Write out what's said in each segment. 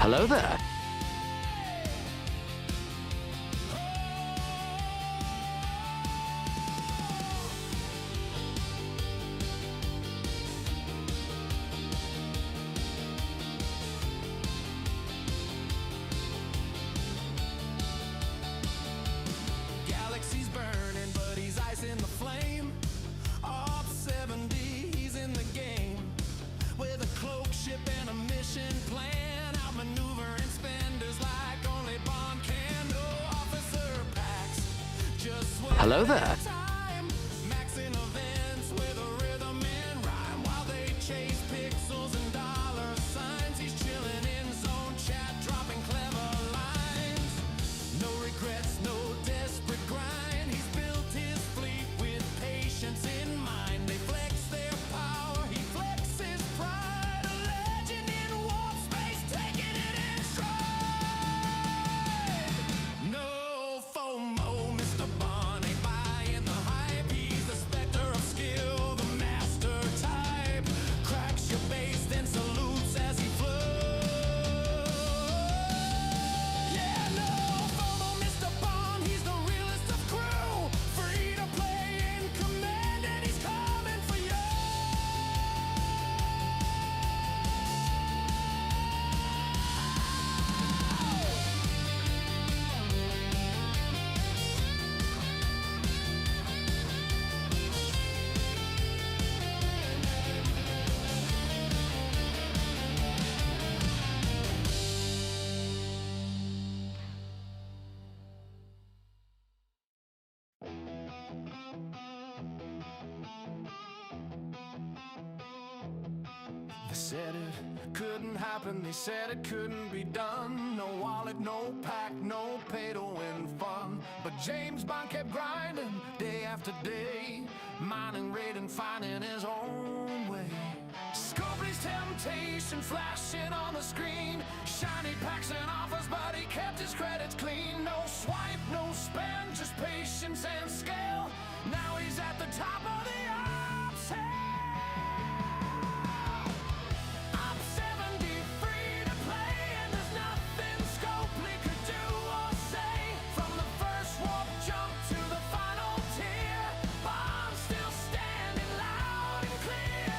Hello there. Galaxy's burning, but he's ice in the flame. Off 70, he's in the game. With a cloak ship and a mission plan, outmaneuvering spenders like only Bond can. No officer packs, just swing Hello there. time. Maxing events with a rhythm and rhyme while they chase pixels and dollar signs. He's chilling in zone chat, dropping clever lines. No regrets, no desperate grind. He's built his fleet with patience in mind. They flex their power, he flexes pride. A legend in warp space, taking it in stride. No FOMO, Mr. Bond ain't buying the hype. He's the specter of skill, the master type. Cracks your base, then salutes as he flows. Yeah, no FOMO, Mr. Bond, he's the realest of crew. Free to play in command, and he's coming for you. They said it couldn't happen, they said it couldn't be done. No wallet, no pack, no pay to win fun. But James Bond kept grinding day after day, mining, raiding, finding his own way. Scopely's temptation flashing on the screen, shiny packs and offers, but he kept his credits clean. No swipe, no spend, just patience and scale. Now he's at the top of the ops I'm 70, free to play, and there's nothing Scopely could do or say. From the first warp jump to the final tier, Bond's still standing loud and clear.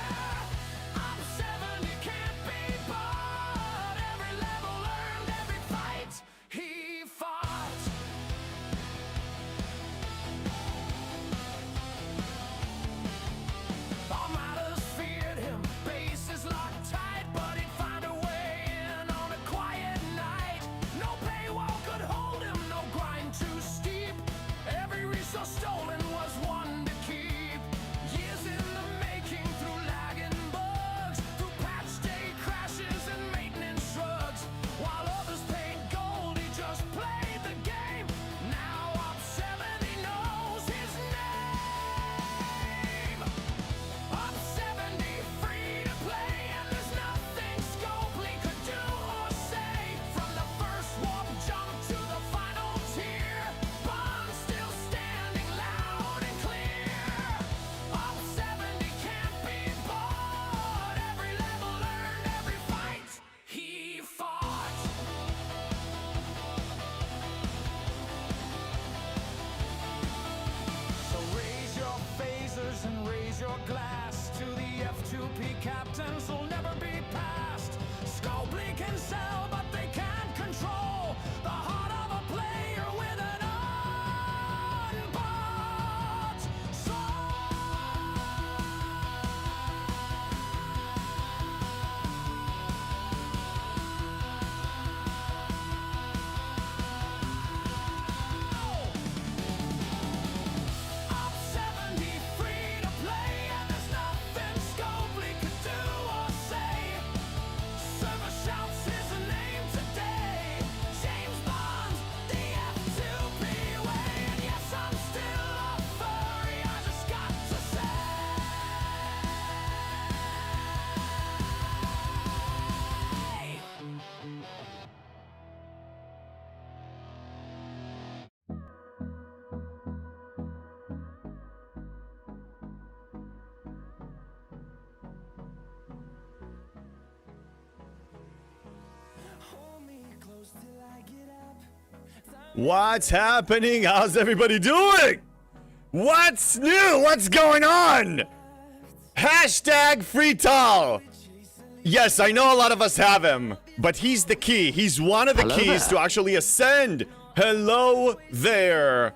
I'm 70, can't be bought. Every level earned, every fight he fought. On What's happening? How's everybody doing? What's new? What's going on? Hashtag FreeTal. Yes, I know a lot of us have him, but he's the key. He's one of the keys to actually ascend. Hello there.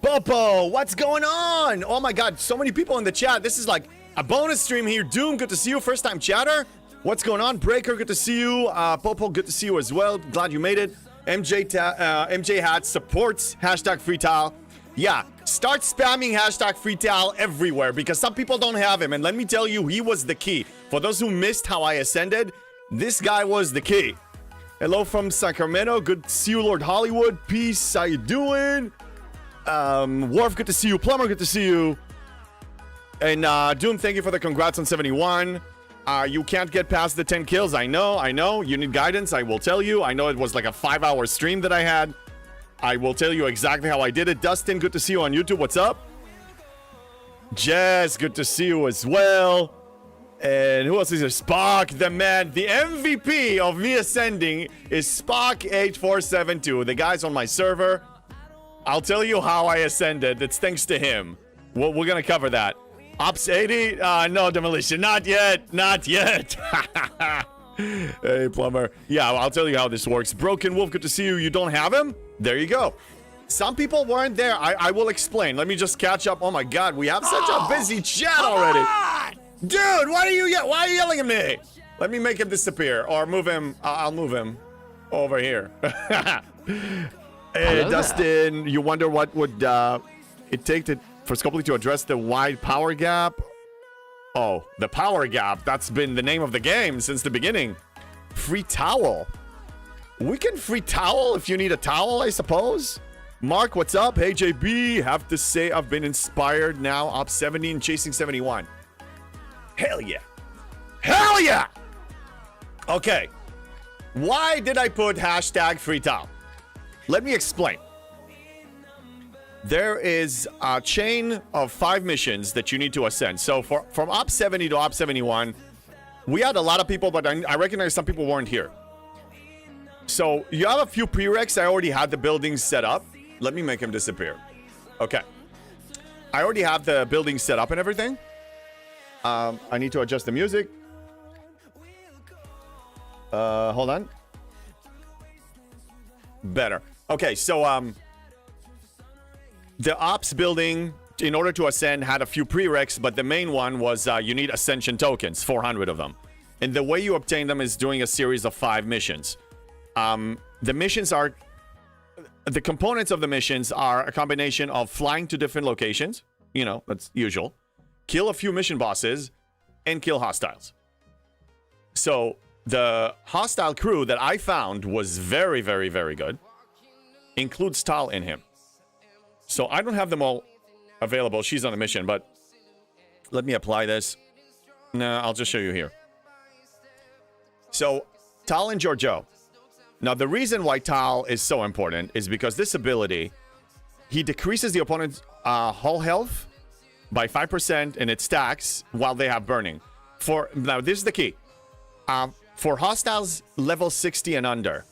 Popo, what's going on? Oh my god, so many people in the chat. This is like a bonus stream here. Doom, good to see you. First time chatter. What's going on? Breaker, good to see you. Popo, good to see you as well. Glad you made it. MJ Hat supports hashtag FreeTal. Yeah, start spamming hashtag FreeTal everywhere because some people don't have him. And let me tell you, he was the key. For those who missed how I ascended, this guy was the key. Hello from Sacramento. Good to see you, Lord Hollywood. Peace. How you doing? Worf, good to see you. Plumber, good to see you. And Doom, thank you for the congrats on 71. You can't get past the 10 kills. I know. You need guidance. I will tell you. I know it was like a 5-hour stream that I had. I will tell you exactly how I did it. Dustin, good to see you on YouTube. What's up? Jess, good to see you as well. And who else is here? Spock, the man, the MVP of me ascending is Spock8472. The guy's on my server. I'll tell you how I ascended. It's thanks to him. We're gonna cover that. Ops 80? No, Demolition. Not yet. Hey, Plumber. Yeah, I'll tell you how this works. Broken Wolf, good to see you. You don't have him? There you go. Some people weren't there. I will explain. Let me just catch up. Oh my god, we have such a busy chat already. Dude, why are you yelling at me? Let me make him disappear or move him. I'll move him over here. Hey, Dustin, you wonder what would it take for Scopely to address the wide power gap? Oh, the power gap. That's been the name of the game since the beginning. Free towel. We can free towel if you need a towel, I suppose. Mark, what's up? Hey, JB. Have to say I've been inspired now. Up 70 and chasing 71. Hell yeah. Hell yeah! Okay. Why did I put hashtag FreeTal? Let me explain. There is a chain of 5 missions that you need to ascend. So from Op 70 to Op 71, we had a lot of people, but I recognize some people weren't here. So you have a few prereqs. I already had the buildings set up. Let me make him disappear. Okay. I already have the buildings set up and everything. I need to adjust the music. Hold on. Better. Okay, so the ops building, in order to ascend, had a few prereqs, but the main one was you need ascension tokens, 400 of them. And the way you obtain them is doing a series of 5 missions. The missions are... The components of the missions are a combination of flying to different locations. You know, that's usual. Kill a few mission bosses, and kill hostiles. So, the hostile crew that I found was very, very, very good. Includes Tal in him. So, I don't have them all available. She's on a mission, but let me apply this. No, I'll just show you here. So, Tal and Giorgio. Now, the reason why Tal is so important is because this ability, he decreases the opponent's whole health by 5%, and it stacks while they have burning. Now, this is the key. For hostiles level 60 and under.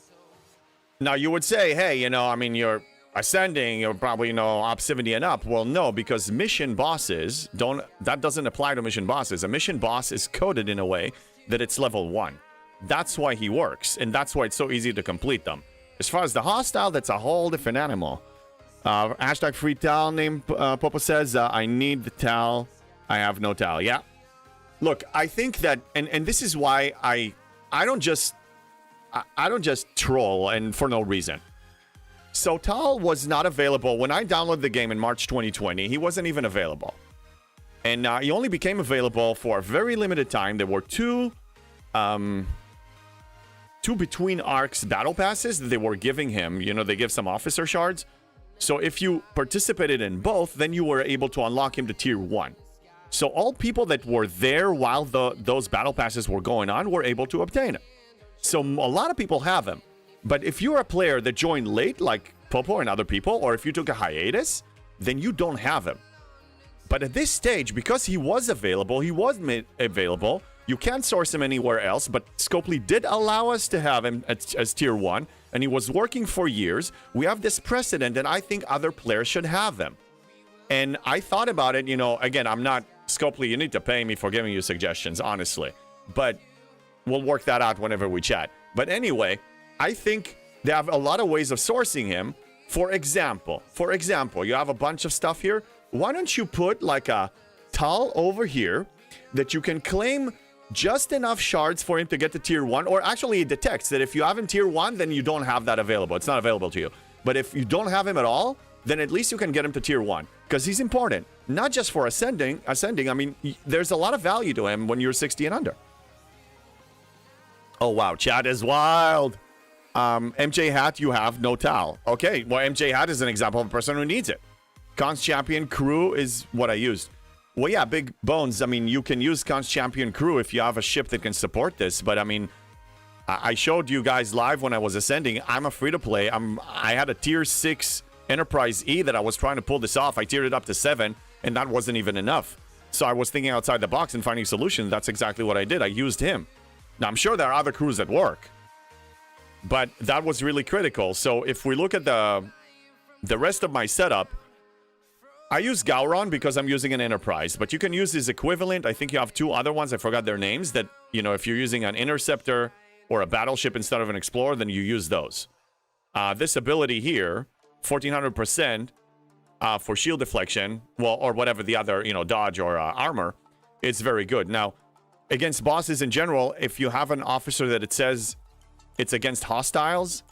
Now, you would say, hey, you know, I mean, you're ascending, you're probably, you know, up 70 and up. Well, no, because mission bosses that doesn't apply to mission bosses. A mission boss is coded in a way that it's level 1. That's why he works, and that's why it's so easy to complete them. As far as the hostile, that's a whole different animal. Hashtag free towel name, Popo says, I need the towel. I have no towel. Yeah. Look, I think that, and this is why I don't just troll and for no reason. So Tal was not available. When I downloaded the game in March 2020, he wasn't even available. And he only became available for a very limited time. There were two between arcs battle passes that they were giving him. You know, they give some officer shards. So if you participated in both, then you were able to unlock him to tier 1. So all people that were there while those battle passes were going on were able to obtain it. So a lot of people have him. But if you're a player that joined late, like Popo and other people, or if you took a hiatus, then you don't have him. But at this stage, because he was available, you can't source him anywhere else, but Scopely did allow us to have him as tier 1. and he was working for years. We have this precedent, and I think other players should have them. And I thought about it, again, I'm not, Scopely, you need to pay me for giving you suggestions, honestly. But we'll work that out whenever we chat. But anyway, I think they have a lot of ways of sourcing him. For example, you have a bunch of stuff here. Why don't you put like a Tal over here that you can claim just enough shards for him to get to tier 1, or actually it detects that if you have him tier 1, then you don't have that available. It's not available to you. But if you don't have him at all, then at least you can get him to tier 1, because he's important. Not just for ascending. I mean, there's a lot of value to him when you're 60 and under. Oh, wow. Chat is wild. MJ Hat, you have no Tal. Okay, well, MJ Hat is an example of a person who needs it. Cons Champion Crew is what I used. Well, yeah, Big Bones. I mean, you can use Cons Champion Crew if you have a ship that can support this. But, I mean, I showed you guys live when I was ascending. I'm a free-to-play. I had a tier 6 Enterprise E that I was trying to pull this off. I tiered it up to 7, and that wasn't even enough. So I was thinking outside the box and finding solutions. That's exactly what I did. I used him. Now, I'm sure there are other crews that work, but that was really critical. So if we look at the rest of my setup, I use Gowron because I'm using an Enterprise, but you can use his equivalent. I think you have 2 other ones. I forgot their names that, if you're using an Interceptor or a Battleship instead of an Explorer, then you use those. This ability here, 1400% for shield deflection, well, or whatever the other, dodge or armor, it's very good. Now, against bosses in general, if you have an officer that it says it's against hostiles,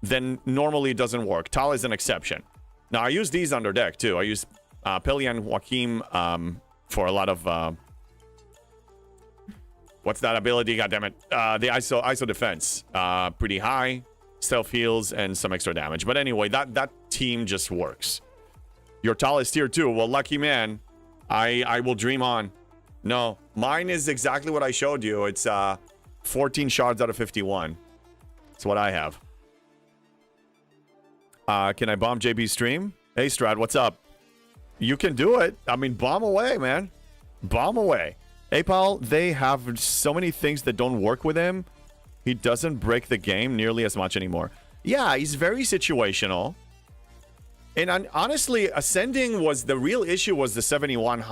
then normally it doesn't work. Tal is an exception. Now, I use these under deck, too. I use Pelian Joachim for a lot of... what's that ability? Goddammit. The ISO defense. Pretty high. Stealth heals and some extra damage. But anyway, that team just works. Your Tal is tier 2. Well, lucky man. I will dream on. No, mine is exactly what I showed you. It's 14 shards out of 51. That's what I have. Can I bomb JB's stream? Hey, Strad, what's up? You can do it. I mean, bomb away, man. Bomb away. Hey, Paul, they have so many things that don't work with him. He doesn't break the game nearly as much anymore. Yeah, he's very situational. And honestly, ascending was the real issue was the 71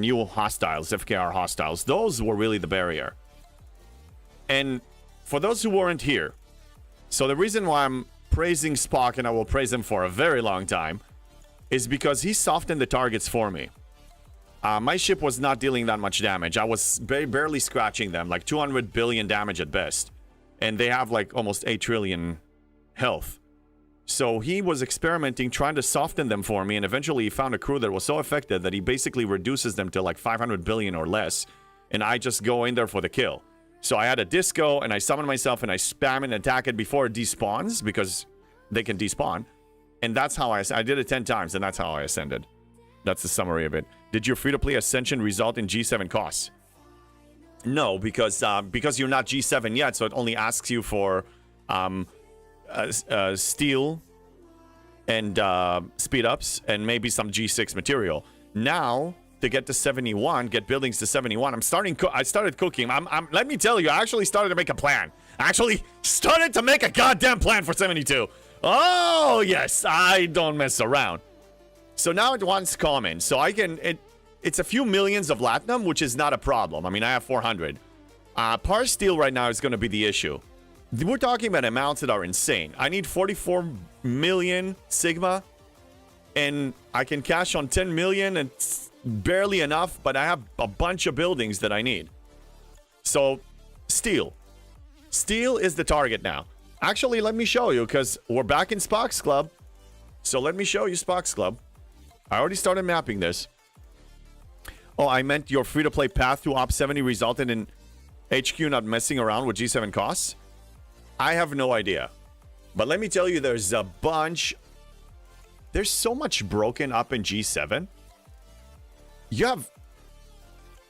new hostiles, FKR hostiles. Those were really the barrier. And for those who weren't here, so the reason why I'm praising Spock, and I will praise him for a very long time, is because he softened the targets for me. My ship was not dealing that much damage. I was barely scratching them, like 200 billion damage at best. And they have like almost 8 trillion health. So he was experimenting, trying to soften them for me, and eventually he found a crew that was so effective that he basically reduces them to like 500 billion or less, and I just go in there for the kill. So I had a disco, and I summon myself, and I spam and attack it before it despawns, because they can despawn. And that's how I did it 10 times, and that's how I ascended. That's the summary of it. Did your free-to-play ascension result in G7 costs? No, because you're not G7 yet, so it only asks you for steel and speed ups and maybe some G6 material. Now, to get to 71, get buildings to 71, I started cooking. Let me tell you, I actually started to make a plan. I actually started to make a goddamn plan for 72. Oh, yes, I don't mess around. So now it wants common. So I can... It's a few millions of Latinum, which is not a problem. I mean, I have 400. Par steel right now is going to be the issue. We're talking about amounts that are insane. I need 44 million Sigma, and I can cash on 10 million, and it's barely enough, but I have a bunch of buildings that I need. So, steel. Steel is the target now. Actually, let me show you, because we're back in Spock's Club. So let me show you Spock's Club. I already started mapping this. Oh, I meant your free-to-play path to Op 70 resulted in HQ not messing around with G7 costs? I have no idea. But let me tell you, there's a bunch... There's so much broken up in G7. You have...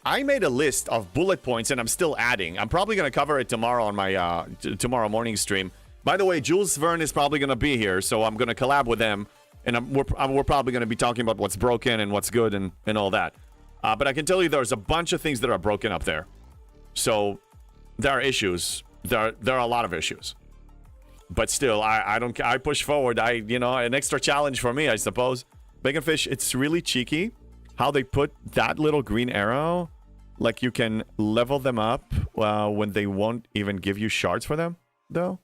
I made a list of bullet points, and I'm still adding. I'm probably going to cover it tomorrow on my tomorrow morning stream. By the way, Jules Verne is probably going to be here, so I'm going to collab with them. And we're probably going to be talking about what's broken and what's good and all that. But I can tell you there's a bunch of things that are broken up there. So there are issues. There are a lot of issues. But still, I don't. I push forward. An extra challenge for me, I suppose. Bacon Fish, it's really cheeky how they put that little green arrow. Like you can level them up when they won't even give you shards for them, though.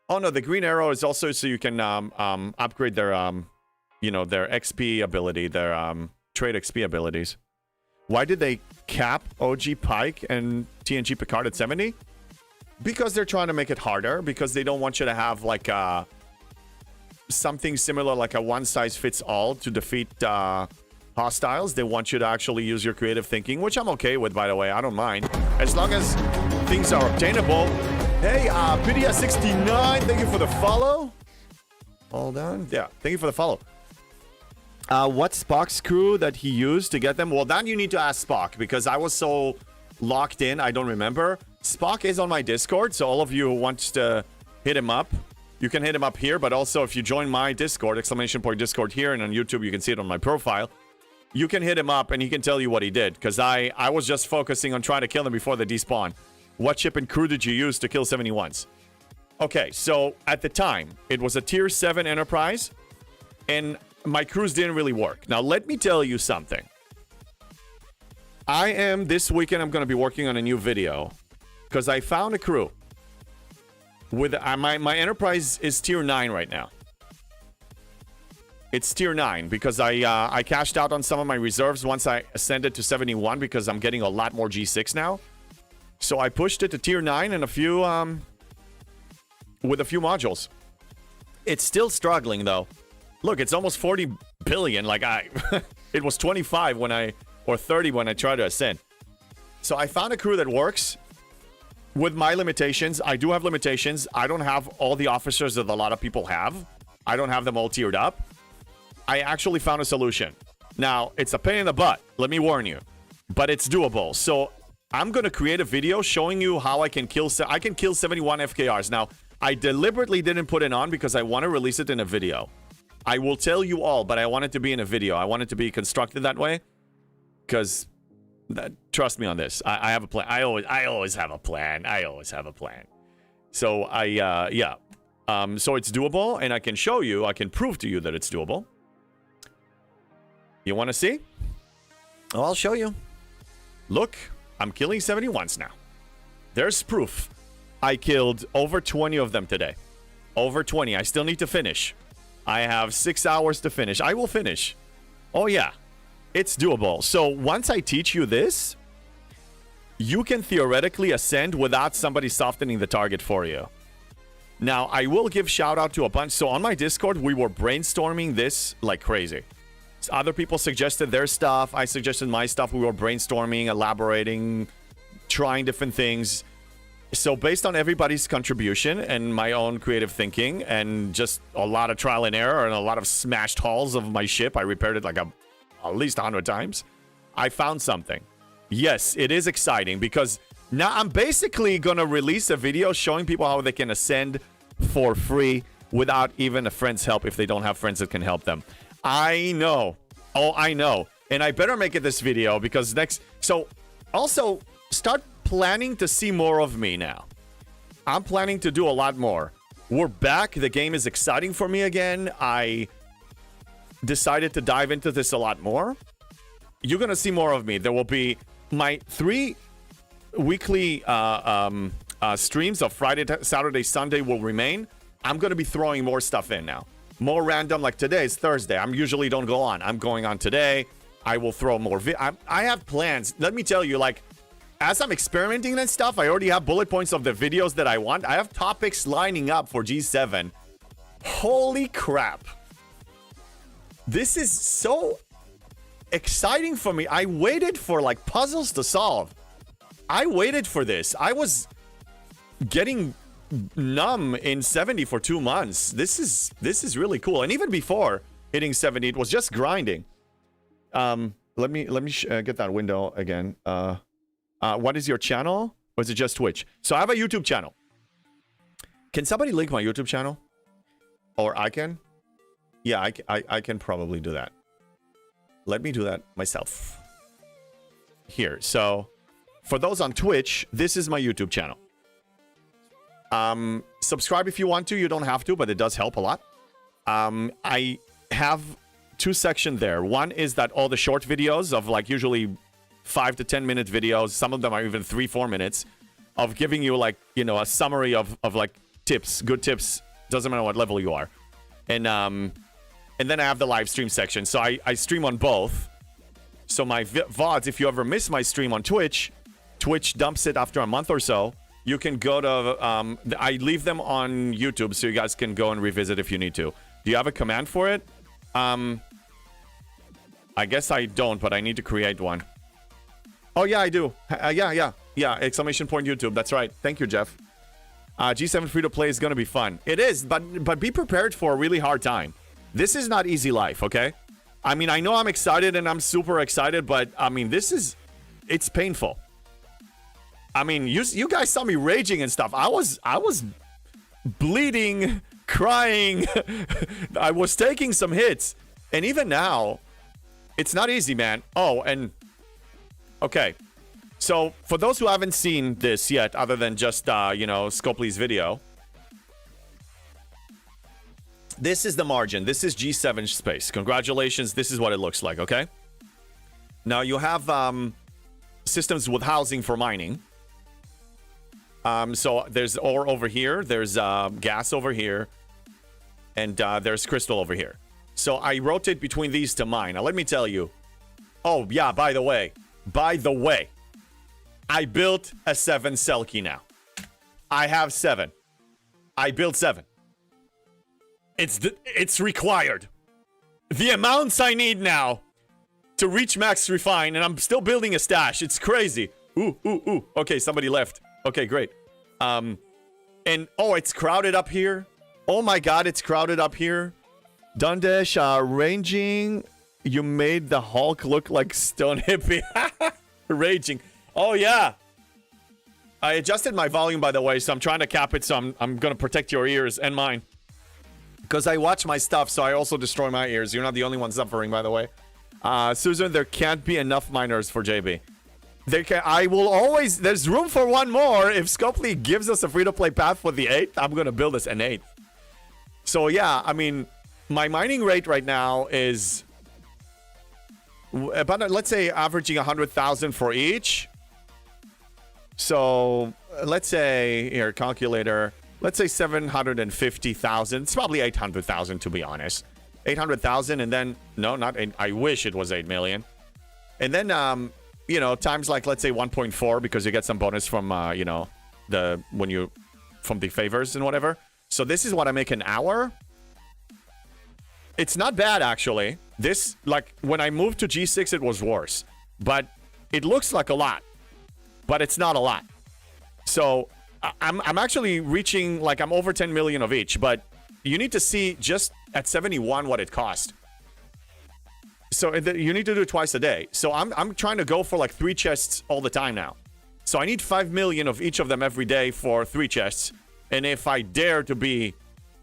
Oh no, the green arrow is also so you can upgrade their their XP ability, their trade XP abilities. Why did they cap OG Pike and TNG Picard at 70? Because they're trying to make it harder. Because they don't want you to have like something similar, like a one-size-fits-all to defeat hostiles. They want you to actually use your creative thinking, which I'm okay with, by the way. I don't mind as long as things are obtainable. Hey, PDS69, thank you for the follow. Hold on. Yeah, thank you for the follow. What's Spock's crew that he used to get them? Well, then you need to ask Spock, because I was so locked in, I don't remember. Spock is on my Discord, so all of you who want to hit him up, you can hit him up here, but also if you join my Discord, !Discord here, and on YouTube you can see it on my profile, you can hit him up and he can tell you what he did, because I was just focusing on trying to kill them before they despawn. What ship and crew did you use to kill 71s? Okay, so at the time, it was a tier 7 Enterprise, and my crews didn't really work. Now, let me tell you something. This weekend, I'm going to be working on a new video, because I found a crew. With my Enterprise is tier 9 right now. It's tier 9, because I cashed out on some of my reserves once I ascended to 71, because I'm getting a lot more G6 now. So I pushed it to tier 9 and with a few modules. It's still struggling though. Look, it's almost 40 billion. Like it was 25 or 30 when I tried to ascend. So I found a crew that works with my limitations. I do have limitations. I don't have all the officers that a lot of people have. I don't have them all tiered up. I actually found a solution. Now, it's a pain in the butt, let me warn you, but it's doable. So I'm going to create a video showing you how I can kill 71 FKRs. Now, I deliberately didn't put it on because I want to release it in a video. I will tell you all, but I want it to be in a video. I want it to be constructed that way because trust me on this. I have a plan. I always have a plan. I always have a plan. So so it's doable, and I can show you, I can prove to you that it's doable. You want to see? Oh, I'll show you. Look, I'm killing 71s now. There's proof. I killed over 20 of them today. Over 20. I still need to finish. I have 6 hours to finish. I will finish. Oh, yeah. It's doable. So once I teach you this, you can theoretically ascend without somebody softening the target for you. Now, I will give shout out to a bunch. So on my Discord, we were brainstorming this like crazy. Other people suggested their stuff. I suggested my stuff. We were brainstorming, elaborating, trying different things. So based on everybody's contribution and my own creative thinking and just a lot of trial and error and a lot of smashed hulls of my ship, I repaired it like at least 100 times. I found something. Yes, it is exciting because now I'm basically going to release a video showing people how they can ascend for free without even a friend's help if they don't have friends that can help them. I know. Oh, I know. And I better make it this video because next... So, also, start planning to see more of me now. I'm planning to do a lot more. We're back. The game is exciting for me again. I decided to dive into this a lot more. You're going to see more of me. There will be my 3 weekly streams of Friday, Saturday, Sunday will remain. I'm going to be throwing more stuff in now. More random, like today's Thursday. I usually don't go on. I'm going on today. I will throw more. I have plans. Let me tell you, like, as I'm experimenting and stuff, I already have bullet points of the videos that I want. I have topics lining up for G7. Holy crap. This is so exciting for me. I waited for, like, puzzles to solve. I waited for this. I was getting numb in 70 for 2 months. This is really cool. And even before hitting 70, it was just grinding. Let me get that window again. What is your channel? Or is it just Twitch? So I have a YouTube channel. Can somebody link my YouTube channel? Or I can? Yeah, I can probably do that. Let me do that myself. Here. So for those on Twitch, this is my YouTube channel. Subscribe if you want to. You don't have to, but it does help a lot. I have 2 sections there. One is that all the short videos of like usually 5 to 10 minute videos. Some of them are even 3-4 minutes of giving you like, you know, a summary of like tips, good tips. Doesn't matter what level you are. And then I have the live stream section. So I stream on both. So my VODs, if you ever miss my stream on Twitch, Twitch dumps it after a month or so. You can go to, I leave them on YouTube so you guys can go and revisit if you need to. Do you have a command for it? I guess I don't, but I need to create one. Oh, yeah, I do. Yeah, exclamation point YouTube. That's right. Thank you, Jeff. G7 free-to-play is going to be fun. It is, but be prepared for a really hard time. This is not easy life, okay? I mean, I know I'm excited and I'm super excited, but, I mean, it's painful. I mean, you guys saw me raging and stuff. I was bleeding, crying. I was taking some hits. And even now, it's not easy, man. Oh, and... Okay. So, for those who haven't seen this yet, other than just, you know, Scopely's video, this is the margin. This is G7 space. Congratulations. This is what it looks like, okay? Now, you have systems with housing for mining. So, there's ore over here. There's gas over here. And there's crystal over here. So, I rotate between these to mine. Now, let me tell you. Oh, yeah, by the way, I built a 7 Selkie now. I have 7. I built 7. It's required. The amounts I need now to reach max refine, and I'm still building a stash. It's crazy. Ooh. Okay, somebody left. Okay, great. And oh, it's crowded up here. Oh my God, it's crowded up here. Dundesh, ranging. You made the Hulk look like Stone Hippie. Raging. Oh, yeah. I adjusted my volume, by the way, so I'm trying to cap it, so I'm going to protect your ears and mine. Because I watch my stuff, so I also destroy my ears. You're not the only one suffering, by the way. Susan, there can't be enough miners for JB. I will always... There's room for one more. If Scopely gives us a free-to-play path for the 8th, I'm going to build us an 8th. So, yeah, I mean, my mining rate right now is... about, let's say, averaging 100,000 for each. So, let's say, here, calculator, let's say 750,000. It's probably 800,000, to be honest. 800,000, and then, no, not 8, I wish it was 8 million. And then, you know, times like, let's say 1.4, because you get some bonus from, you know, from the favors and whatever. So, this is what I make an hour. It's not bad, actually. This, like, when I moved to G6, it was worse. But it looks like a lot. But it's not a lot. So, I'm actually reaching, like, I'm over 10 million of each. But you need to see just at 71 what it cost. So, you need to do it twice a day. So, I'm trying to go for, like, 3 chests all the time now. So, I need 5 million of each of them every day for 3 chests. And if I dare to be,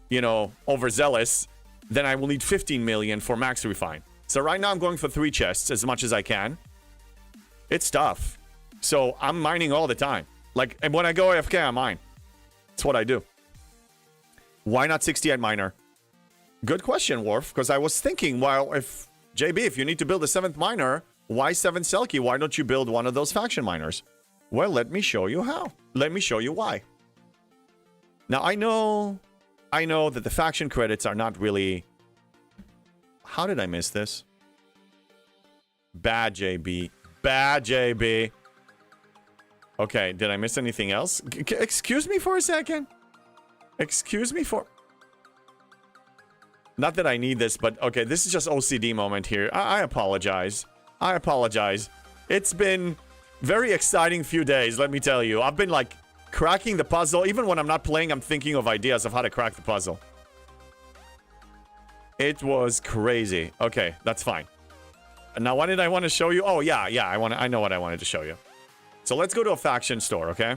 you know, overzealous... then I will need 15 million for max refine. So right now I'm going for 3 chests as much as I can. It's tough. So I'm mining all the time. Like, and when I go AFK, I mine. That's what I do. Why not 68 miner? Good question, Worf. Because I was thinking, well, if you need to build a 7th miner, why 7 Selkie? Why don't you build one of those faction miners? Well, let me show you how. Let me show you why. Now, I know that the faction credits are not really... How did I miss this? Bad JB. Bad JB. Okay, did I miss anything else? Excuse me for a second. Excuse me for... Not that I need this, but okay, this is just OCD moment here. I apologize. I apologize. It's been very exciting few days, let me tell you. I've been like... cracking the puzzle. Even when I'm not playing, I'm thinking of ideas of how to crack the puzzle. It was crazy. Okay, that's fine. Now, what did I want to show you? Oh, yeah. I know what I wanted to show you. So let's go to a faction store, okay?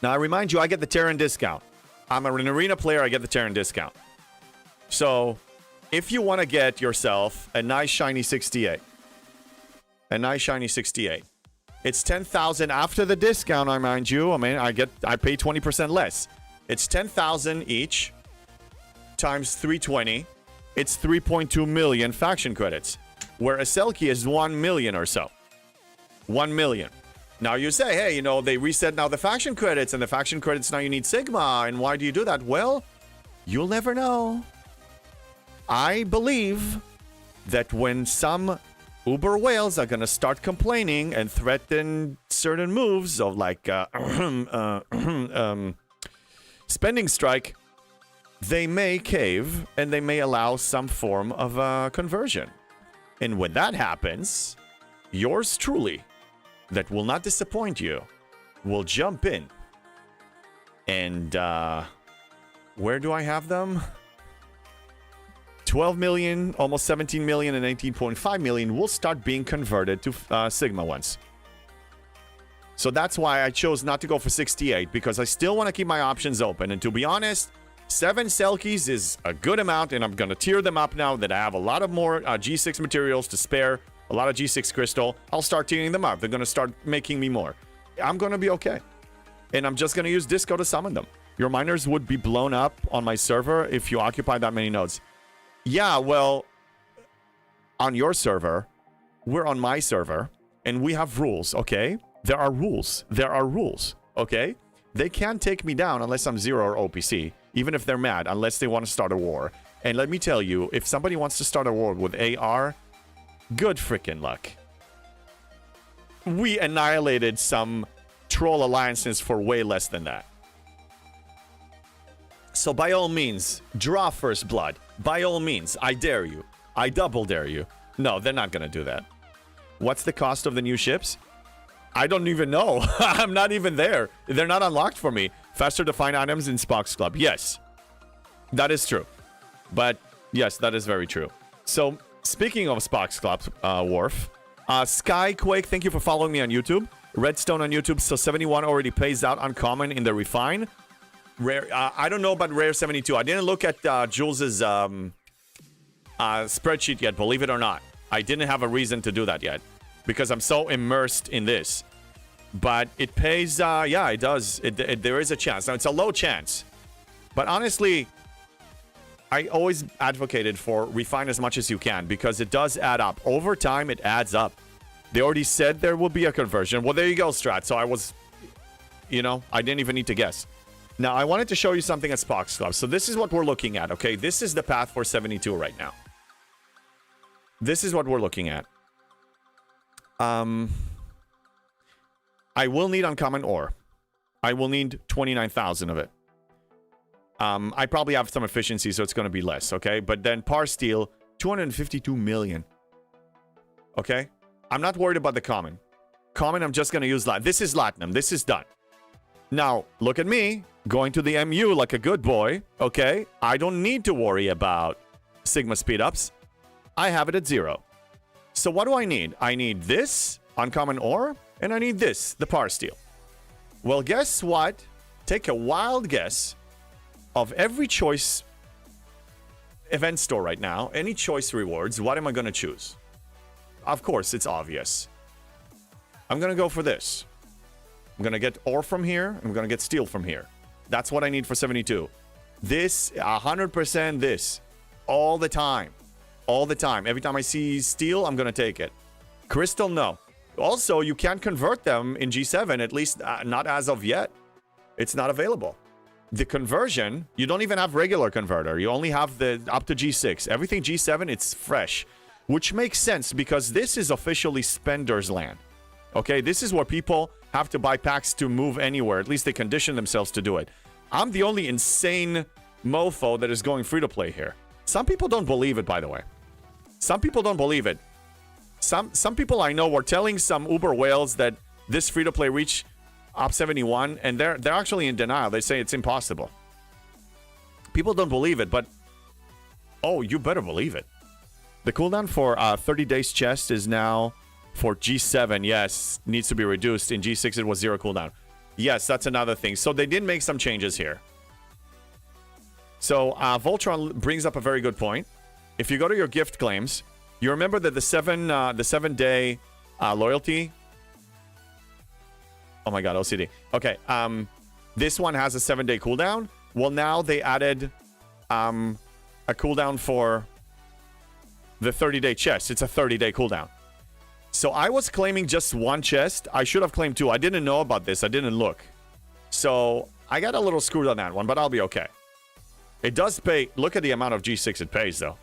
Now, I remind you, I get the Terran discount. I'm an arena player, I get the Terran discount. So, if you want to get yourself a nice shiny 68. A nice shiny 68. It's 10,000 after the discount, I mind you. I mean, I pay 20% less. It's 10,000 each times 320. It's 3.2 million faction credits, where a Selkie is 1 million or so. 1 million. Now you say, hey, you know, they reset now the faction credits, and the faction credits now you need Sigma, and why do you do that? Well, you'll never know. I believe that when some Uber whales are gonna start complaining and threaten certain moves of like spending strike, they may cave and they may allow some form of conversion. And when that happens, yours truly, that will not disappoint you, will jump in. And where do I have them? 12 million, almost 17 million, and 18.5 million will start being converted to Sigma ones. So that's why I chose not to go for 68, because I still want to keep my options open. And to be honest, 7 Selkies is a good amount, and I'm going to tier them up now that I have a lot of more G6 materials to spare, a lot of G6 crystal. I'll start tiering them up. They're going to start making me more. I'm going to be okay. And I'm just going to use Disco to summon them. Your miners would be blown up on my server if you occupy that many nodes. Yeah, well, on your server, we're on my server, and we have rules, okay? There are rules. There are rules, okay? They can't take me down unless I'm 0 or OPC, even if they're mad, unless they want to start a war. And let me tell you, if somebody wants to start a war with AR, good freaking luck. We annihilated some troll alliances for way less than that. So by all means, draw first blood. By all means, I dare you. I double dare you. No, they're not going to do that. What's the cost of the new ships? I don't even know. I'm not even there. They're not unlocked for me. Faster to find items in Spock's Club. Yes, that is true. But yes, that is very true. So speaking of Spock's Club, Worf, Skyquake, thank you for following me on YouTube. Redstone on YouTube, so 71 already pays out uncommon in the refine. Rare, I don't know about Rare 72. I didn't look at Jules's spreadsheet yet, believe it or not. I didn't have a reason to do that yet because I'm so immersed in this. But it pays, yeah, it does. There is a chance. Now, it's a low chance. But honestly, I always advocated for refine as much as you can because it does add up. Over time, it adds up. They already said there will be a conversion. Well, there you go, Strat. So I was, you know, I didn't even need to guess. Now, I wanted to show you something at Spock's Club. So this is what we're looking at, okay? This is the path for 72 right now. This is what we're looking at. I will need uncommon ore. I will need 29,000 of it. I probably have some efficiency, so it's going to be less, okay? But then par steel, 252 million. Okay? I'm not worried about the common. Common, I'm just going to use this is Latinum. This is done. Now, look at me, going to the MU like a good boy, okay? I don't need to worry about Sigma speed-ups. I have it at 0. So what do I need? I need this, uncommon ore, and I need this, the par steel. Well, guess what? Take a wild guess of every choice event store right now, any choice rewards, what am I going to choose? Of course, it's obvious. I'm going to go for this. I'm going to get ore from here. I'm going to get steel from here. That's what I need for 72. This, 100% this. All the time. All the time. Every time I see steel, I'm going to take it. Crystal, no. Also, you can't convert them in G7, at least not as of yet. It's not available. The conversion, you don't even have regular converter. You only have the up to G6. Everything G7, it's fresh. Which makes sense because this is officially Spender's land. Okay, this is where people have to buy packs to move anywhere. At least they condition themselves to do it. I'm the only insane mofo that is going free-to-play here. Some people don't believe it, by the way. Some people don't believe it. Some people I know were telling some Uber whales that this free-to-play reached Op 71, and they're actually in denial. They say it's impossible. People don't believe it, but oh, you better believe it. The cooldown for 30 days chest is now for G7. Yes, needs to be reduced. In G6, it was 0 cooldown. Yes, that's another thing. So they did make some changes here. So Voltron brings up a very good point. If you go to your gift claims, you remember that the 7-day loyalty Oh my god, OCD. Okay, this one has a 7-day cooldown. Well, now they added a cooldown for the 30-day chest. It's a 30-day cooldown. So I was claiming just one chest. I should have claimed 2. I didn't know about this. I didn't look. So I got a little screwed on that one, but I'll be okay. It does pay. Look at the amount of G6 it pays, though.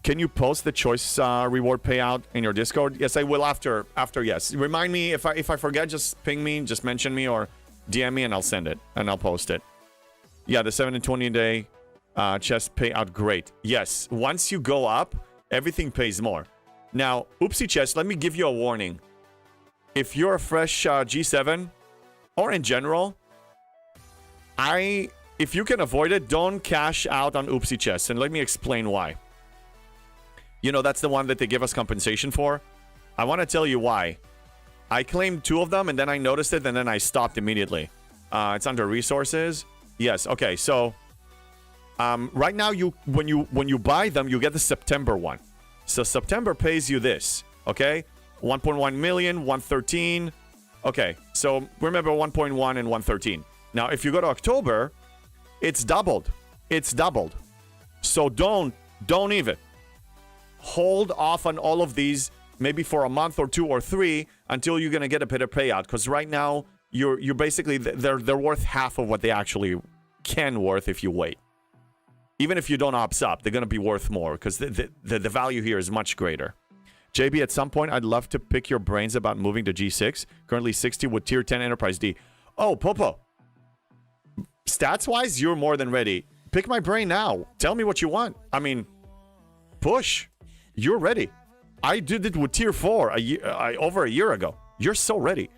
Can you post the choice reward payout in your Discord? Yes, I will after yes. Remind me if I forget, just ping me, just mention me or DM me and I'll send it and I'll post it. Yeah, the 7 and 20-day chest payout, great. Yes, once you go up, everything pays more. Now, Oopsie Chest, let me give you a warning. If you're a fresh G7, or in general, if you can avoid it, don't cash out on Oopsie Chest. And let me explain why. You know, that's the one that they give us compensation for. I want to tell you why. I claimed 2 of them, and then I noticed it, and then I stopped immediately. It's under resources. Yes, okay, so... right now, when you buy them, you get the September one. So September pays you this, okay? 1.1 million, 113. Okay, so remember 1.1 and 113. Now, if you go to October, it's doubled. It's doubled. So don't even. Hold off on all of these, maybe for a month or 2 or 3, until you're going to get a better payout. Because right now, you're basically, they're worth half of what they actually can worth if you wait. Even if you don't opt up, they're going to be worth more because the value here is much greater. JB, at some point, I'd love to pick your brains about moving to G6. Currently 60 with tier 10 Enterprise D. Oh, Popo. Stats-wise, you're more than ready. Pick my brain now. Tell me what you want. I mean, push. You're ready. I did it with tier 4 over a year ago. You're so ready.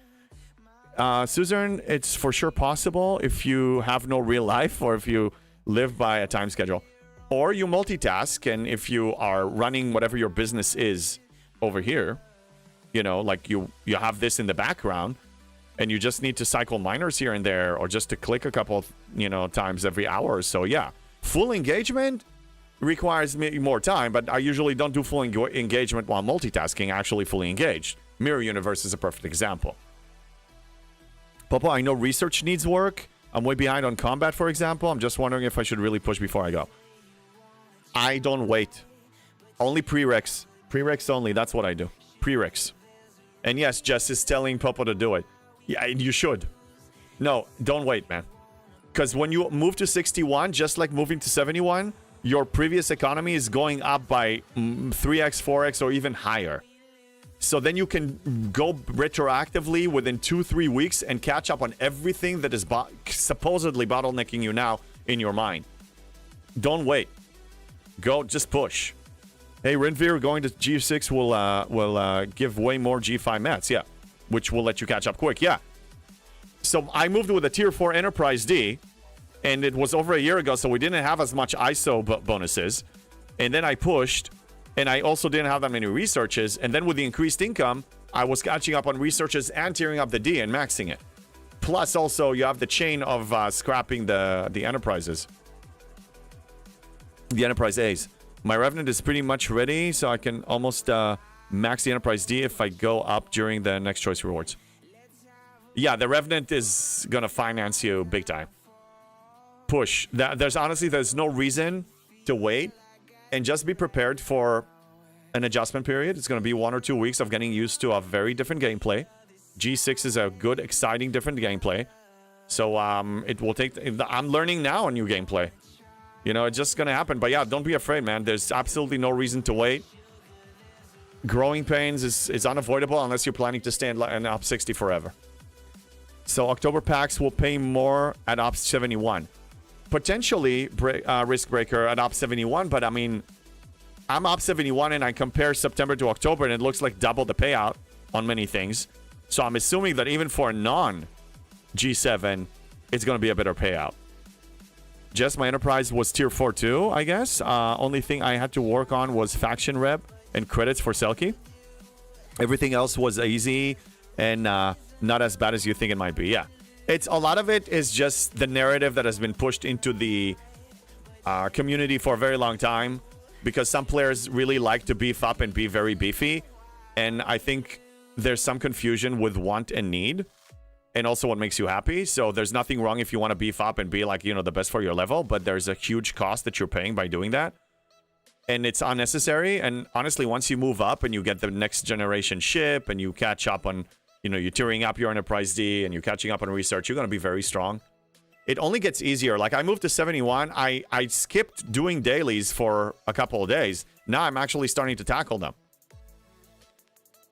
Suzanne, it's for sure possible if you have no real life or if you live by a time schedule, or you multitask, and if you are running whatever your business is over here, you know, like you have this in the background and you just need to cycle miners here and there, or just to click a couple, you know, times every hour or so. Yeah, full engagement requires me more time, but I usually don't do full engagement while multitasking, actually fully engaged. Mirror Universe is a perfect example. Popo, I know research needs work. I'm way behind on combat, for example. I'm just wondering if I should really push before I go. I don't wait. Only prereqs. Prereqs only. That's what I do. Prereqs. And yes, Jess is telling Popo to do it. Yeah, you should. No, don't wait, man. Because when you move to 61, just like moving to 71, your previous economy is going up by 3x, 4x, or even higher. So then you can go retroactively within 2-3 weeks and catch up on everything that is supposedly bottlenecking you now in your mind. Don't wait. Go, just push. Hey, Renvir, going to G6 will give way more G5 mats, yeah. Which will let you catch up quick, yeah. So I moved with a tier 4 Enterprise D, and it was over a year ago, so we didn't have as much ISO bonuses. And then I pushed, and I also didn't have that many researches. And then with the increased income, I was catching up on researches and tearing up the D and maxing it. Plus, also, you have the chain of scrapping the enterprises. The Enterprise A's. My Revenant is pretty much ready, so I can almost max the Enterprise D if I go up during the next choice rewards. Yeah, the Revenant is going to finance you big time. Push. There's no reason to wait. And just be prepared for an adjustment period. It's going to be 1 or 2 weeks of getting used to a very different gameplay. G6 is a good, exciting, different gameplay. So it will take... I'm learning now a new gameplay. You know, it's just going to happen. But yeah, don't be afraid, man. There's absolutely no reason to wait. Growing pains is unavoidable unless you're planning to stay in Ops 60 forever. So October packs will pay more at Ops 71. Potentially Risk Breaker at Ops 71, but I mean, I'm Ops 71 and I compare September to October and it looks like double the payout on many things. So I'm assuming that even for a non-G7, it's going to be a better payout. Just my Enterprise was tier 4 too, I guess. Only thing I had to work on was faction rep and credits for Selkie. Everything else was easy and not as bad as you think it might be. Yeah. It's a lot of it is just the narrative that has been pushed into the community for a very long time, because some players really like to beef up and be very beefy, and I think there's some confusion with want and need. and also what makes you happy. So there's nothing wrong if you want to beef up and be like, the best for your level, but there's a huge cost that you're paying by doing that. And it's unnecessary. And honestly, once you move up and you get the next generation ship and you catch up on, you're tearing up your Enterprise D and you're catching up on research, you're going to be very strong. It only gets easier. Like I moved to 71. I skipped doing dailies for a couple of days. Now I'm actually starting to tackle them.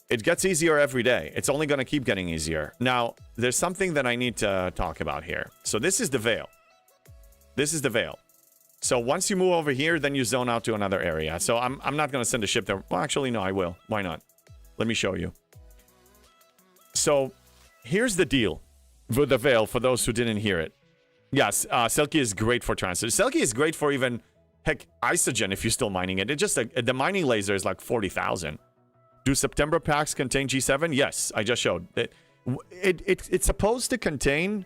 It gets easier every day. It's only going to keep getting easier. Now, there's something that I need to talk about here. So this is the Veil. This is the Veil. So once you move over here, then you zone out to another area. So I'm not going to send a ship there. Well, actually, no, I will. Why not? Let me show you. So here's the deal with the Veil for those who didn't hear it. Yes, Selkie is great for transit. Selkie is great for even, heck, Isogen if you're still mining it. It just, the mining laser is like 40,000. Do September packs contain G7? Yes, I just showed. It's supposed to contain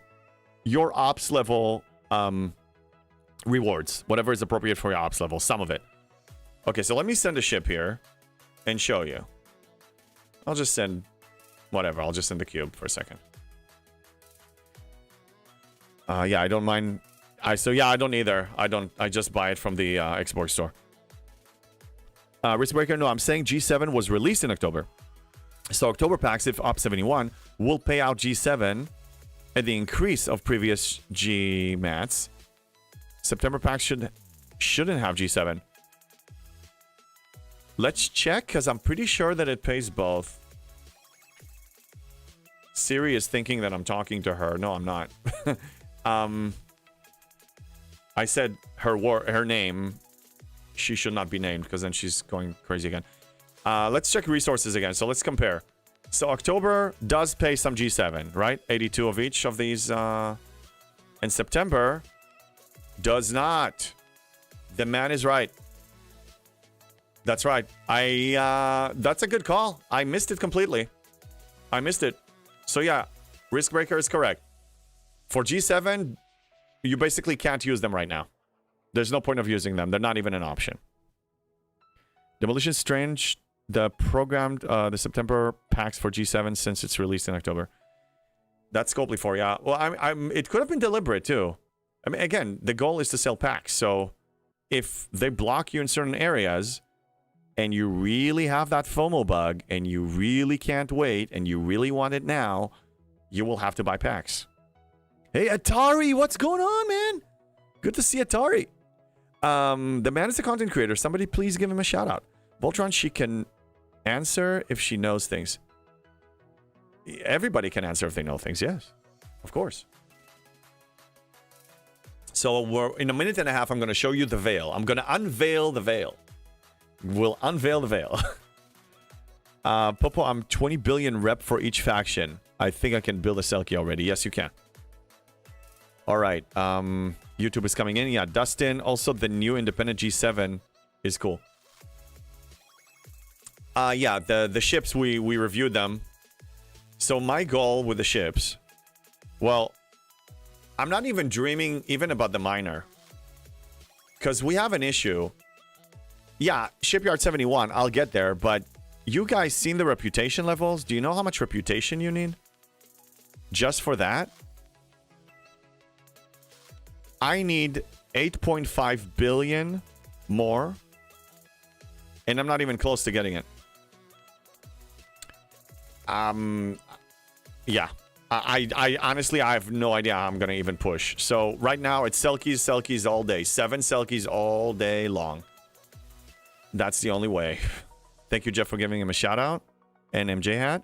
your ops level rewards, whatever is appropriate for your ops level, some of it. Okay, so let me send a ship here and show you. I'll just send whatever. I'll just send the cube for a second. Yeah, I don't mind. I don't either. I just buy it from the export store. Riskbreaker, no, I'm saying G7 was released in October. So October packs, if Op 71, will pay out G7 at the increase of previous G mats. September packs shouldn't have G7. Let's check, because I'm pretty sure that it pays both. Siri is thinking that I'm talking to her. No, I'm not. I said her name. She should not be named because then she's going crazy again. Let's check resources again. So let's compare. So October does pay some G7, right? 82 of each of these. And September does not. The man is right. That's right. That's a good call. I missed it completely. I missed it. So yeah, Riskbreaker is correct. For G7, you basically can't use them right now. There's no point of using them. They're not even an option. Demolition Strange, the programmed the September packs for G7 since it's released in October. That's Scopely for, yeah. Well, it could have been deliberate too. I mean, again, the goal is to sell packs. So if they block you in certain areas and you really have that FOMO bug and you really can't wait and you really want it now, you will have to buy packs. Hey, Atari, what's going on, man? Good to see Atari. The man is a content creator. Somebody please give him a shout out. Voltron, she can answer if she knows things. Everybody can answer if they know things, yes. Of course. So we're in a minute and a half, I'm going to show you the veil. I'm going to unveil the veil. We'll unveil the veil. Popo, I'm 20 billion rep for each faction. I think I can build a Selkie already. Yes, you can. All right. YouTube is coming in. Yeah, Dustin. Also, the new independent G7 is cool. Yeah, the ships, we reviewed them. So my goal with the ships, well, I'm not even dreaming even about the miner. Because we have an issue. Yeah, Shipyard 71, I'll get there, but you guys seen the reputation levels? Do you know how much reputation you need? Just for that? I need 8.5 billion more. And I'm not even close to getting it. Yeah. I honestly, I have no idea how I'm going to even push. So right now, it's Selkies all day. 7 Selkies all day long. That's the only way. Thank you, Jeff, for giving him a shout out. And MJ hat.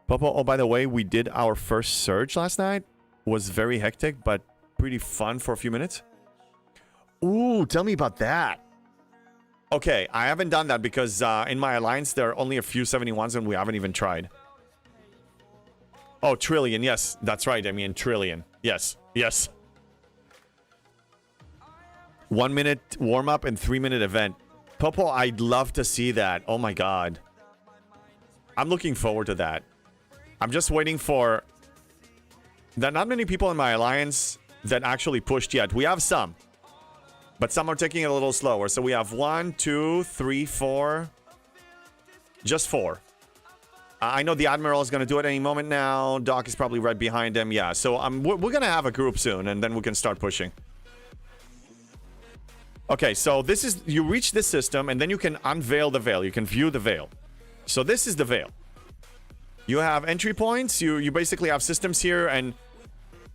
Popo, oh, by the way, we did our first surge last night. Was very hectic, but pretty fun for a few minutes. Ooh, tell me about that. Okay, I haven't done that because in my alliance, there are only a few 71s and we haven't even tried. Oh, trillion. Yes, that's right. I mean, trillion. Yes, yes. 1 minute warm-up and 3-minute event. Popo, I'd love to see that. Oh my god. I'm looking forward to that. I'm just waiting for... There are not many people in my alliance that actually pushed yet. We have some. But some are taking it a little slower. So we have 1, 2, 3, 4. Just 4. I know the Admiral is going to do it any moment now. Doc is probably right behind him. Yeah, so we're going to have a group soon, and then we can start pushing. Okay, so this is... You reach this system, and then you can unveil the veil. You can view the veil. So this is the veil. You have entry points. You basically have systems here, and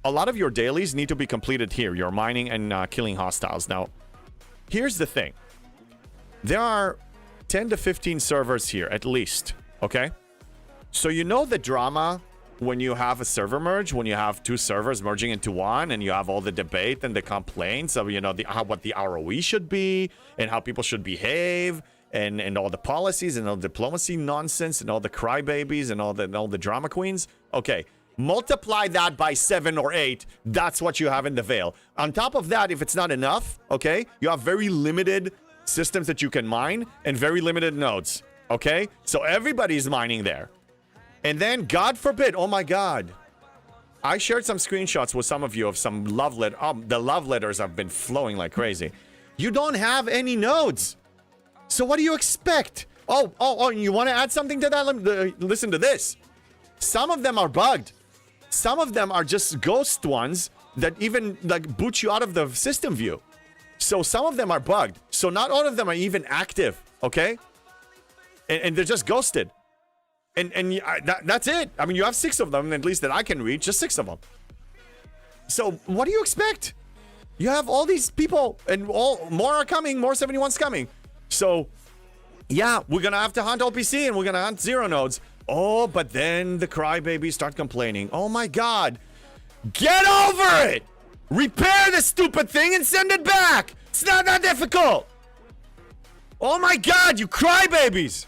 a lot of your dailies need to be completed here. You're mining and killing hostiles. Now, here's the thing. There are 10 to 15 servers here, at least. Okay? So you know the drama when you have a server merge, when you have two servers merging into one, and you have all the debate and the complaints of, you know, what the ROE should be, and how people should behave, and all the policies, and all the diplomacy nonsense, and all the crybabies, and all the drama queens. Okay. Multiply that by 7 or 8. That's what you have in the veil. On top of that, if it's not enough, okay, you have very limited systems that you can mine and very limited nodes, okay? So everybody's mining there. And then, God forbid, oh my God. I shared some screenshots with some of you of some love letter. The love letters have been flowing like crazy. You don't have any nodes. So what do you expect? Oh, you want to add something to that? Listen to this. Some of them are bugged. Some of them are just ghost ones that even like boot you out of the system view. So some of them are bugged. So not all of them are even active, okay? And they're just ghosted. And that's it. I mean, you have 6 of them, at least that I can reach, just 6 of them. So what do you expect? You have all these people, and more are coming, more 71's coming. So, yeah, we're going to have to hunt OPC, and we're going to hunt 0 nodes. Oh, but then the crybabies start complaining. Oh my God. Get over it! Repair the stupid thing and send it back! It's not that difficult! Oh my God, you crybabies!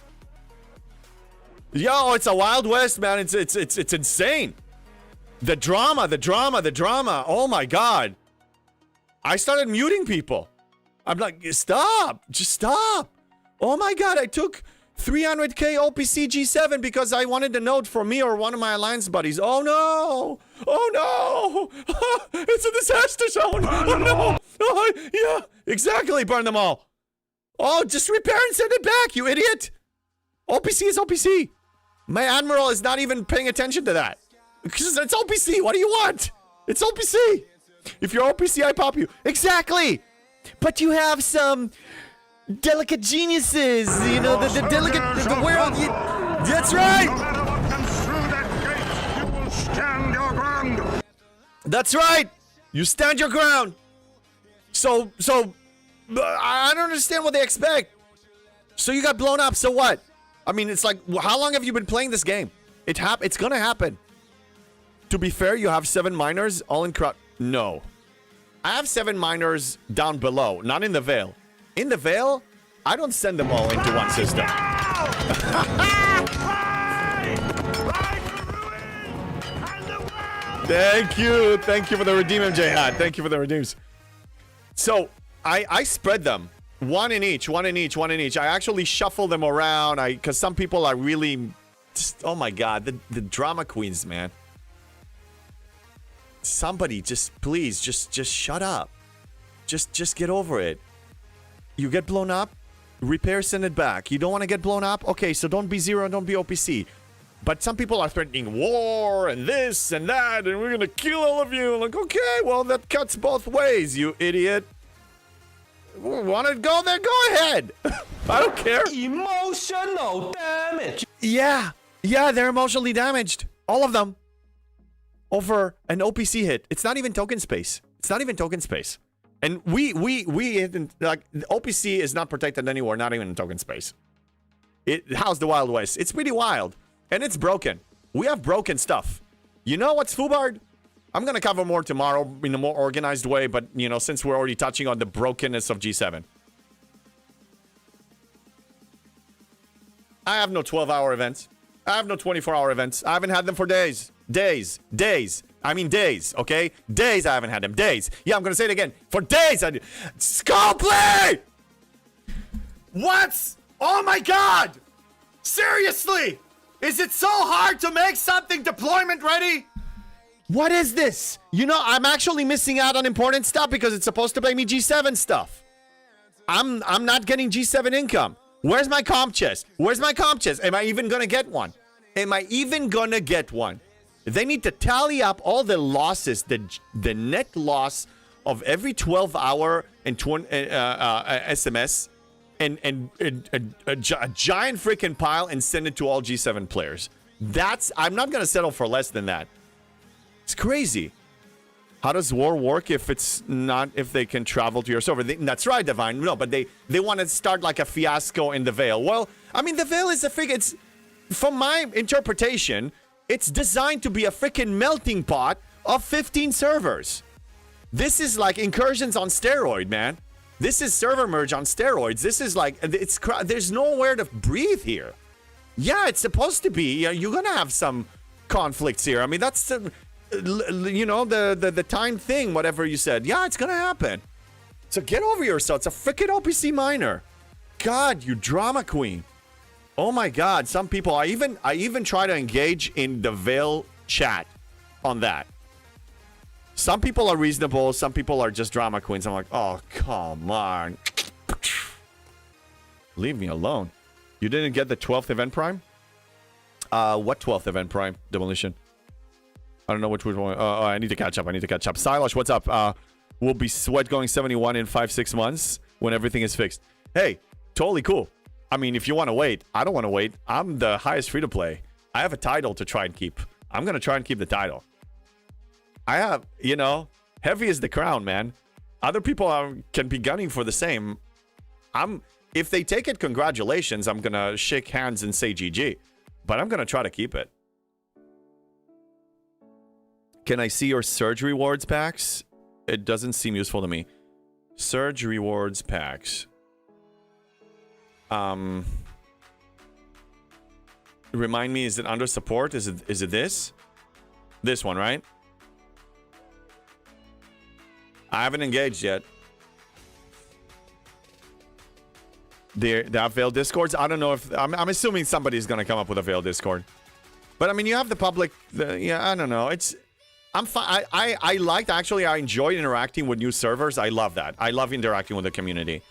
Yo, it's a Wild West, man. It's insane. The drama. Oh my God. I started muting people. I'm like, stop. Just stop. Oh my God, I took 300k OPC G7 because I wanted a node for me or one of my alliance buddies. Oh no. Oh no. It's a disaster zone. Oh no. Oh, yeah, exactly. Burn them all. Oh, just repair and send it back, you idiot. OPC is OPC. My Admiral is not even paying attention to that. Because it's OPC. What do you want? It's OPC. If you're OPC, I pop you. Exactly. But you have some delicate geniuses. You know, the delicate... The world... That's right. That's right. You stand your ground. So... I don't understand what they expect. So you got blown up. So what? I mean, it's like, how long have you been playing this game? It's gonna happen. To be fair, you have 7 miners all in crowd. No. I have 7 miners down below, not in the Veil. In the Veil, I don't send them all into one system. Thank you. Thank you for the redeem, MJ Hat. Thank you for the redeems. So, I spread them. One in each. I actually shuffle them around. Because some people are really... Just, oh my God, the drama queens, man. Somebody just, please, just shut up. Just get over it. You get blown up, repair, send it back. You don't want to get blown up? Okay, so don't be 0, don't be OPC. But some people are threatening war and this and that, and we're going to kill all of you. Like, okay, well, that cuts both ways, you idiot. Want to go there? Go ahead. I don't care. Emotional damage. Yeah, they're emotionally damaged. All of them. Over an OPC hit. It's not even token space. And we like, OPC is not protected anywhere, not even in token space. How's the Wild West? It's pretty wild. And it's broken. We have broken stuff. You know what's FUBARD? I'm going to cover more tomorrow in a more organized way, but, you know, since we're already touching on the brokenness of G7. I have no 12-hour events. I have no 24-hour events. I haven't had them for days. Days. I mean days, okay? Days I haven't had them. Days. Yeah, I'm going to say it again. For days I did. Skullplay! What? Oh my God! Seriously? Is it so hard to make something deployment ready? What is this? You know, I'm actually missing out on important stuff because it's supposed to pay me G7 stuff. I'm not getting G7 income. Where's my comp chest? Am I even gonna get one? Am I even gonna get one? They need to tally up all the losses, the net loss of every 12-hour and SMS, and a giant freaking pile, and send it to all G7 players. I'm not gonna settle for less than that. It's crazy. How does war work if they can travel to your server? That's right, Divine. No, but they want to start like a fiasco in the Veil. Well, I mean, the Veil is it's, from my interpretation, it's designed to be a freaking melting pot of 15 servers. This is like incursions on steroid, man. This is server merge on steroids. This is like, there's nowhere to breathe here. Yeah, it's supposed to be. You're going to have some conflicts here. I mean, that's the time thing, whatever you said. Yeah, it's going to happen. So get over yourself. It's a freaking OPC minor. God, you drama queen. Oh my God. Some people, I even try to engage in the Veil chat on that. Some people are reasonable. Some people are just drama queens. I'm like, oh, come on. Leave me alone. You didn't get the 12th event prime? What 12th event prime? Demolition. I don't know which one. Oh, I need to catch up. Silosh, what's up? We'll be sweat going 71 in 5-6 months when everything is fixed. Hey, totally cool. I mean, if you want to wait, I don't want to wait. I'm the highest free to play. I have a title to try and keep. I'm going to try and keep the title. I have, heavy is the crown, man. Other people can be gunning for the same. If they take it, congratulations. I'm going to shake hands and say GG. But I'm going to try to keep it. Can I see your Surge rewards packs? It doesn't seem useful to me. Surge rewards packs. Remind me, is it under support? Is it this? This one, right? I haven't engaged yet. The Veil Discords? I don't know if... I'm assuming somebody's going to come up with a Veil Discord. But, I mean, you have the public... I don't know. I'm fine. I enjoy interacting with new servers. I love that. I love interacting with the community.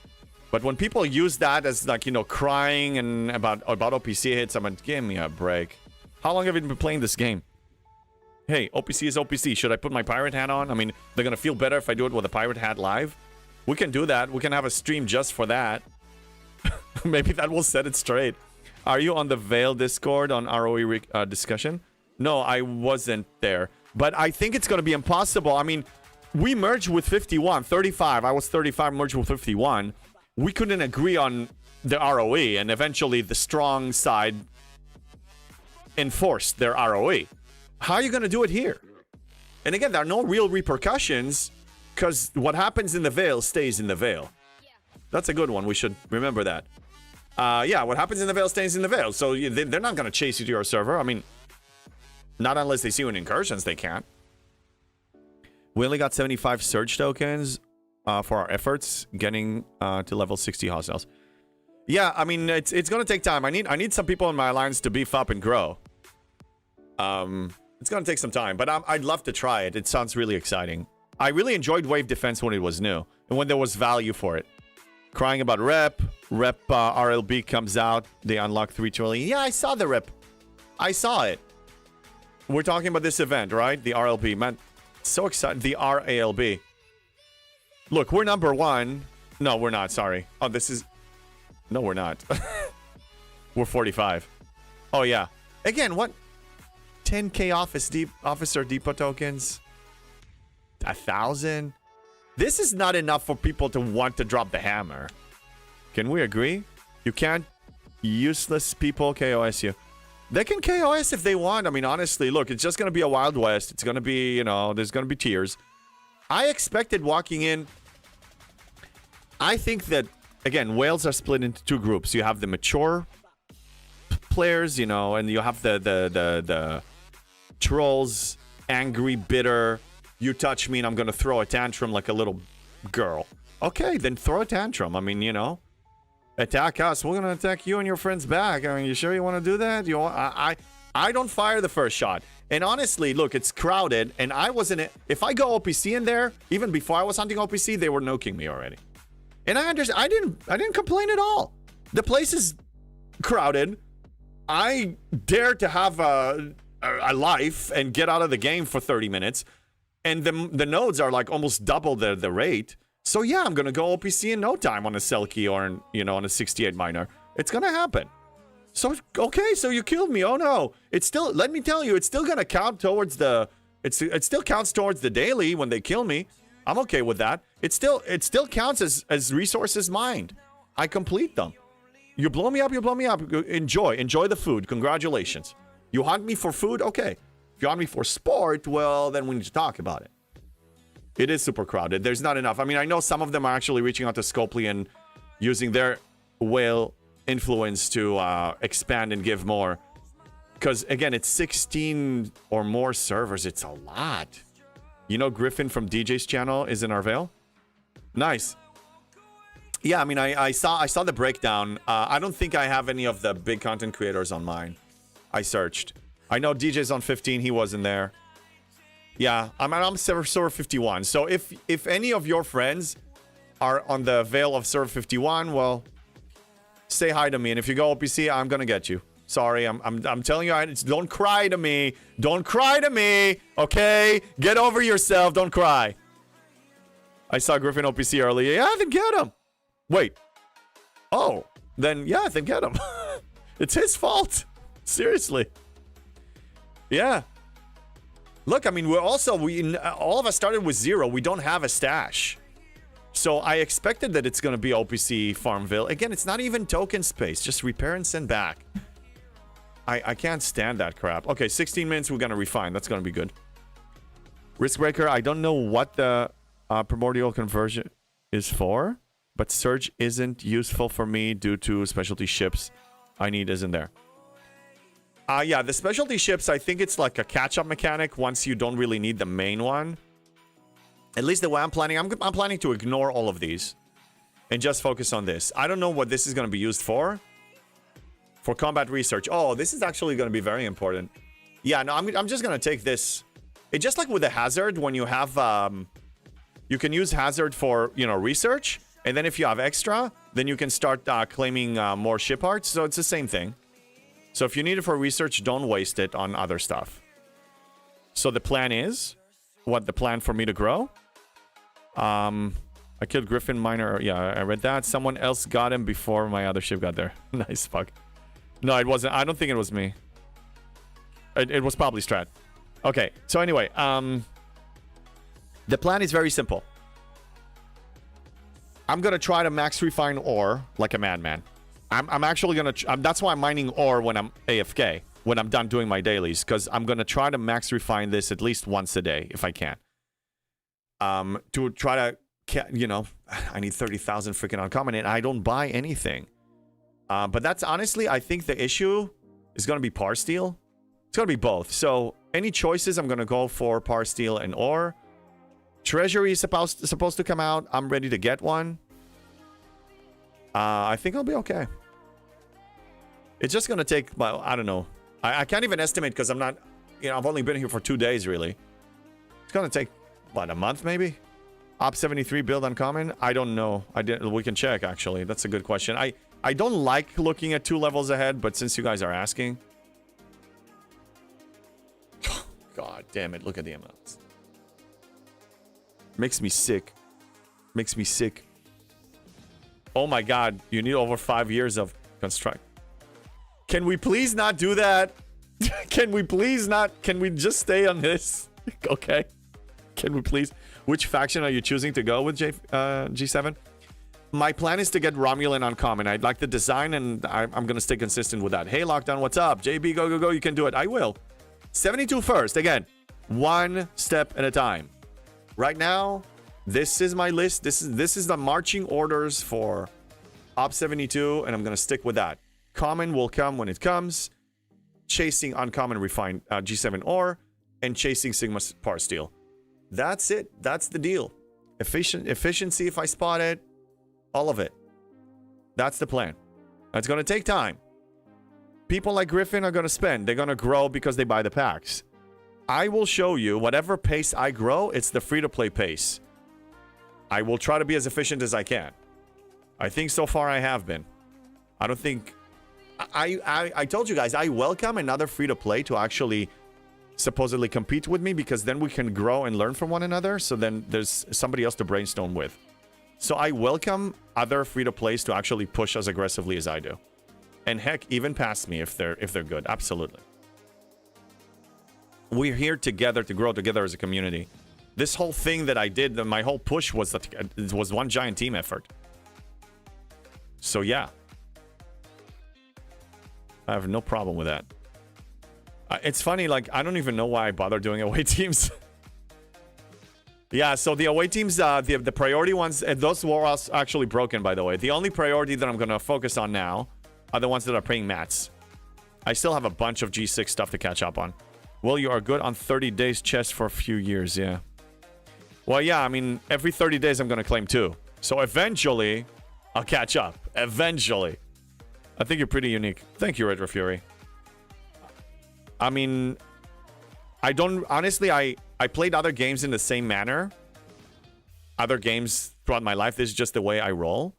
But when people use that as, like, crying and about OPC hits, I'm like, give me a break. How long have you been playing this game? Hey, OPC is OPC. Should I put my pirate hat on? I mean, they're going to feel better if I do it with a pirate hat live. We can do that. We can have a stream just for that. Maybe that will set it straight. Are you on the Veil Discord on ROE discussion? No, I wasn't there. But I think it's going to be impossible. I mean, we merged with 51, 35. I was 35, merged with 51. We couldn't agree on the ROE, and eventually the strong side enforced their ROE. How are you going to do it here? And again, there are no real repercussions because what happens in the Veil stays in the Veil. That's a good one. We should remember that. Yeah, what happens in the Veil stays in the Veil. So they're not going to chase you to your server. I mean, not unless they see you in incursions, they can't. We only got 75 Surge tokens for our efforts getting to level 60 hostiles. Yeah, I mean, it's going to take time. I need some people in my alliance to beef up and grow. It's going to take some time, but I'd love to try it. It sounds really exciting. I really enjoyed Wave Defense when it was new and when there was value for it. Crying about rep RLB comes out. They unlock 3 trillion. Yeah, I saw the rep. I saw it. We're talking about this event, right? The RLB. Man, so excited. The RALB. Look, we're number 1. No, we're not. Sorry. Oh, this is... No, we're not. We're 45. Oh, yeah. Again, what? 10k officer depot tokens? 1,000? This is not enough for people to want to drop the hammer. Can we agree? You can't useless people KOS you. They can KOS if they want. I mean, honestly, look, it's just going to be a Wild West. It's going to be, there's going to be tears. I expected walking in... I think that, again, whales are split into 2 groups. You have the mature players, and you have the trolls, angry, bitter. You touch me and I'm going to throw a tantrum like a little girl. Okay, then throw a tantrum. I mean, attack us. We're going to attack you and your friends back. I mean, you sure you want to do that? I don't fire the first shot. And honestly, look, it's crowded. And I wasn't... If I go OPC in there, even before I was hunting OPC, they were nuking me already. And I understand. I didn't complain at all. The place is crowded. I dare to have a life and get out of the game for 30 minutes, and the nodes are like almost double the rate. So yeah, I'm gonna go OPC in no time on a Selkie or on a 68 miner. It's gonna happen. So okay, so you killed me. Oh no, it's still. Let me tell you, it's still gonna count towards the. It still counts towards the daily when they kill me. I'm okay with that. It still counts as resources mined. I complete them. You blow me up, you blow me up. Enjoy the food. Congratulations. You hunt me for food? Okay. If you hunt me for sport, well, then we need to talk about it. It is super crowded. There's not enough. I mean, I know some of them are actually reaching out to Scopely and using their whale influence to expand and give more. Because, again, it's 16 or more servers. It's a lot. You know Griffin from DJ's channel is in our Vale? Nice. Yeah, I mean, I saw the breakdown. I don't think I have any of the big content creators on mine. I searched. I know DJ's on 15. He wasn't there. Yeah, I'm server 51. So if any of your friends are on the Vale of server 51, well, say hi to me. And if you go OPC, I'm gonna get you. Sorry, I'm telling you, don't cry to me. Don't cry to me, okay? Get over yourself. Don't cry. I saw Griffin OPC earlier. Yeah, then get him. Wait. Oh, then yeah, then get him. It's his fault. Seriously. Yeah. Look, I mean, all of us started with 0. We don't have a stash. So I expected that it's going to be OPC Farmville. Again, it's not even token space. Just repair and send back. I can't stand that crap. Okay, 16 minutes. We're going to refine. That's going to be good. Riskbreaker, I don't know what the primordial conversion is for, but Surge isn't useful for me due to specialty ships I need isn't there. Yeah, the specialty ships, I think it's like a catch-up mechanic once you don't really need the main one. At least the way I'm planning, I'm planning to ignore all of these and just focus on this. I don't know what this is going to be used for. For combat research. Oh, this is actually going to be very important. Yeah, no, I'm just going to take this. It's just like with the hazard, when you have... you can use hazard for, research. And then if you have extra, then you can start claiming more ship parts. So it's the same thing. So if you need it for research, don't waste it on other stuff. So the plan is... What, the plan for me to grow? I killed Griffin Miner. Yeah, I read that. Someone else got him before my other ship got there. Nice, fuck. No, it wasn't. I don't think it was me. It was probably Strat. Okay, so anyway, the plan is very simple. I'm gonna try to max refine ore like a madman. I'm actually gonna... that's why I'm mining ore when I'm AFK. When I'm done doing my dailies. Because I'm gonna try to max refine this at least once a day, if I can. To try to... I need 30,000 freaking uncommon, and I don't buy anything. But that's honestly, I think the issue is gonna be par steel. It's gonna be both. So, any choices, I'm gonna go for par steel and ore. Treasury is supposed to come out. I'm ready to get one. I think I'll be okay. It's just gonna take, well, I don't know. I can't even estimate because I'm not, I've only been here for 2 days, really. It's gonna take, what, a month, maybe? Op 73 build uncommon? I don't know. We can check, actually. That's a good question. I don't like looking at 2 levels ahead, but since you guys are asking... God damn it, look at the amounts. Makes me sick. Makes me sick. Oh my god, you need over 5 years of construct. Can we please not do that? Can we please not? Can we just stay on this? Okay. Can we please? Which faction are you choosing to go with, G7? My plan is to get Romulan uncommon. I like the design, and I'm going to stay consistent with that. Hey, Lockdown, what's up? JB, go, go, go. You can do it. I will. 72 first. Again, one step at a time. Right now, this is my list. This is the marching orders for Op 72, and I'm going to stick with that. Common will come when it comes. Chasing uncommon refined G7 ore, and chasing Sigma par steel. That's it. That's the deal. Efficiency, if I spot it. All of it. That's the plan. It's going to take time. People like Griffin are going to spend. They're going to grow because they buy the packs. I will show you whatever pace I grow, it's the free-to-play pace. I will try to be as efficient as I can. I think so far I have been. I don't think I told you guys, I welcome another free-to-play to actually supposedly compete with me, because then we can grow and learn from one another. So then there's somebody else to brainstorm with. So I welcome other free-to-plays to actually push as aggressively as I do. And heck, even past me if they're good. Absolutely. We're here together to grow together as a community. This whole thing that I did, my whole push was that it was one giant team effort. So yeah. I have no problem with that. It's funny, like, I don't even know why I bother doing away teams. Yeah, so the away teams, the priority ones, and those were actually broken, by the way. The only priority that I'm going to focus on now are the ones that are paying mats. I still have a bunch of G6 stuff to catch up on. Well, you are good on 30 days chess for a few years, yeah. Well, yeah, I mean, every 30 days I'm going to claim 2. So eventually, I'll catch up. Eventually. I think you're pretty unique. Thank you, Retro Fury. I mean, I don't... Honestly, I played other games in the same manner. Other games throughout my life. This is just the way I roll.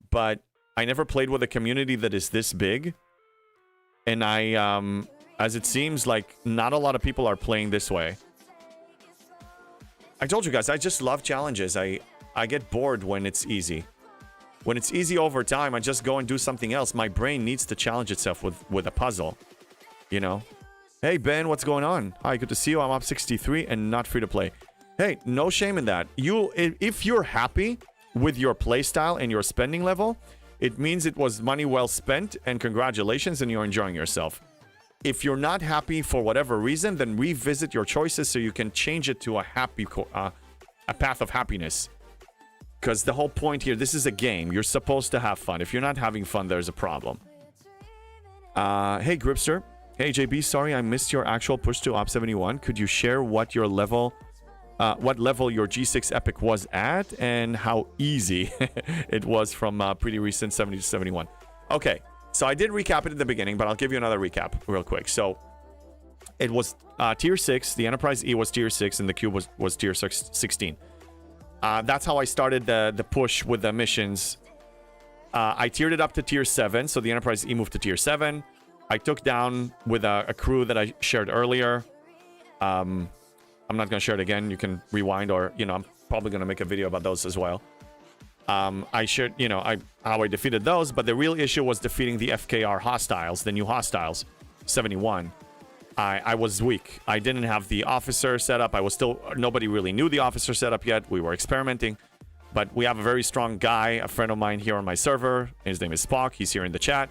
But I never played with a community that is this big. And as it seems like not a lot of people are playing this way. I told you guys, I just love challenges. I get bored when it's easy. When it's easy over time, I just go and do something else. My brain needs to challenge itself with a puzzle. You know? Hey, Ben, what's going on? Hi, good to see you. I'm up 63 and not free to play. Hey, no shame in that. If you're happy with your playstyle and your spending level, it means it was money well spent, and congratulations, and you're enjoying yourself. If you're not happy for whatever reason, then revisit your choices so you can change it to a path of happiness. Because the whole point here, this is a game. You're supposed to have fun. If you're not having fun, there's a problem. Hey, Gripster. Hey, JB, sorry I missed your actual push to Op 71. Could you share what level your G6 Epic was at and how easy it was from pretty recent 70 to 71? Okay, so I did recap it at the beginning, but I'll give you another recap real quick. So it was tier 6. The Enterprise E was tier 6, and the Cube was tier 16. That's how I started the push with the missions. I tiered it up to tier 7, so the Enterprise E moved to tier 7. I took down with a crew that I shared earlier. I'm not going to share it again. You can rewind, or, I'm probably going to make a video about those as well. I shared, how I defeated those, but the real issue was defeating the FKR hostiles, the new hostiles, 71. I was weak. I didn't have the officer set up. Nobody really knew the officer setup yet. We were experimenting, but we have a very strong guy, a friend of mine here on my server. His name is Spock. He's here in the chat.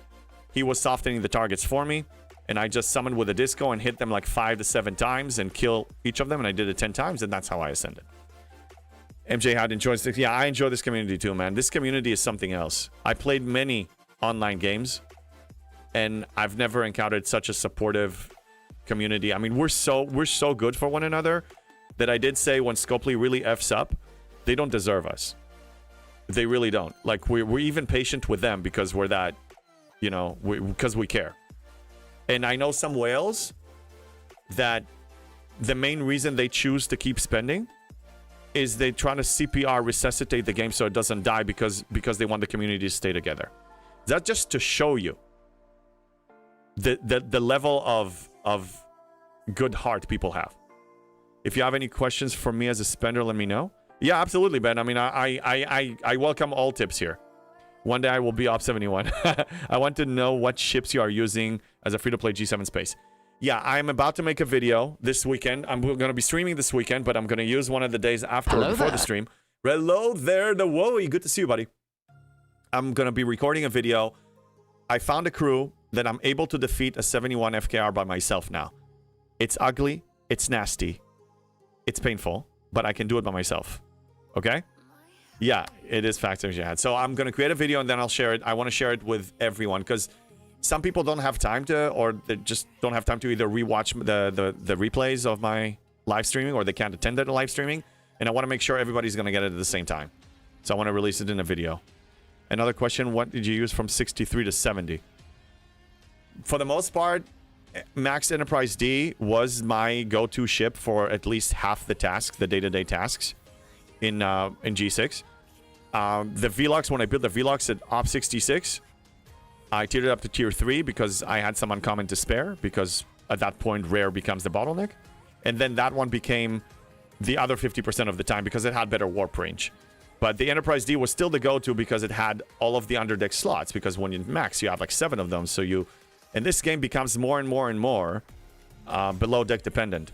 He was softening the targets for me, and I just summoned with a disco and hit them like 5 to 7 times and kill each of them, and I did it 10 times, and that's how I ascended. MJ had enjoyed this. Yeah, I enjoy this community too, man. This community is something else. I played many online games, and I've never encountered such a supportive community. I mean, we're so good for one another that I did say when Scopely really F's up, they don't deserve us. They really don't. Like, we're even patient with them because we're that, because we care. And I know some whales that the main reason they choose to keep spending is they try to CPR resuscitate the game so it doesn't die because they want the community to stay together. That's just to show you the level of good heart people have. If you have any questions for me as a spender, let me know. Yeah, absolutely, Ben. I mean, I welcome all tips here. One day I will be Op 71. I want to know what ships you are using as a free-to-play G7 space. Yeah, I'm about to make a video this weekend. I'm going to be streaming this weekend, but I'm going to use one of the days after or before the stream. Hello there, the Woey. Good to see you, buddy. I'm going to be recording a video. I found a crew that I'm able to defeat a 71 FKR by myself now. It's ugly. It's nasty. It's painful, but I can do it by myself. Okay? Yeah, it is Factor Jihad. So I'm going to create a video and then I'll share it. I want to share it with everyone because some people don't have time to, or they just don't have time to either rewatch the replays of my live streaming, or they can't attend the live streaming. And I want to make sure everybody's going to get it at the same time. So I want to release it in a video. Another question, what did you use from 63 to 70? For the most part, Max Enterprise D was my go-to ship for at least half the tasks, the day-to-day tasks in G6. The Velox, when I built the Velox at Op 66, I tiered it up to tier 3 because I had some uncommon to spare, because at that point, rare becomes the bottleneck. And then that one became the other 50% of the time because it had better warp range. But the Enterprise D was still the go-to because it had all of the underdeck slots, because when you max, you have like 7 of them. So you... And this game becomes more and more and more below deck dependent.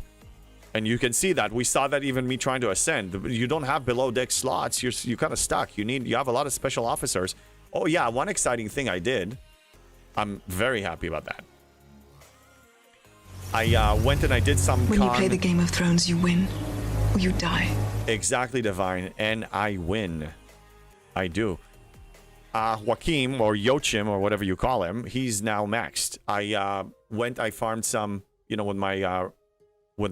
And you can see that. We saw that even me trying to ascend. You don't have below deck slots. You're kind of stuck. You have a lot of special officers. Oh yeah, one exciting thing I did. I'm very happy about that. I went and I did some When you play the Game of Thrones, you win or you die. Exactly, Divine. And I win. I do. Joachim, or Yochim, or whatever you call him, he's now maxed. I farmed some, with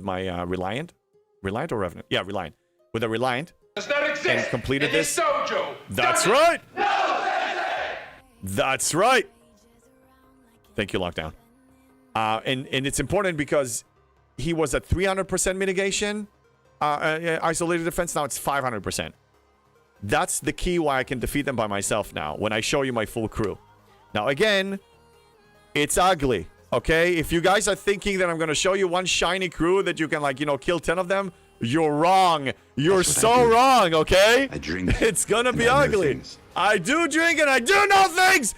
my Reliant? Reliant or Revenant? Yeah, Reliant. With a Reliant. Does not exist. And completed this. Dojo. That's right! That's right! Thank you, Lockdown. And it's important because he was at 300% mitigation, isolated defense. Now it's 500%. That's the key why I can defeat them by myself now, when I show you my full crew. Now, again, it's ugly, okay? If you guys are thinking that I'm going to show you one shiny crew that you can, kill 10 of them, you're wrong. You're so wrong, okay? I drink. It's going to be I know ugly. things. I do drink and I do know things!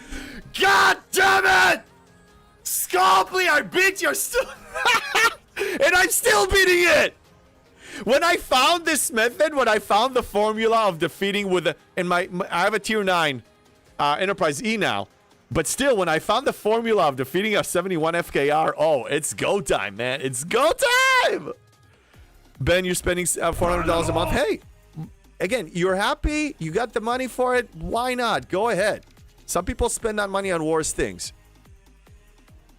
God damn it! Scopely, I beat your and I'm still beating it! When I found this method, when I found the formula of defeating with I have a tier 9 Enterprise E now, but still, when I found the formula of defeating a 71 FKR, oh, it's go time, man. It's go time! Ben, you're spending $400 a month. Hey, again, you're happy, you got the money for it, why not? Go ahead. Some people spend that money on worse things.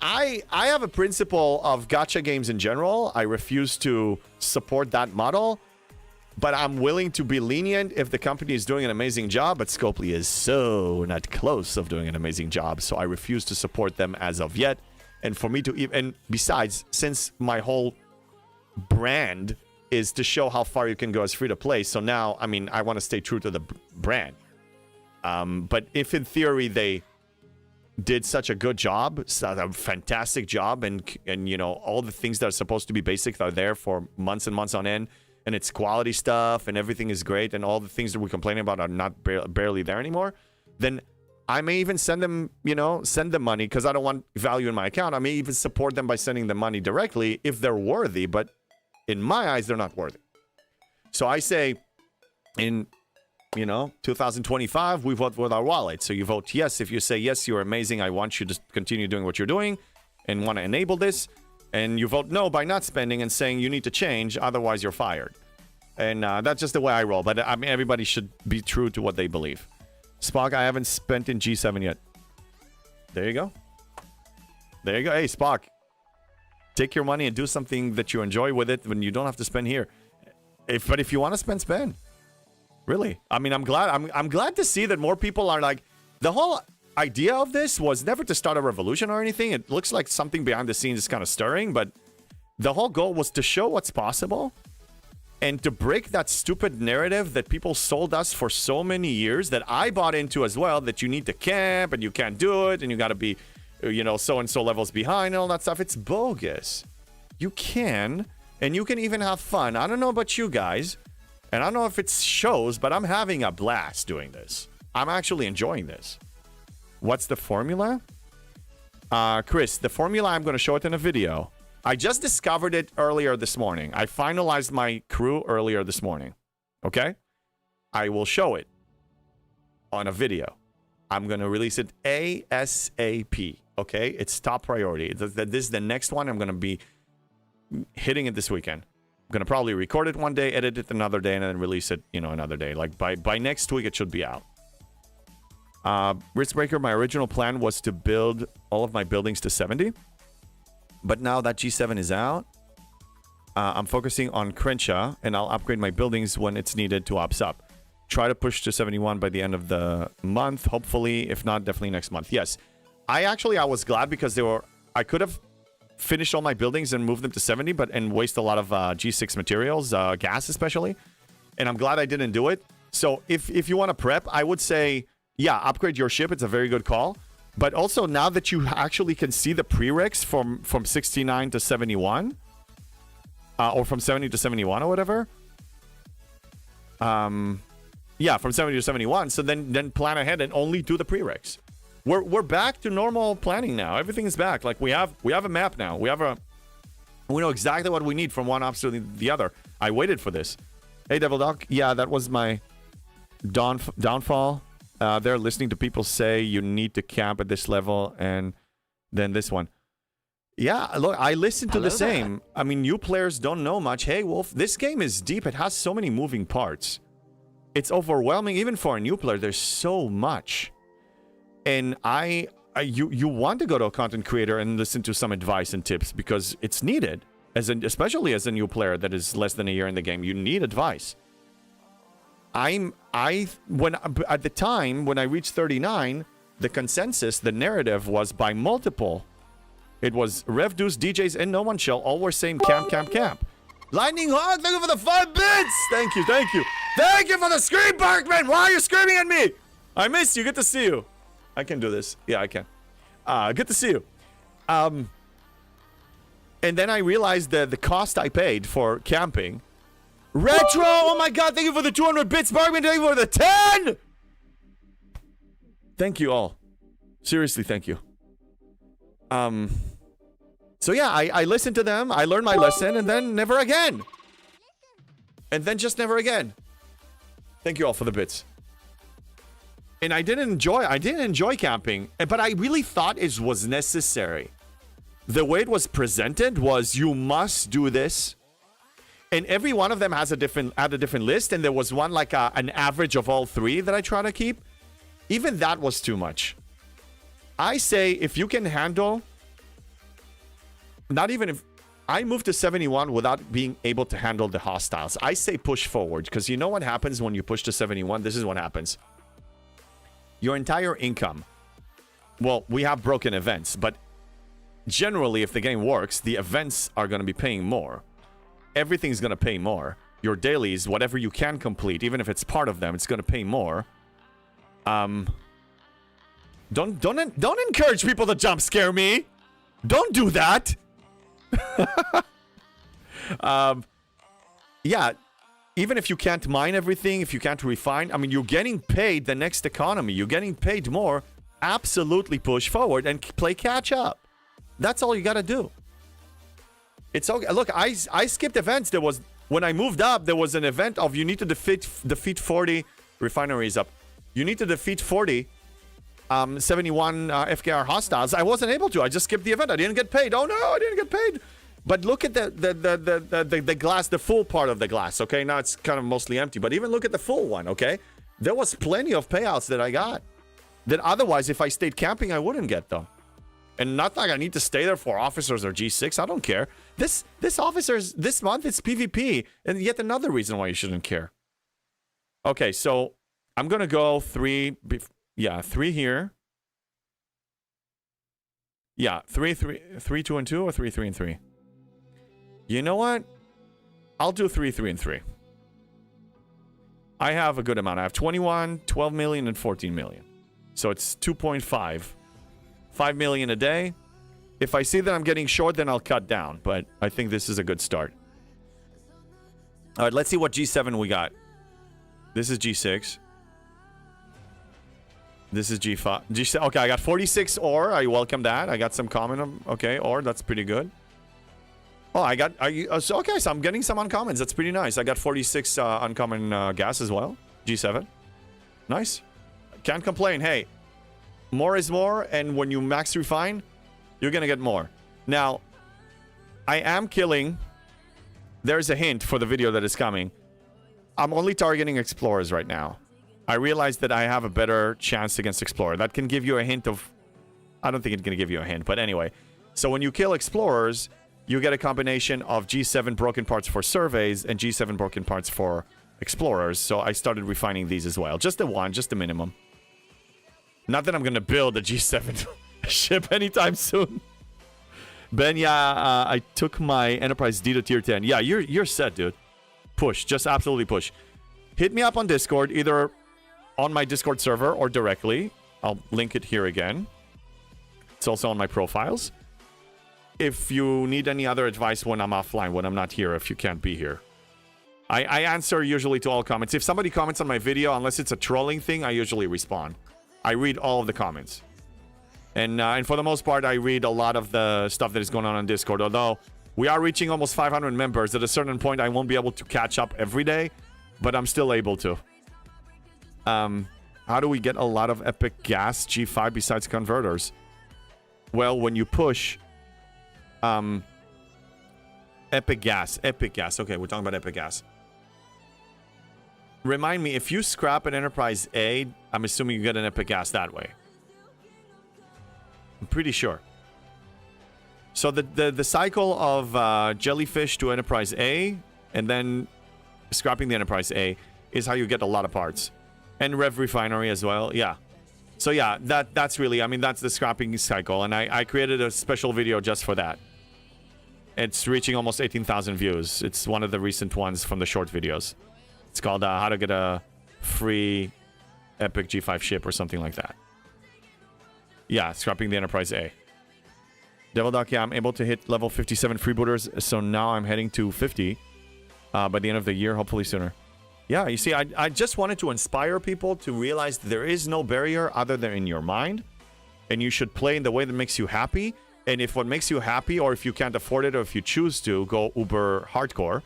I have a principle of gacha games in general. I refuse to support that model, but I'm willing to be lenient if the company is doing an amazing job, but Scopely is so not close of doing an amazing job, so I refuse to support them as of yet. And for me to and besides, since my whole brand is to show how far you can go as free to play, so now, I want to stay true to the brand. But if in theory they did such a good job, a fantastic job, and all the things that are supposed to be basic are there for months and months on end, and it's quality stuff, and everything is great, and all the things that we're complaining about are not barely there anymore, then I may even send them money, because I don't want value in my account. I may even support them by sending them money directly if they're worthy, but in my eyes, they're not worthy. So I say, in 2025, we vote with our wallet. So you vote yes. If you say yes, you're amazing, I want you to continue doing what you're doing and want to enable this. And you vote no by not spending and saying you need to change, otherwise you're fired. And that's just the way I roll. But everybody should be true to what they believe. Spock, I haven't spent in G7 yet. There you go. There you go. Hey, Spock, take your money and do something that you enjoy with it when you don't have to spend here. But if you want to spend, spend. Really, I'm glad. I'm glad to see that more people are like. The whole idea of this was never to start a revolution or anything. It looks like something behind the scenes is kind of stirring, but the whole goal was to show what's possible and to break that stupid narrative that people sold us for so many years, that I bought into as well, that you need to camp and you can't do it and you got to be, so and so levels behind and all that stuff. It's bogus. You can, and you can even have fun. I don't know about you guys. And I don't know if it shows, but I'm having a blast doing this. I'm actually enjoying this. What's the formula? Chris, the formula, I'm going to show it in a video. I just discovered it earlier this morning. I finalized my crew earlier this morning. Okay? I will show it on a video. I'm going to release it ASAP. Okay? It's top priority. This is the next one. I'm going to be hitting it this weekend. I'm gonna probably record it one day, edit it another day, and then release it, another day. Like by next week, it should be out. Riskbreaker, my original plan was to build all of my buildings to 70, but now that G7 is out, I'm focusing on Crenshaw, and I'll upgrade my buildings when it's needed to ops up. Try to push to 71 by the end of the month, hopefully. If not, definitely next month. Yes, I was glad because I could have finish all my buildings and move them to 70, and waste a lot of G6 materials, gas especially. And I'm glad I didn't do it. So if you want to prep, I would say, yeah, upgrade your ship. It's a very good call. But also, now that you actually can see the prereqs from 69 to 71, or from 70 to 71 or whatever. Yeah, from 70 to 71. So then plan ahead and only do the prereqs. We're back to normal planning now. Everything is back. Like we have a map now. We know exactly what we need from one ops to the other. I waited for this. Hey, Devil Dog. Yeah, that was my downfall. They're listening to people say you need to camp at this level, and then this one. Yeah, look, I listen to the same. I mean, new players don't know much. Hey, Wolf, this game is deep. It has so many moving parts. It's overwhelming, even for a new player. There's so much. And you want to go to a content creator and listen to some advice and tips because it's needed, especially as a new player that is less than a year in the game. You need advice. At the time when I reached 39, the consensus, the narrative was by multiple. It was Rev Deuce, DJs, and No One Shell all were saying camp, camp, camp. Lightning Hawk, thank you for the 5 bits! Thank you. Thank you for the scream, Barkman! Why are you screaming at me? I missed you. Good to see you. I can do this. Yeah, I can. Good to see you. And then I realized the cost I paid for camping. Retro! Oh my god, thank you for the 200 bits, Barkman! Thank you for the 10! Thank you all. Seriously, thank you. So yeah, I listened to them, I learned my lesson, and then never again. And then just never again. Thank you all for the bits. And I didn't enjoy camping, but I really thought it was necessary. The way it was presented was, you must do this. And every one of them had a different list, and there was one like an average of all 3 that I try to keep. Even that was too much. I say if you can handle, not even if I moved to 71 without being able to handle the hostiles, I say push forward, because you know what happens when you push to 71? This is what happens. Your entire income, well, we have broken events, but generally if the game works, the events are going to be paying more. Everything's going to pay more. Your dailies, whatever you can complete, even if it's part of them, it's going to pay more. Don't encourage people to jump scare me. Don't do that. Yeah, even if you can't mine everything, if you can't refine, I mean, you're getting paid the next economy. You're getting paid more. Absolutely push forward and play catch up. That's all you got to do. It's okay. Look, I skipped events. There was, when I moved up, there was an event of you need to defeat 40 refineries up. You need to defeat 40 71 FKR hostiles. I wasn't able to. I just skipped the event. I didn't get paid. Oh no, I didn't get paid. But look at the glass, the full part of the glass. Okay, now it's kind of mostly empty. But even look at the full one. Okay, there was plenty of payouts that I got that otherwise, if I stayed camping, I wouldn't get them. And not like I need to stay there for officers or G6. I don't care. This officers this month it's PvP, and yet another reason why you shouldn't care. Okay, so I'm gonna go 3. Yeah, 3 here. Yeah, 3, 2, and 2, or 3, 3, and 3. You know what? I'll do 3, 3, and 3. I have a good amount. I have 21, 12 million, and 14 million. So it's 2.5. 5 million a day. If I see that I'm getting short, then I'll cut down. But I think this is a good start. All right, let's see what G7 we got. This is G6. This is G5. G7. Okay, I got 46 ore. I welcome that. I got some common. Okay, ore. That's pretty good. Oh, I got... okay, so I'm getting some uncommons. That's pretty nice. I got 46 uncommon gas as well. G7. Nice. Can't complain. Hey, more is more. And when you max refine, you're going to get more. Now, I am killing... There's a hint for the video that is coming. I'm only targeting explorers right now. I realized that I have a better chance against Explorer. That can give you a hint of... I don't think it's going to give you a hint, but anyway. So when you kill Explorers, you get a combination of G7 broken parts for surveys and G7 broken parts for Explorers. So I started refining these as well. Just the one, just the minimum. Not that I'm going to build a G7 ship anytime soon. Ben, yeah, I took my Enterprise D to tier 10. Yeah, you're set, dude. Push, just absolutely push. Hit me up on Discord, either on my Discord server or directly. I'll link it here again. It's also on my profiles. If you need any other advice when I'm offline, when I'm not here, if you can't be here. I answer usually to all comments. If somebody comments on my video, unless it's a trolling thing, I usually respond. I read all of the comments. And for the most part, I read a lot of the stuff that is going on Discord. Although we are reaching almost 500 members. At a certain point, I won't be able to catch up every day, but I'm still able to. How do we get a lot of epic gas G5 besides converters? Well, when you push... Epic gas. Okay, we're talking about epic gas. Remind me, if you scrap an Enterprise A, I'm assuming you get an epic gas that way. I'm pretty sure. So the cycle of Jellyfish to Enterprise A, and then scrapping the Enterprise A, is how you get a lot of parts. And Rev Refinery as well, yeah. So yeah, that's really, I mean, that's the scrapping cycle, and I created a special video just for that. It's reaching almost 18,000 views. It's one of the recent ones from the short videos. It's called How to Get a Free Epic G5 Ship or something like that. Yeah, scrapping the Enterprise A. Devil Duck, yeah, I'm able to hit level 57 freebooters, so now I'm heading to 50 by the end of the year, hopefully sooner. Yeah, you see, I just wanted to inspire people to realize there is no barrier other than in your mind, and you should play in the way that makes you happy. And if what makes you happy, or if you can't afford it, or if you choose to go uber hardcore,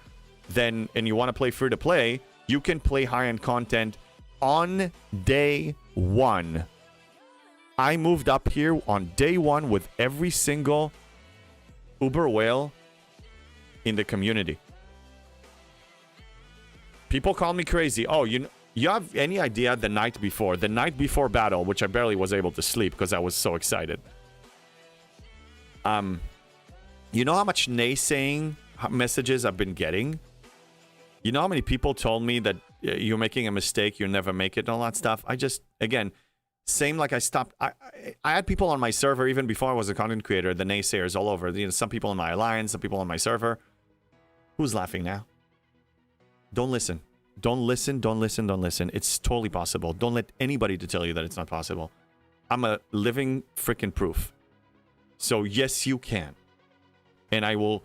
then, and you want to play free to play, you can play high-end content on day one. I moved up here on day one with every single Uber whale in the community. People call me crazy. Oh, you have any idea the night before battle, which I barely was able to sleep because I was so excited. You know how much naysaying messages I've been getting? You know how many people told me that you're making a mistake, you'll never make it, and all that stuff? I just, again, same like I stopped. I had people on my server even before I was a content creator, the naysayers all over. You know, some people in my alliance, some people on my server. Who's laughing now? Don't listen. Don't listen, don't listen, don't listen. It's totally possible. Don't let anybody to tell you that it's not possible. I'm a living freaking proof. So yes, you can. And I will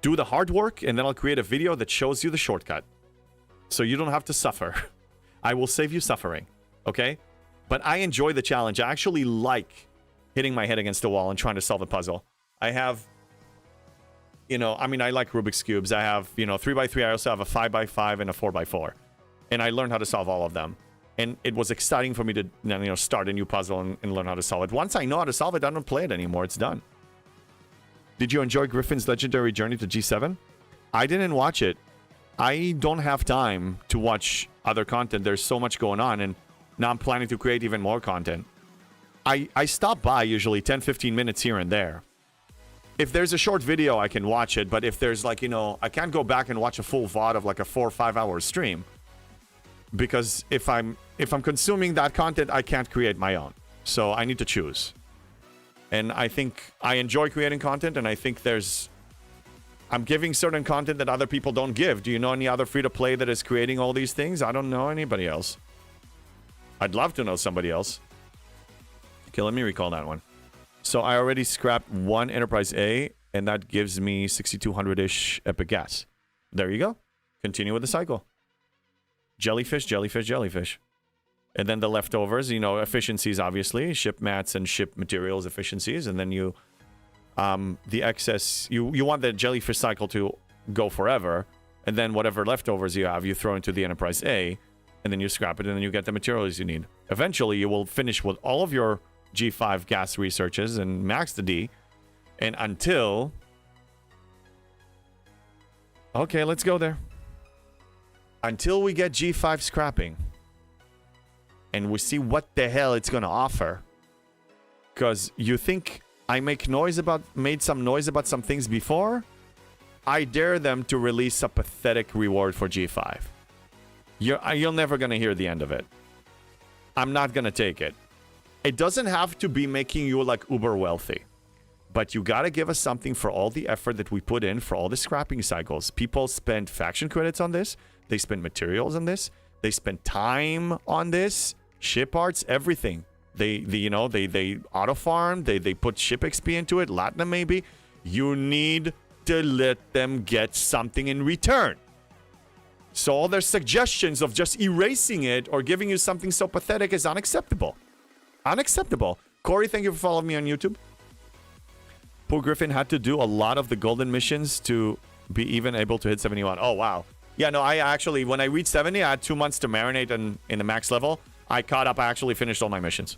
do the hard work, and then I'll create a video that shows you the shortcut. So you don't have to suffer. I will save you suffering. Okay? But I enjoy the challenge. I actually like hitting my head against the wall and trying to solve a puzzle. I have, you know, I mean, I like Rubik's Cubes. I have, you know, 3x3. I also have a 5x5 and a 4x4. And I learned how to solve all of them. And it was exciting for me to, you know, start a new puzzle and learn how to solve it. Once I know how to solve it, I don't play it anymore. It's done. Did you enjoy Griffin's legendary journey to G7? I didn't watch it. I don't have time to watch other content. There's so much going on, and now I'm planning to create even more content. I stop by usually 10-15 minutes here and there. If there's a short video, I can watch it, but if there's like, you know, I can't go back and watch a full VOD of like a 4 or 5 hour stream. Because if I'm consuming that content, I can't create my own. So I need to choose. And I think I enjoy creating content, and I think I'm giving certain content that other people don't give. Do you know any other free-to-play that is creating all these things? I don't know anybody else. I'd love to know somebody else. Okay, let me recall that one. So I already scrapped one Enterprise A, and that gives me 6,200-ish epic gas. There you go. Continue with the cycle. Jellyfish, jellyfish, jellyfish. And then the leftovers, you know, efficiencies, obviously. Ship mats and ship materials efficiencies. And then you, the excess, you want the jellyfish cycle to go forever. And then whatever leftovers you have, you throw into the Enterprise A. And then you scrap it, and then you get the materials you need. Eventually, you will finish with all of your G5 gas researches and max the D. And until... Okay, let's go there. Until we get G5 scrapping. And we see what the hell it's going to offer. Because you think I made some noise about some things before? I dare them to release a pathetic reward for G5. You're never going to hear the end of it. I'm not going to take it. It doesn't have to be making you like uber wealthy. But you got to give us something for all the effort that we put in for all the scrapping cycles. People spend faction credits on this. They spend materials on this. They spend time on this. Ship arts, everything. They auto farm. They put ship XP into it. Latinum maybe. You need to let them get something in return. So all their suggestions of just erasing it or giving you something so pathetic is unacceptable. Unacceptable. Corey, thank you for following me on YouTube. Poor Griffin had to do a lot of the golden missions to be even able to hit 71. Oh, wow. Yeah, no, I actually, when I reached 70, I had 2 months to marinate in the max level. I caught up. I actually finished all my missions.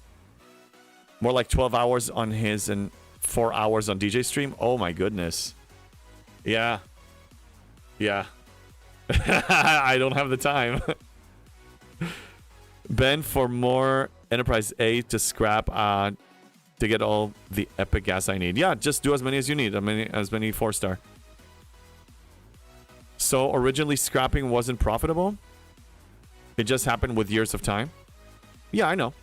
More like 12 hours on his and 4 hours on DJ stream. Oh, my goodness. Yeah. Yeah. I don't have the time. Ben, for more Enterprise A to scrap to get all the epic gas I need. Yeah, just do as many as you need. As many 4-star. So originally scrapping wasn't profitable? It just happened with years of time? Yeah, I know.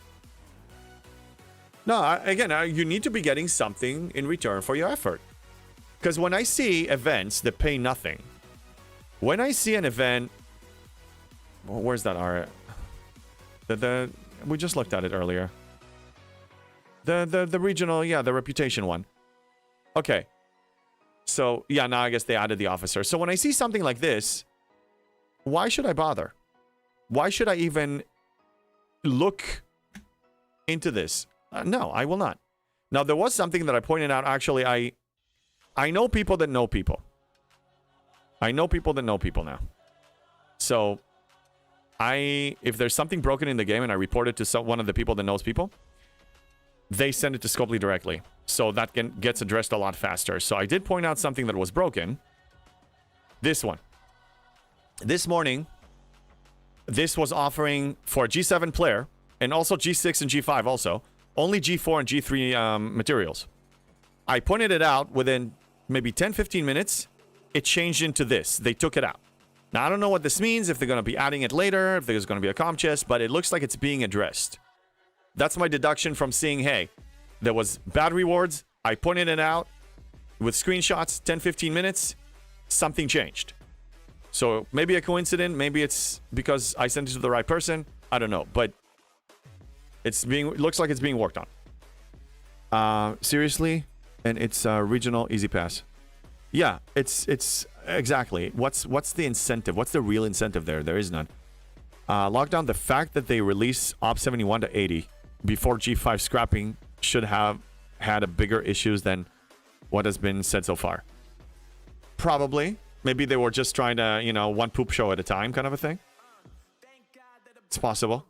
No, again, you need to be getting something in return for your effort. Because when I see events that pay nothing, when I see an event, well, where's that R? We just looked at it earlier. The regional, yeah, the reputation one. Okay. So, yeah, now I guess they added the officer. So when I see something like this, why should I bother? Why should I even look into this? No, I will not. Now, there was something that I pointed out. Actually, I know people that know people. I know people that know people now. So, if there's something broken in the game and I report it to one of the people that knows people, they send it to Scopely directly. So that gets addressed a lot faster. So I did point out something that was broken. This one. This morning, this was offering for a G7 player, and also G6 and G5 also, only G4 and G3 materials. I pointed it out within maybe 10-15 minutes. It changed into this. They took it out. Now, I don't know what this means, if they're going to be adding it later, if there's going to be a comm chest, but it looks like it's being addressed. That's my deduction from seeing, hey, there was bad rewards. I pointed it out with screenshots, 10-15 minutes, something changed. So maybe a coincidence, maybe it's because I sent it to the right person. I don't know, but it looks like it's being worked on. Seriously? And it's regional easy pass. Yeah, it's exactly. What's the incentive? What's the real incentive there? There is none. Lockdown, the fact that they release Op 71 to 80 before G5 scrapping should have had a bigger issues than what has been said so far. Probably. Maybe they were just trying to, one poop show at a time kind of a thing. It's possible.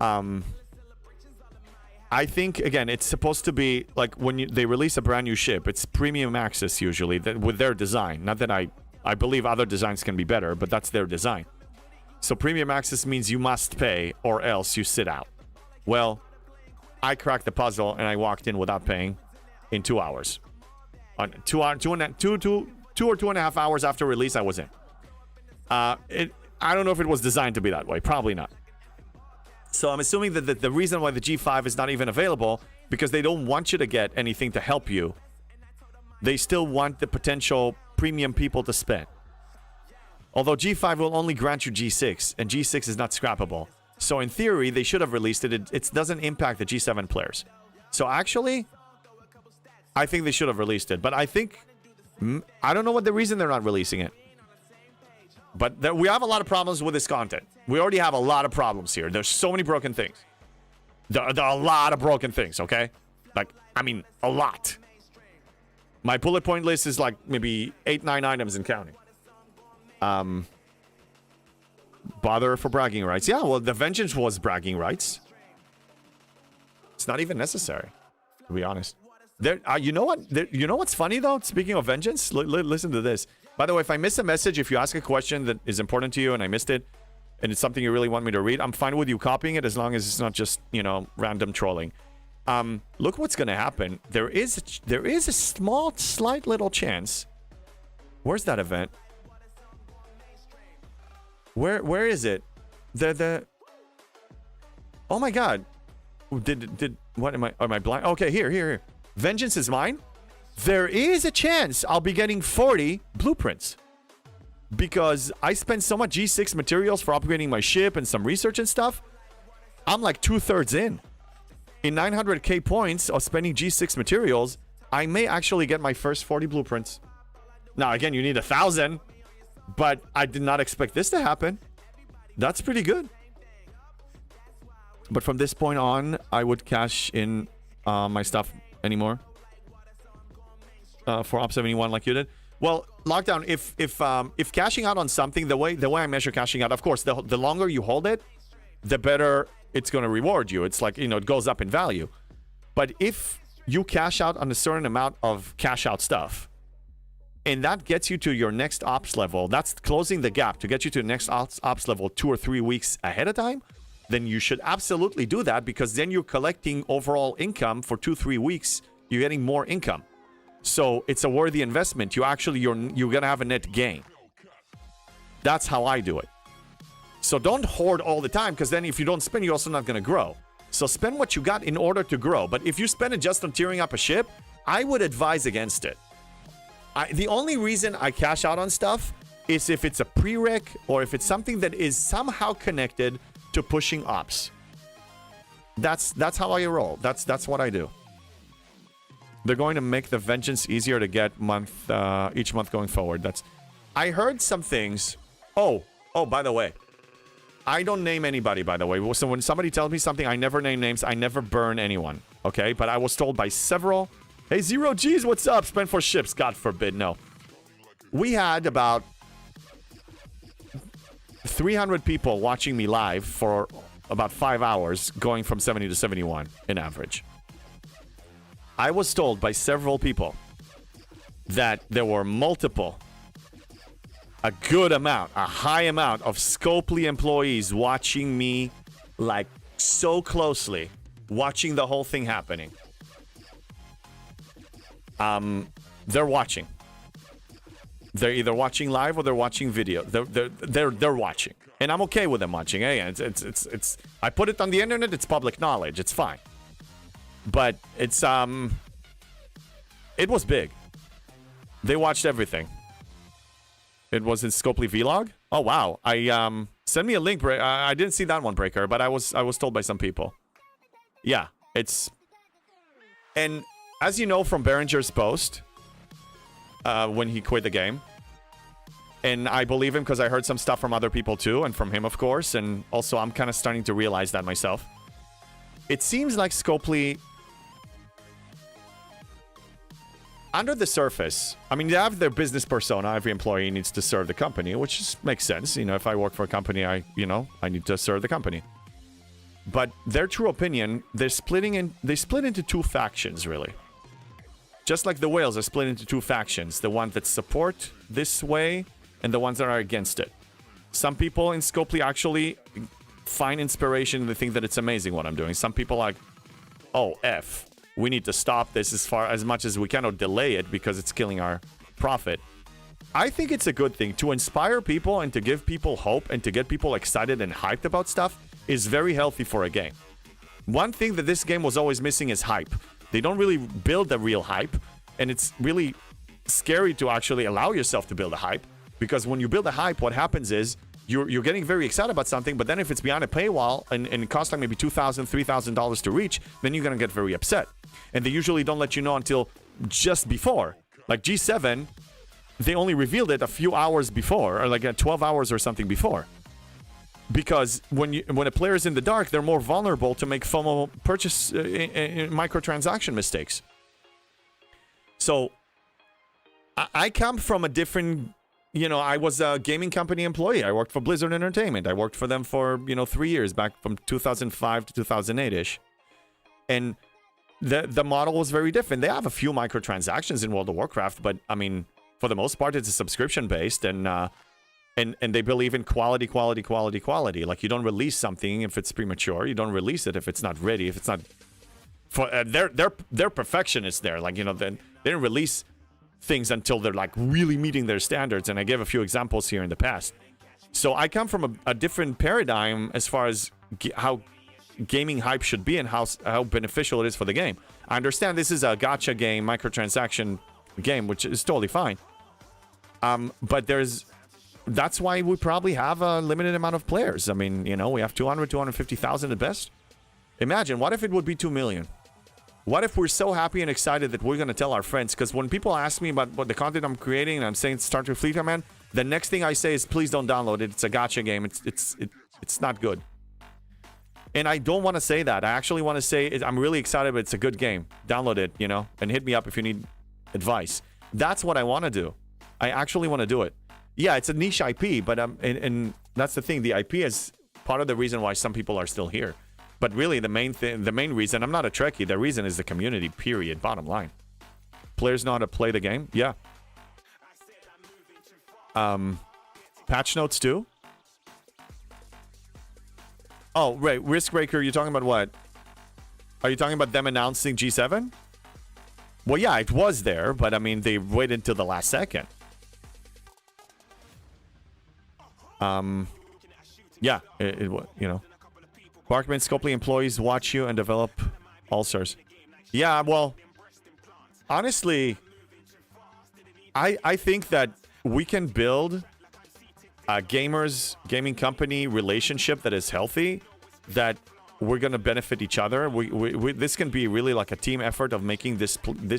I think, again, it's supposed to be like when they release a brand new ship, it's premium access usually with their design. Not that I believe other designs can be better, but that's their design. So premium access means you must pay or else you sit out. Well, I cracked the puzzle and I walked in without paying in 2 hours. On 2 or 2.5 hours after release, I was in. I don't know if it was designed to be that way. Probably not. So I'm assuming that the reason why the G5 is not even available, because they don't want you to get anything to help you. They still want the potential premium people to spend. Although G5 will only grant you G6, and G6 is not scrappable. So in theory, they should have released it. It doesn't impact the G7 players. So actually, I think they should have released it. But I think, I don't know what the reason they're not releasing it. But we have a lot of problems with this content. We already have a lot of problems here. There's so many broken things. There are a lot of broken things, okay? Like, I mean, a lot. My bullet point list is like maybe 8-9 items and counting. Bother for bragging rights. Yeah, well, the Vengeance was bragging rights. It's not even necessary, to be honest. You know what? You know what's funny, though? Speaking of Vengeance, listen to this. By the way, if I miss a message, if you ask a question that is important to you and I missed it, and it's something you really want me to read, I'm fine with you copying it as long as it's not just, random trolling. Look what's going to happen. There is a small, slight little chance. Where's that event? Where is it? Oh my god. What am I blind? Okay, here. Vengeance is mine. There is a chance I'll be getting 40 blueprints. Because I spent so much G6 materials for upgrading my ship and some research and stuff. I'm like 2/3 in. in 900k points of spending G6 materials, I may actually get my first 40 blueprints. Now, again, you need 1,000, but I did not expect this to happen. That's pretty good. But from this point on, I would cash in my stuff anymore for Op 71 like you did. Well, Lockdown, if cashing out on something, the way I measure cashing out, of course, the longer you hold it, the better it's going to reward you. It's like, it goes up in value. But if you cash out on a certain amount of cash out stuff, and that gets you to your next ops level, that's closing the gap to get you to the next ops level 2 or 3 weeks ahead of time, then you should absolutely do that, because then you're collecting overall income for 2-3 weeks. You're getting more income. So it's a worthy investment. You're going to have a net gain. That's how I do it. So don't hoard all the time, because then if you don't spend, you're also not going to grow. So spend what you got in order to grow. But if you spend it just on tearing up a ship, I would advise against it. The only reason I cash out on stuff is if it's a prereq or if it's something that is somehow connected to pushing ops. That's how I roll. That's what I do. They're going to make the vengeance easier to get each month going forward. I heard some things. Oh, by the way, I don't name anybody, by the way. So when somebody tells me something, I never name names. I never burn anyone. Okay, but I was told by several. Hey, Zero G's, what's up? Spend for ships. God forbid, no. We had about 300 people watching me live for about 5 hours, going from 70 to 71 in average. I was told by several people that there were a good amount, a high amount of Scopely employees watching me like so closely, watching the whole thing happening. They're watching. They're either watching live or they're watching video. They're watching, and I'm okay with them watching. Hey, it's I put it on the internet. It's public knowledge. It's fine. But it was big. They watched everything. It was in Scopely Vlog. Oh wow! Send me a link. I didn't see that one, Breaker, but I was told by some people. Yeah, and as you know from Behringer's post, when he quit the game, and I believe him because I heard some stuff from other people too, and from him, of course, and also I'm kind of starting to realize that myself. It seems like Scopely, under the surface, I mean, they have their business persona. Every employee needs to serve the company, which makes sense. If I work for a company, I need to serve the company. But their true opinion, they split into two factions, really. Just like the whales are split into two factions, the ones that support this way and the ones that are against it. Some people in Scopely actually find inspiration and they think that it's amazing what I'm doing. Some people are like, oh, F. We need to stop this as much as we can or delay it because it's killing our profit. I think it's a good thing. To inspire people and to give people hope and to get people excited and hyped about stuff is very healthy for a game. One thing that this game was always missing is hype. They don't really build a real hype, and it's really scary to actually allow yourself to build a hype, because when you build a hype, what happens is you're getting very excited about something, but then if it's behind a paywall and it costs like maybe $2,000, $3,000 to reach, then you're going to get very upset. And they usually don't let you know until just before. Like G7, they only revealed it a few hours before, or like 12 hours or something before. Because when a player is in the dark, they're more vulnerable to make FOMO purchase microtransaction mistakes. So I come from a different, I was a gaming company employee. I worked for Blizzard Entertainment. I worked for them for 3 years, back from 2005 to 2008-ish. And the model was very different. They have a few microtransactions in World of Warcraft, but I mean, for the most part, it's a subscription based, and they believe in quality. Like, you don't release something if it's premature. You don't release it if it's not ready. If it's not for they're perfectionists there. Like, they didn't release things until they're like really meeting their standards. And I gave a few examples here in the past. So I come from a different paradigm as far as how gaming hype should be and how beneficial it is for the game. I understand this is a gacha game, microtransaction game, which is totally fine. But that's why we probably have a limited amount of players. I mean, we have 200, 250,000 at best. Imagine, what if it would be 2 million? What if we're so happy and excited that we're going to tell our friends? Because when people ask me about what the content I'm creating and I'm saying start with Fleet Command, the next thing I say is please don't download it. It's a gacha game. It's not good. And I don't want to say that. I actually want to say I'm really excited, but it's a good game. Download it, you know, and hit me up if you need advice. That's what I want to do. I actually want to do it. Yeah, it's a niche IP, but and that's the thing. The IP is part of the reason why some people are still here. But really, the main reason, I'm not a Trekkie. The reason is the community, period, bottom line. Players know how to play the game? Yeah. Patch notes too? Oh, right. Riskbreaker, you're talking about what? Are you talking about them announcing G7? Well, yeah, it was there, but I mean, they waited until the last second. Yeah, you know. Barkman, Scopely employees watch you and develop ulcers. Yeah, well, honestly, I think that we can build a gaming company relationship that is healthy, that we're going to benefit each other. This can be really like a team effort of making this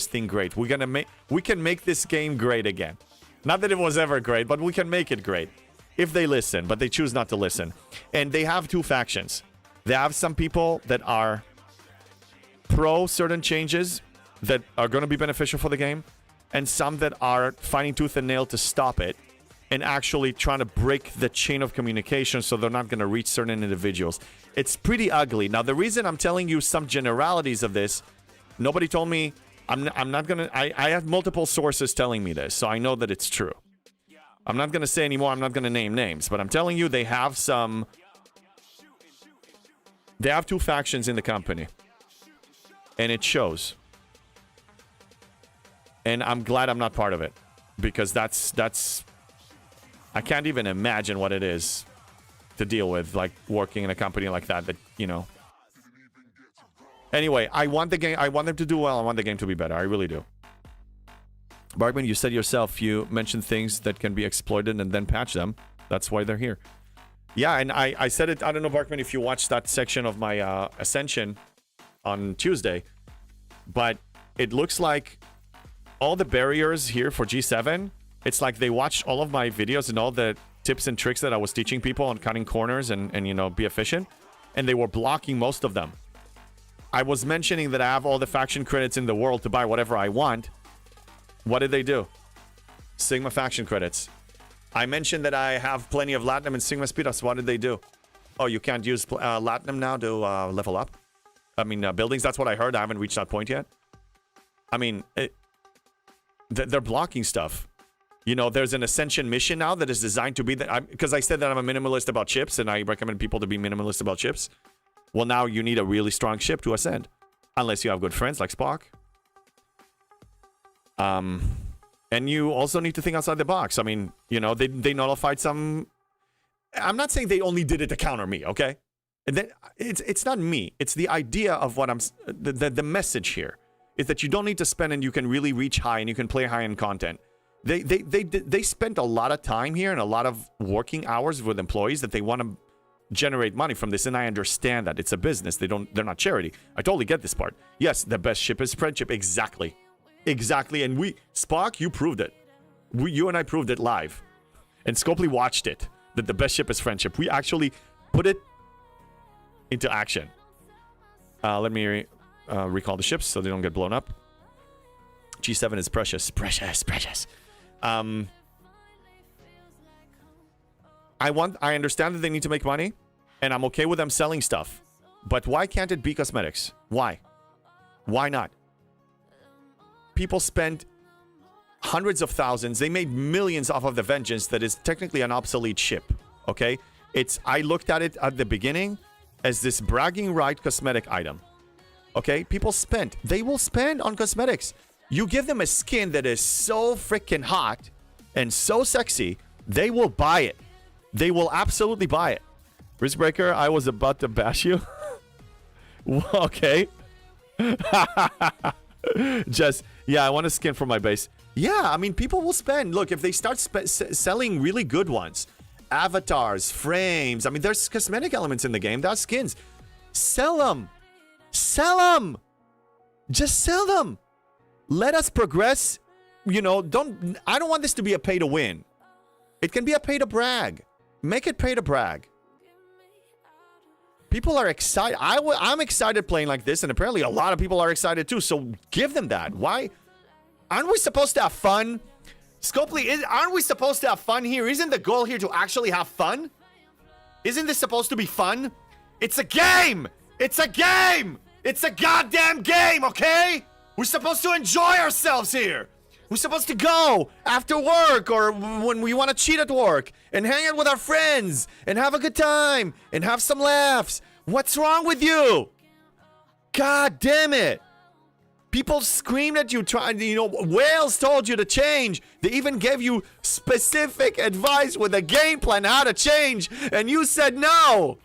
thing great. We can make this game great again. Not that it was ever great, but we can make it great if they listen, but they choose not to listen. And they have two factions. They have some people that are pro certain changes that are going to be beneficial for the game, and some that are fighting tooth and nail to stop it and actually trying to break the chain of communication so they're not going to reach certain individuals. It's pretty ugly. Now, the reason I'm telling you some generalities of this, nobody told me. I'm not going to... I have multiple sources telling me this, so I know that it's true. I'm not going to say anymore. I'm not going to name names, but I'm telling you they have some... They have two factions in the company. And it shows. And I'm glad I'm not part of it. Because that's... I can't even imagine what it is to deal with, like, working in a company like that, you know. Anyway, I want the game... I want them to do well. I want the game to be better. I really do. Barkman, you said yourself, you mentioned things that can be exploited and then patch them. That's why they're here. Yeah, and I said it, I don't know, Barkman, if you watched that section of my Ascension on Tuesday, but it looks like all the barriers here for G7, it's like they watched all of my videos and all the tips and tricks that I was teaching people on cutting corners and you know, be efficient, and they were blocking most of them. I was mentioning that I have all the faction credits in the world to buy whatever I want. What did they do? Sigma faction credits. I mentioned that I have plenty of Latinum and Sigma Speedos. What did they do? Oh, you can't use Latinum now to level up? I mean, buildings, that's what I heard. I haven't reached that point yet. I mean, they're blocking stuff. You know, there's an Ascension mission now that is designed to be... Because I said that I'm a minimalist about chips, and I recommend people to be minimalist about chips. Well, now you need a really strong ship to ascend. Unless you have good friends like Spock. And you also need to think outside the box. I mean, you know, they nullified some... I'm not saying they only did it to counter me, okay? And then it's not me. It's the idea of what I'm... The message here is that you don't need to spend and you can really reach high and you can play high-end content. They spent a lot of time here and a lot of working hours with employees that they want to generate money from this, and I understand that. It's a business. They're not charity. I totally get this part. Yes, the best ship is friendship. Exactly. Exactly, and Spock, you proved it. You and I proved it live. And Scopely watched it, that the best ship is friendship. We actually put it into action. Let me recall the ships so they don't get blown up. G7 is precious. Precious. I understand that they need to make money, and I'm okay with them selling stuff. But why can't it be cosmetics? Why? Why not? People spent hundreds of thousands. They made millions off of the Vengeance that is technically an obsolete ship. Okay? I looked at it at the beginning as this bragging right cosmetic item. Okay? People spent. They will spend on cosmetics. You give them a skin that is so freaking hot and so sexy, they will buy it. They will absolutely buy it. Riskbreaker, I was about to bash you. Okay. Just... Yeah, I want a skin for my base. Yeah, I mean, people will spend. Look, if they start selling really good ones, avatars, frames. I mean, there's cosmetic elements in the game. There's skins. Sell them. Sell them. Just sell them. Let us progress. I don't want this to be a pay to win. It can be a pay to brag. Make it pay to brag. People are excited. I'm excited playing like this, and apparently a lot of people are excited too. So give them that. Why? Aren't we supposed to have fun? Scopely, aren't we supposed to have fun here? Isn't the goal here to actually have fun? Isn't this supposed to be fun? It's a game! It's a game! It's a goddamn game, okay? We're supposed to enjoy ourselves here. We're supposed to go after work or when we want to cheat at work and hang out with our friends and have a good time and have some laughs. What's wrong with you? God damn it. People screamed at you, Wales told you to change. They even gave you specific advice with a game plan how to change, and you said no.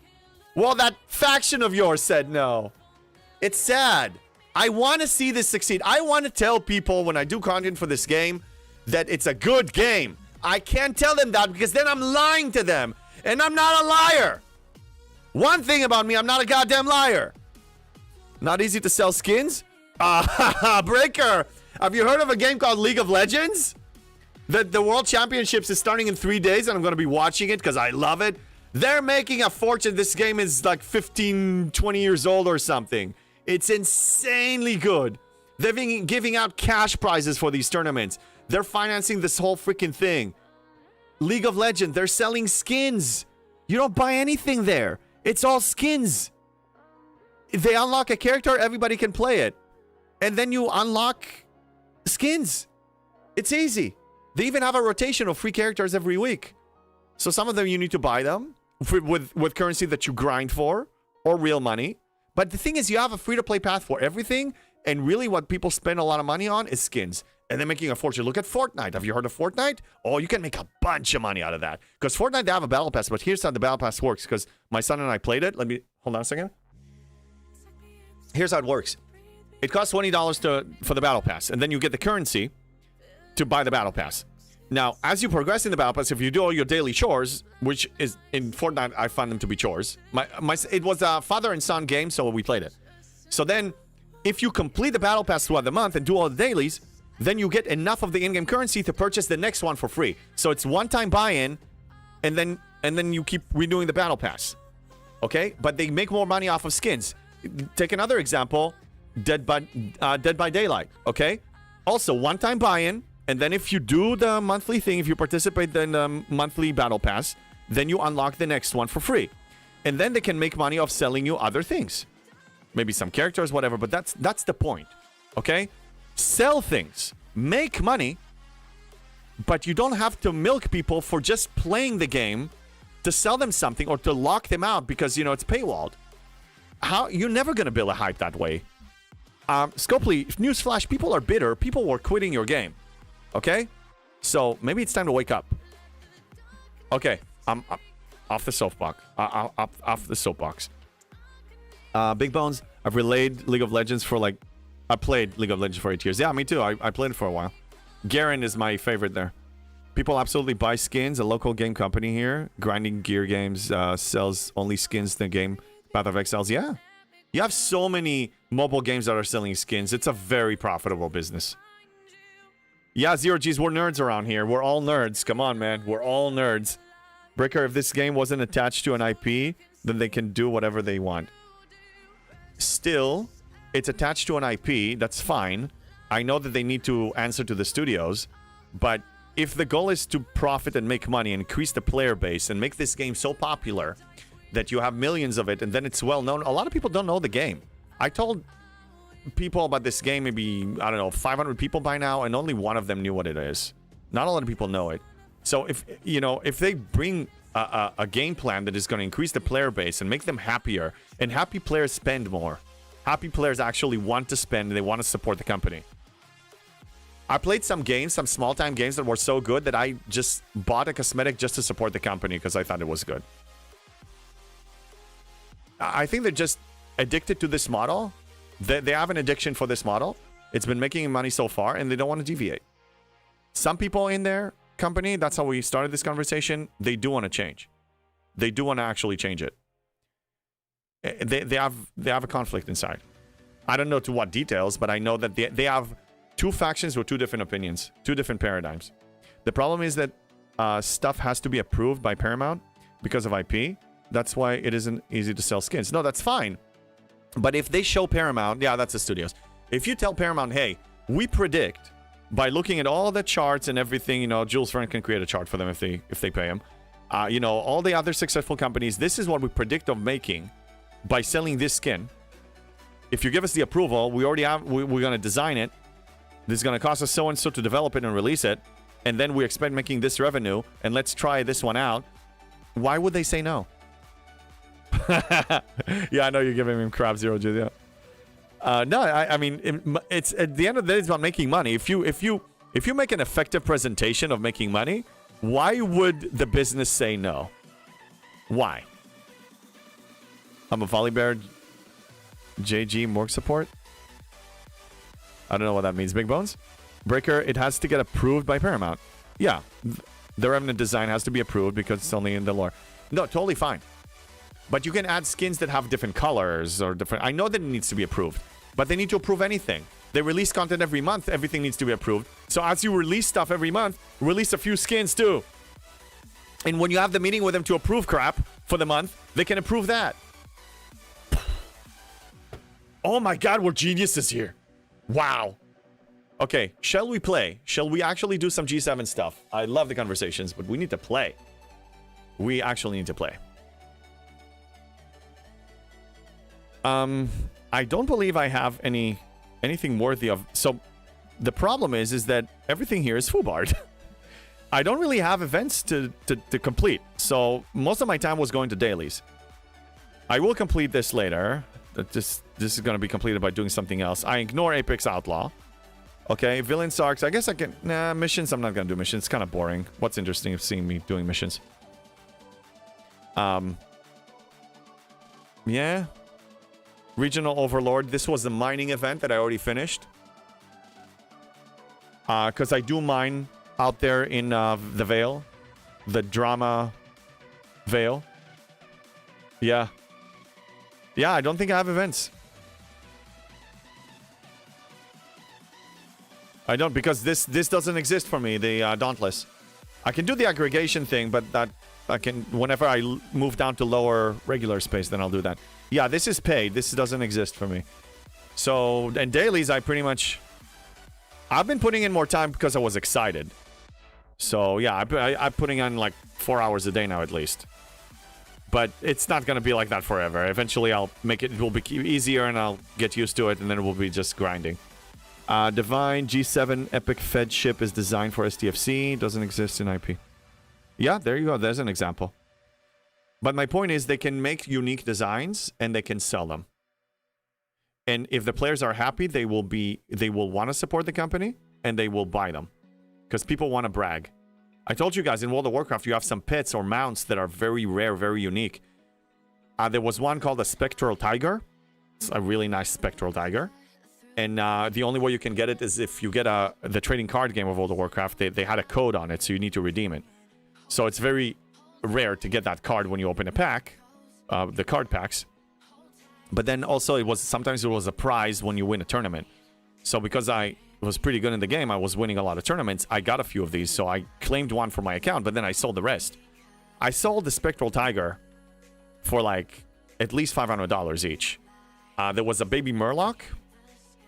Well, that faction of yours said no. It's sad. I want to see this succeed. I want to tell people when I do content for this game that it's a good game. I can't tell them that because then I'm lying to them, and I'm not a liar. One thing about me, I'm not a goddamn liar. Not easy to sell skins? Breaker, have you heard of a game called League of Legends? The World Championships is starting in 3 days, and I'm going to be watching it because I love it. They're making a fortune. This game is like 15, 20 years old or something. It's insanely good. They've been giving out cash prizes for these tournaments. They're financing this whole freaking thing. League of Legends, they're selling skins. You don't buy anything there. It's all skins. They unlock a character, everybody can play it. And then you unlock skins. It's easy. They even have a rotation of free characters every week. So some of them you need to buy them with currency that you grind for or real money. But the thing is, you have a free-to-play path for everything. And really what people spend a lot of money on is skins. And they're making a fortune. Look at Fortnite. Have you heard of Fortnite? Oh, you can make a bunch of money out of that. Because Fortnite, they have a battle pass. But here's how the battle pass works. Because my son and I played it. Hold on a second. Here's how it works. It costs $20 for the battle pass. And then you get the currency to buy the battle pass. Now, as you progress in the battle pass, if you do all your daily chores, which is in Fortnite, I found them to be chores. It was a father and son game, so we played it. So then, if you complete the battle pass throughout the month and do all the dailies, then you get enough of the in-game currency to purchase the next one for free. So it's one-time buy-in, and then you keep renewing the battle pass. Okay? But they make more money off of skins. Take another example, Dead by Daylight. Okay? Also, one-time buy-in. And then if you do the monthly thing, if you participate in the monthly battle pass, then you unlock the next one for free. And then they can make money off selling you other things. Maybe some characters, whatever, but that's the point. Okay? Sell things. Make money. But you don't have to milk people for just playing the game to sell them something or to lock them out because, it's paywalled. You're never going to build a hype that way. Scopely, newsflash, people are bitter. People were quitting your game. Okay? So, maybe it's time to wake up. Okay. I'm off the soapbox. Off the soapbox. Big Bones, I've relayed League of Legends for I played League of Legends for 8 years. Yeah, me too. I played it for a while. Garen is my favorite there. People absolutely buy skins. A local game company here, Grinding Gear Games, sells only skins in the game. Path of Exiles, yeah. You have so many mobile games that are selling skins. It's a very profitable business. Yeah, Zero G's, we're nerds around here. We're all nerds. Come on, man. We're all nerds. Breaker, if this game wasn't attached to an IP, then they can do whatever they want. Still, it's attached to an IP. That's fine. I know that they need to answer to the studios. But if the goal is to profit and make money and increase the player base and make this game so popular that you have millions of it and then it's well known, a lot of people don't know the game. I told people about this game, maybe, 500 people by now, and only one of them knew what it is. Not a lot of people know it. So if they bring a game plan that is going to increase the player base and make them happier, and happy players spend more. Happy players actually want to spend and they want to support the company. I played some games, some small-time games that were so good that I just bought a cosmetic just to support the company because I thought it was good. I think they're just addicted to this model. They have an addiction for this model. It's been making money so far, and they don't want to deviate. Some people in their company, that's how we started this conversation, they do want to change. They do want to actually change it. They have a conflict inside. I don't know to what details, but I know that they have two factions with two different opinions, two different paradigms. The problem is that stuff has to be approved by Paramount because of IP. That's why it isn't easy to sell skins. No, that's fine. But if they show Paramount, yeah, that's the studios. If you tell Paramount, hey, we predict by looking at all the charts and everything, you know, Jules Verne can create a chart for them if they pay him. You know, all the other successful companies, this is what we predict of making by selling this skin. If you give us the approval, we already have, we're going to design it. This is going to cost us so-and-so to develop it and release it. And then we expect making this revenue. And let's try this one out. Why would they say no? Yeah, I know you're giving him crap, Zero Julia. No, I mean, it's at the end of the day, it's about making money. If you make an effective presentation of making money, why would the business say no? Why? I'm a Volleybear JG Morg support. I don't know what that means. Big Bones? Breaker, it has to get approved by Paramount. Yeah. The Revenant design has to be approved because it's only in the lore. No, totally fine. But you can add skins that have different colors or different... I know that it needs to be approved, but they need to approve anything. They release content every month. Everything needs to be approved. So as you release stuff every month, release a few skins too. And when you have the meeting with them to approve crap for the month, they can approve that. Oh my god, we're geniuses here. Wow. Okay, shall we play? Shall we actually do some G7 stuff? I love the conversations, but we need to play. We actually need to play. I don't believe I have anything worthy of... So, the problem is that everything here is FUBARD. I don't really have events to complete. So, most of my time was going to dailies. I will complete this later. This is going to be completed by doing something else. I ignore Apex Outlaw. Okay, Villain Sarks. I guess I can... Nah, missions. I'm not going to do missions. It's kind of boring. What's interesting is seeing me doing missions. Yeah. Regional Overlord. This was the mining event that I already finished. Because I do mine out there in the Vale. The Drama Vale. Yeah. Yeah, I don't think I have events. I don't, because this doesn't exist for me, the Dauntless. I can do the aggregation thing, but that I can, whenever I move down to lower regular space, then I'll do that. Yeah, this is paid. This doesn't exist for me. So, and dailies, I pretty much... I've been putting in more time because I was excited. So, yeah, I'm putting on like 4 hours a day now at least. But it's not going to be like that forever. Eventually, I'll make it... It will be easier and I'll get used to it, and then it will be just grinding. Divine G7 Epic Fed ship is designed for STFC. Doesn't exist in IP. Yeah, there you go. There's an example. But my point is they can make unique designs and they can sell them. And if the players are happy, they will want to support the company and they will buy them. Because people want to brag. I told you guys in World of Warcraft you have some pets or mounts that are very rare, very unique. There was one called a Spectral Tiger. It's a really nice Spectral Tiger. And the only way you can get it is if you get the trading card game of World of Warcraft. They had a code on it, so you need to redeem it. So it's very rare to get that card when you open a pack, the card packs. But then also sometimes it was a prize when you win a tournament. So because I was pretty good in the game, I was winning a lot of tournaments. I got a few of these, so I claimed one for my account, but then I sold the rest. I sold the Spectral Tiger for like at least $500 each. There was a baby Murloc.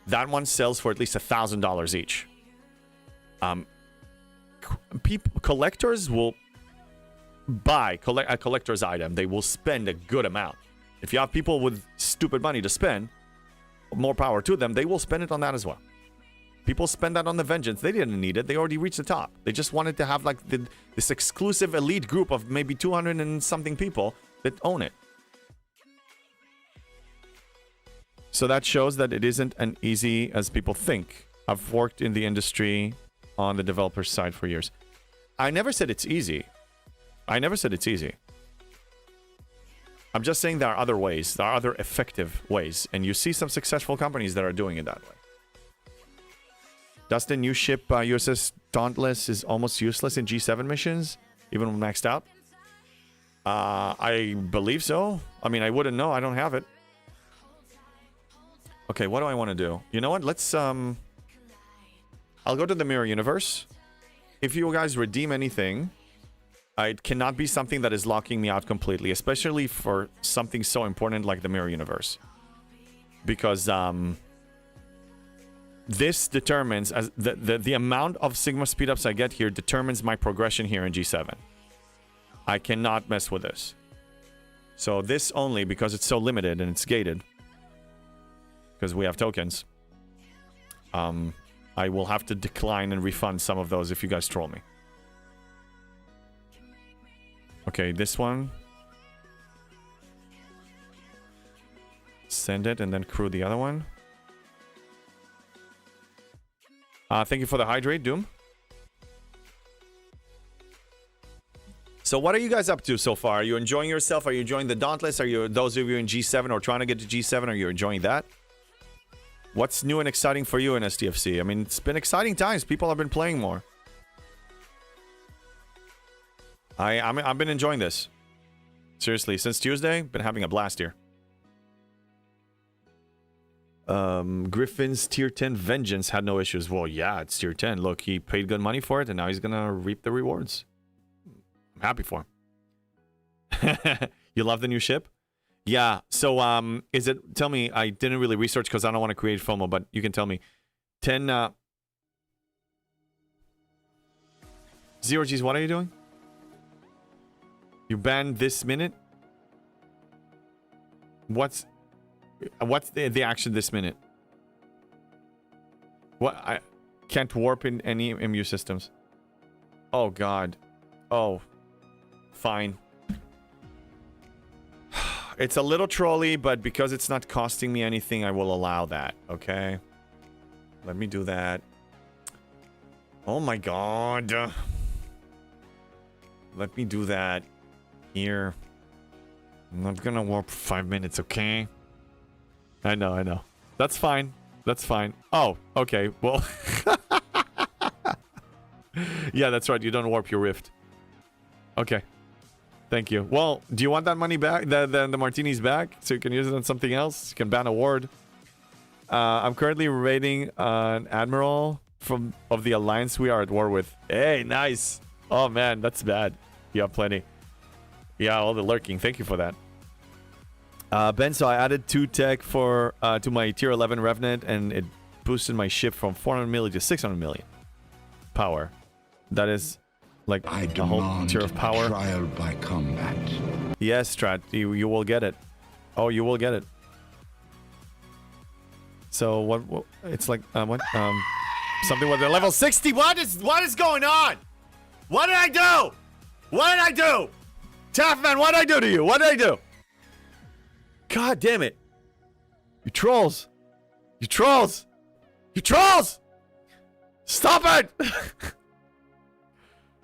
That one sells for at least $1,000 each. Collectors will buy a collector's item. They will spend a good amount. If you have people with stupid money to spend, more power to them. They will spend it on that as well. People spend that on the Vengeance. They didn't need it. They already reached the top. They just wanted to have like this exclusive elite group of maybe 200 and something people that own it. So that shows that it isn't as easy as people think. I've worked in the industry on the developer side for years. I never said it's easy. I never said it's easy. I'm just saying there are other ways. There are other effective ways. And you see some successful companies that are doing it that way. Does the new ship USS Dauntless is almost useless in G7 missions? Even when maxed out? I believe so. I mean, I wouldn't know. I don't have it. Okay, what do I want to do? You know what? Let's I'll go to the mirror universe. If you guys redeem anything, it cannot be something that is locking me out completely, especially for something so important like the mirror universe. Because this determines as the amount of Sigma speedups I get here determines my progression here in G7. I cannot mess with this. So this only because it's so limited and it's gated. Because we have tokens. I will have to decline and refund some of those if you guys troll me. Okay, this one. Send it and then crew the other one. Thank you for the hydrate, Doom. So what are you guys up to so far? Are you enjoying yourself? Are you enjoying the Dauntless? Are you, those of you in G7 or trying to get to G7, are you enjoying that? What's new and exciting for you in STFC? I mean, it's been exciting times. People have been playing more. I've been enjoying this. Seriously, since Tuesday, been having a blast here. Griffin's tier 10 vengeance had no issues. Well, yeah, it's tier 10. Look, he paid good money for it, and now he's gonna reap the rewards. I'm happy for him. You love the new ship? Yeah. So, is it? Tell me. I didn't really research because I don't want to create FOMO, but you can tell me. 10. Zero G's. What are you doing? You banned this minute. What's the action this minute? What? I can't warp in any MU systems. Oh God. Oh. Fine. It's a little trolly, but because it's not costing me anything, I will allow that, okay? Let me do that. Oh my God. Let me do that here. I'm not gonna warp for 5 minutes, okay? I know. That's fine. That's fine. Oh, okay. Well, yeah, that's right. You don't warp your rift. Okay. Thank you. Well, do you want that money back? The martinis back? So you can use it on something else? You can ban a ward. I'm currently raiding an admiral of the alliance we are at war with. Hey, nice. Oh, man, that's bad. You have plenty. Yeah, all the lurking. Thank you for that. Ben, so I added 2 tech for to my tier 11 Revenant, and it boosted my ship from 400 million to 600 million power. That is like a whole tier of power. Trial by combat. Yes, Strat, you will get it. Oh, you will get it. So what it's like what something with the level 60. What is going on? What did I do? What did I do? Taffman, what did I do to you? What did I do? God damn it. You trolls. You trolls. You trolls. Stop it.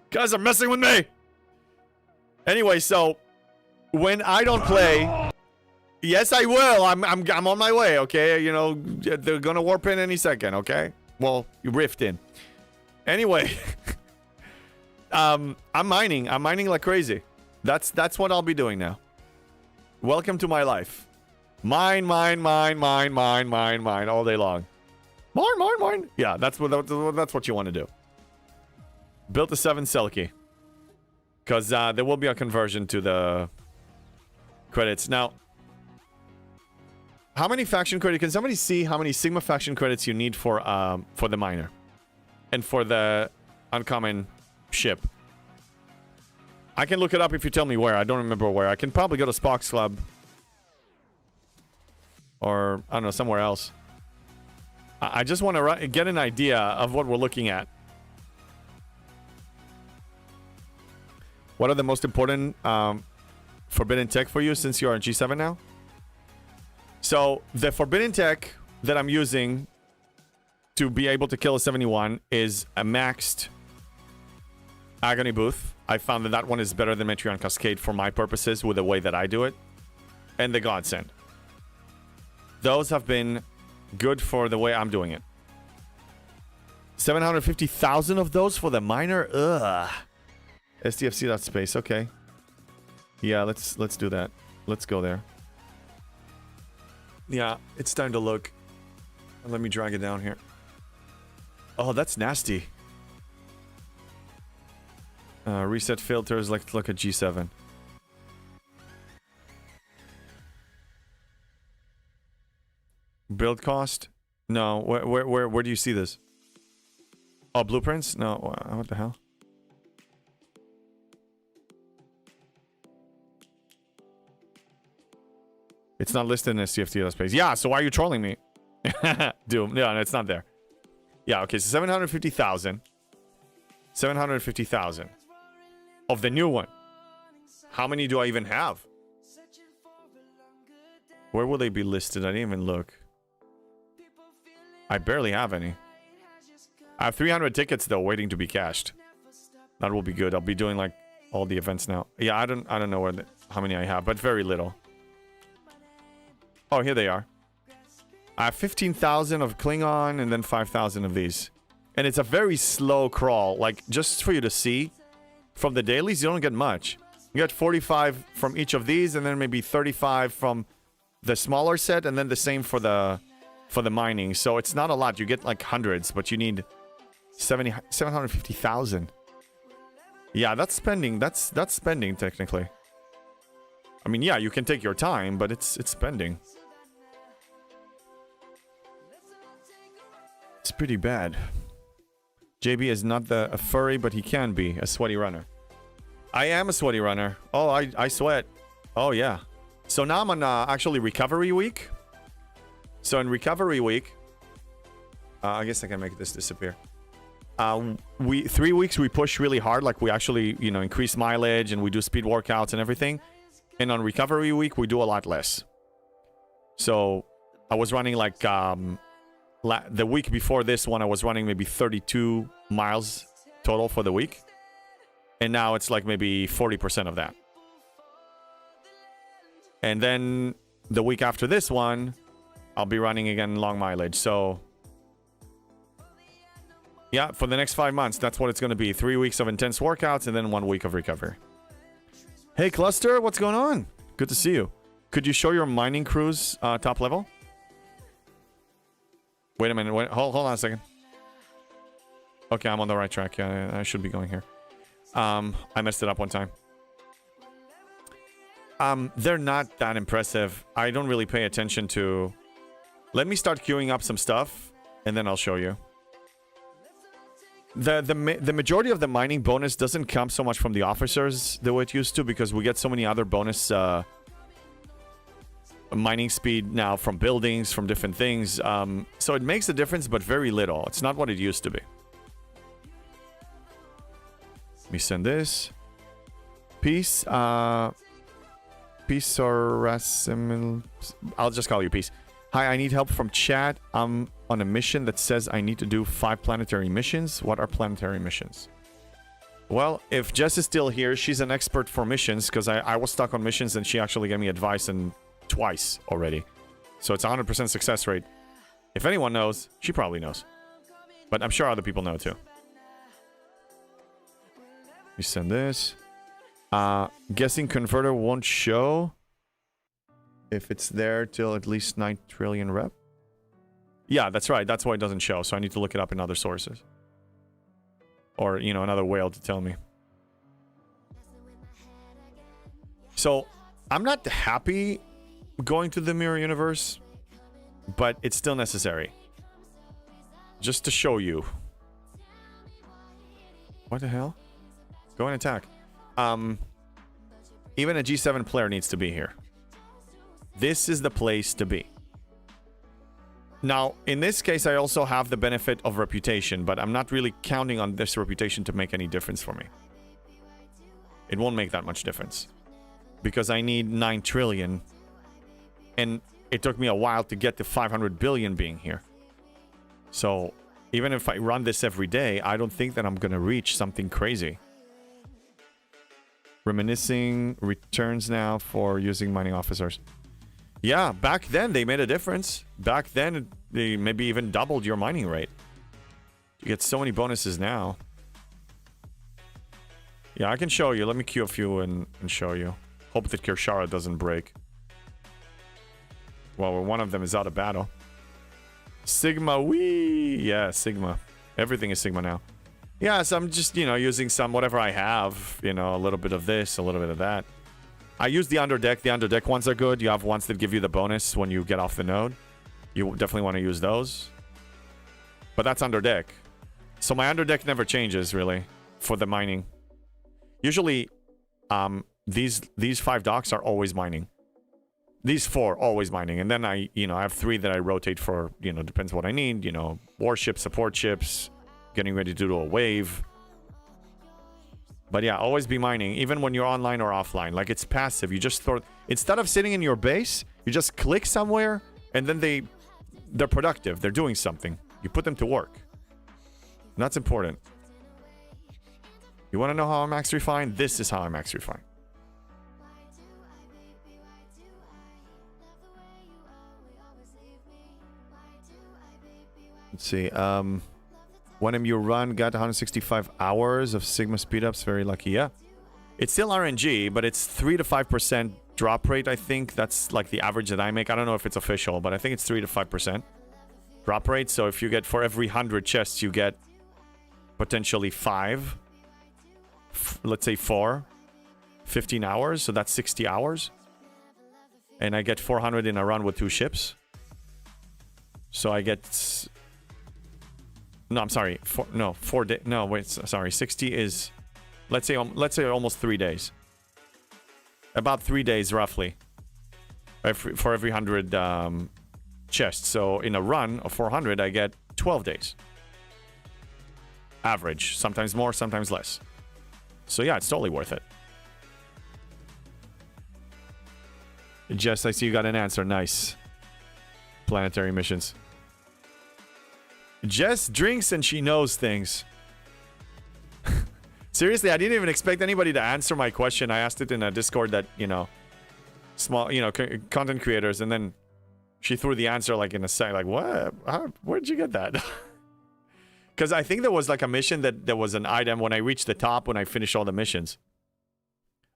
Guys are messing with me. Anyway, so when I don't play, yes, I will. I'm on my way. Okay, you know they're gonna warp in any second. Okay, well you rift in. Anyway, I'm mining. I'm mining like crazy. That's what I'll be doing now. Welcome to my life. Mine all day long. Mine. Yeah, that's what you want to do. Built a 7 Selkie. Because there will be a conversion to the credits. Now, how many faction credits? Can somebody see how many Sigma faction credits you need for the miner? And for the uncommon ship? I can look it up if you tell me where. I don't remember where. I can probably go to Spock's Club. Or, I don't know, somewhere else. I just want to get an idea of what we're looking at. What are the most important forbidden tech for you since you're on G7 now? So, the forbidden tech that I'm using to be able to kill a 71 is a maxed Agony Booth. I found that one is better than Metreon Cascade for my purposes with the way that I do it. And the Godsend. Those have been good for the way I'm doing it. 750,000 of those for the miner? Ugh. STFC.space, okay. Yeah, let's do that. Let's go there. Yeah, it's time to look. Let me drag it down here. Oh, that's nasty. Reset filters. Let's look at G7. Build cost? No. Where do you see this? Oh, blueprints? No. What the hell? It's not listed in the CFTLS page. Yeah, so why are you trolling me? Doom. No, it's not there. Yeah, okay, so 750,000. 750,000 of the new one. How many do I even have? Where will they be listed? I didn't even look. I barely have any. I have 300 tickets though waiting to be cashed. That will be good. I'll be doing like all the events now. Yeah, I don't know how many I have, but very little. Oh, here they are. I have 15,000 of Klingon and then 5,000 of these. And it's a very slow crawl. Like, just for you to see, from the dailies, you don't get much. You get 45 from each of these, and then maybe 35 from the smaller set, and then the same for the mining. So it's not a lot. You get like hundreds, but you need 750,000. Yeah, that's spending. That's spending, technically. I mean, yeah, you can take your time, but it's spending. It's pretty bad. JB is not a furry, but he can be a sweaty runner. I am a sweaty runner. Oh, I sweat. Oh, yeah. So now I'm on actually recovery week. So in recovery week, I guess I can make this disappear. 3 weeks we push really hard, like we actually, increase mileage and we do speed workouts and everything. And on recovery week, we do a lot less. So I was running like the week before this one, I was running maybe 32 miles total for the week. And now it's like maybe 40% of that. And then the week after this one, I'll be running again long mileage. So yeah, for the next 5 months, that's what it's going to be. 3 weeks of intense workouts and then 1 week of recovery. Hey, Cluster, what's going on? Good to see you. Could you show your mining crews top level? Wait a minute. Hold on a second. Okay, I'm on the right track. Yeah, I should be going here. I messed it up one time. They're not that impressive. I don't really pay attention to... Let me start queuing up some stuff, and then I'll show you. The majority of the mining bonus doesn't come so much from the officers the way it used to, because we get so many other bonus mining speed now from buildings, from different things. So it makes a difference, but very little. It's not what it used to be. Let me send this. Peace. Peace or I'll just call you Peace. Hi, I need help from chat. I'm on a mission that says I need to do 5 planetary missions. What are planetary missions? Well, if Jess is still here, she's an expert for missions, because I was stuck on missions and she actually gave me advice and twice already. So it's a 100% success rate. If anyone knows, she probably knows. But I'm sure other people know too. We send this. Guessing converter won't show if it's there till at least 9 trillion rep. Yeah, that's right. That's why it doesn't show. So I need to look it up in other sources. Or, another whale to tell me. So I'm not happy going to the mirror universe, but it's still necessary. Just to show you. What the hell? Go and attack. Even a G7 player needs to be here. This is the place to be. Now, in this case, I also have the benefit of reputation, but I'm not really counting on this reputation to make any difference for me. It won't make that much difference. Because I need 9 trillion. And it took me a while to get to 500 billion being here. So, even if I run this every day, I don't think that I'm going to reach something crazy. Reminiscing returns now for using mining officers. Yeah, back then they made a difference. Back then they maybe even doubled your mining rate. You get so many bonuses now. Yeah, I can show you. Let me queue a few and show you. Hope that Kirshara doesn't break. Well, one of them is out of battle. Sigma, wee. Yeah, Sigma. Everything is Sigma now. Yeah, so I'm just, you know, using some, whatever I have. You know, a little bit of this, a little bit of that. I use the underdeck. The underdeck ones are good. You have ones that give you the bonus when you get off the node. You definitely want to use those. But that's underdeck. So my underdeck never changes, really, for the mining. Usually, these 5 docks are always mining. These 4 always mining. And then I have 3 that I rotate for, depends what I need. Warships, support ships, getting ready to do a wave. But yeah, always be mining, even when you're online or offline. Like, it's passive. You just throw... Instead of sitting in your base, you just click somewhere, and then they're productive. They're doing something. You put them to work. And that's important. You want to know how I max refine? This is how I max refine. Let's see. When MU run got 165 hours of Sigma speedups. Very lucky. Yeah. It's still RNG, but it's 3 to 5% drop rate, I think. That's like the average that I make. I don't know if it's official, but I think it's 3 to 5% drop rate. So if you get, for every 100 chests, you get potentially 5. Let's say 4. 15 hours. So that's 60 hours. And I get 400 in a run with 2 ships. So I get... No, I'm sorry. 4 days. No, wait. Sorry. 60 is, let's say almost 3 days. About 3 days, roughly. For every 100 chests. So in a run of 400, I get 12 days. Average. Sometimes more, sometimes less. So yeah, it's totally worth it. Jess, I see you got an answer. Nice. Planetary missions. Jess drinks and she knows things. Seriously, I didn't even expect anybody to answer my question. I asked it in a Discord that, small, content creators, and then she threw the answer like in a second. Like, what? Where'd you get that? Because I think there was like a mission that there was an item when I reached the top when I finished all the missions.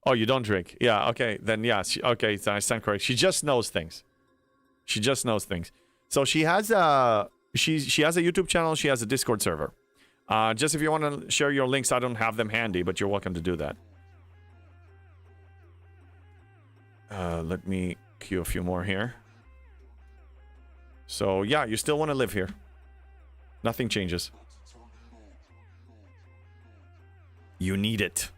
Oh, you don't drink? Yeah, okay. Then, yeah. Okay, I stand correct. She just knows things. She just knows things. So she has a... She has a YouTube channel. She has a Discord server. Just if you want to share your links, I don't have them handy, but you're welcome to do that. Let me queue a few more here. So, yeah, you still want to live here. Nothing changes. You need it.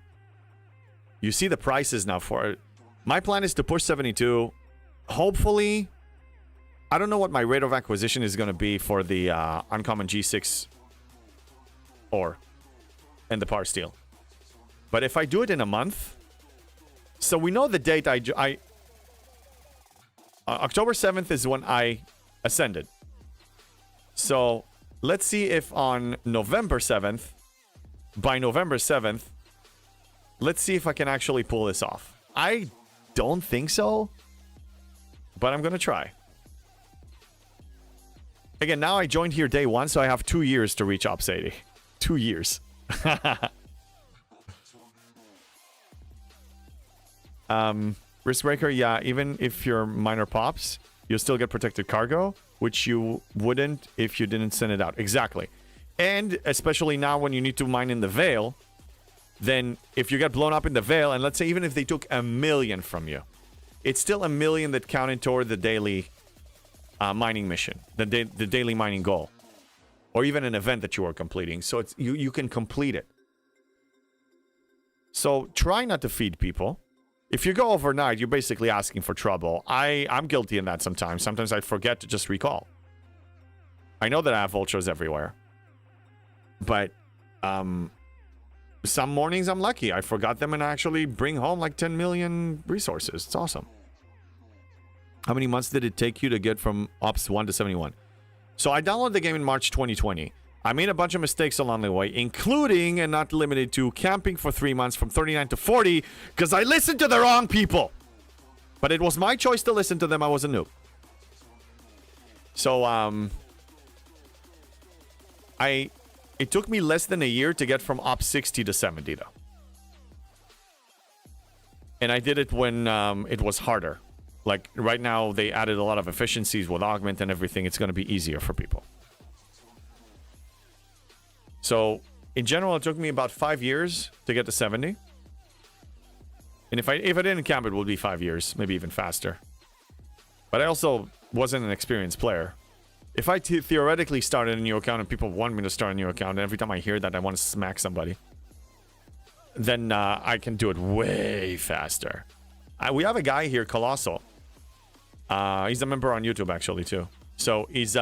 You see the prices now for it. My plan is to push 72. Hopefully... I don't know what my rate of acquisition is going to be for the uncommon G6 ore and the power steel. But if I do it in a month... So we know the date October 7th is when I ascended. So let's see if on November 7th, by November 7th, let's see if I can actually pull this off. I don't think so, but I'm going to try. Again, now I joined here day 1, so I have 2 years to reach Ops 80. 2 years. Riskbreaker, yeah, even if your miner pops, you'll still get protected cargo, which you wouldn't if you didn't send it out. Exactly. And especially now when you need to mine in the Veil, then if you get blown up in the Veil, and let's say even if they took 1 million from you, it's still 1 million that counted toward the daily... mining mission, the daily mining goal, or even an event that you are completing. So it's you can complete it. So try not to feed people. If you go overnight, you're basically asking for trouble. I'm guilty in that sometimes. Sometimes I forget to just recall. I know that I have vultures everywhere, but some mornings I'm lucky. I forgot them and I actually bring home like 10 million resources. It's awesome. How many months did it take you to get from Ops 1 to 71? So I downloaded the game in March 2020. I made a bunch of mistakes along the way, including and not limited to camping for 3 months from 39 to 40 because I listened to the wrong people. But it was my choice to listen to them. I was a noob. So, it took me less than a year to get from Ops 60 to 70, though. And I did it when it was harder. Like right now, they added a lot of efficiencies with Augment and everything. It's going to be easier for people. So in general, it took me about 5 years to get to 70. And if I didn't camp, it would be 5 years, maybe even faster. But I also wasn't an experienced player. If I theoretically started a new account and people want me to start a new account, and every time I hear that I want to smack somebody, then I can do it way faster. We have a guy here, Colossal. He's a member on YouTube actually too. So he's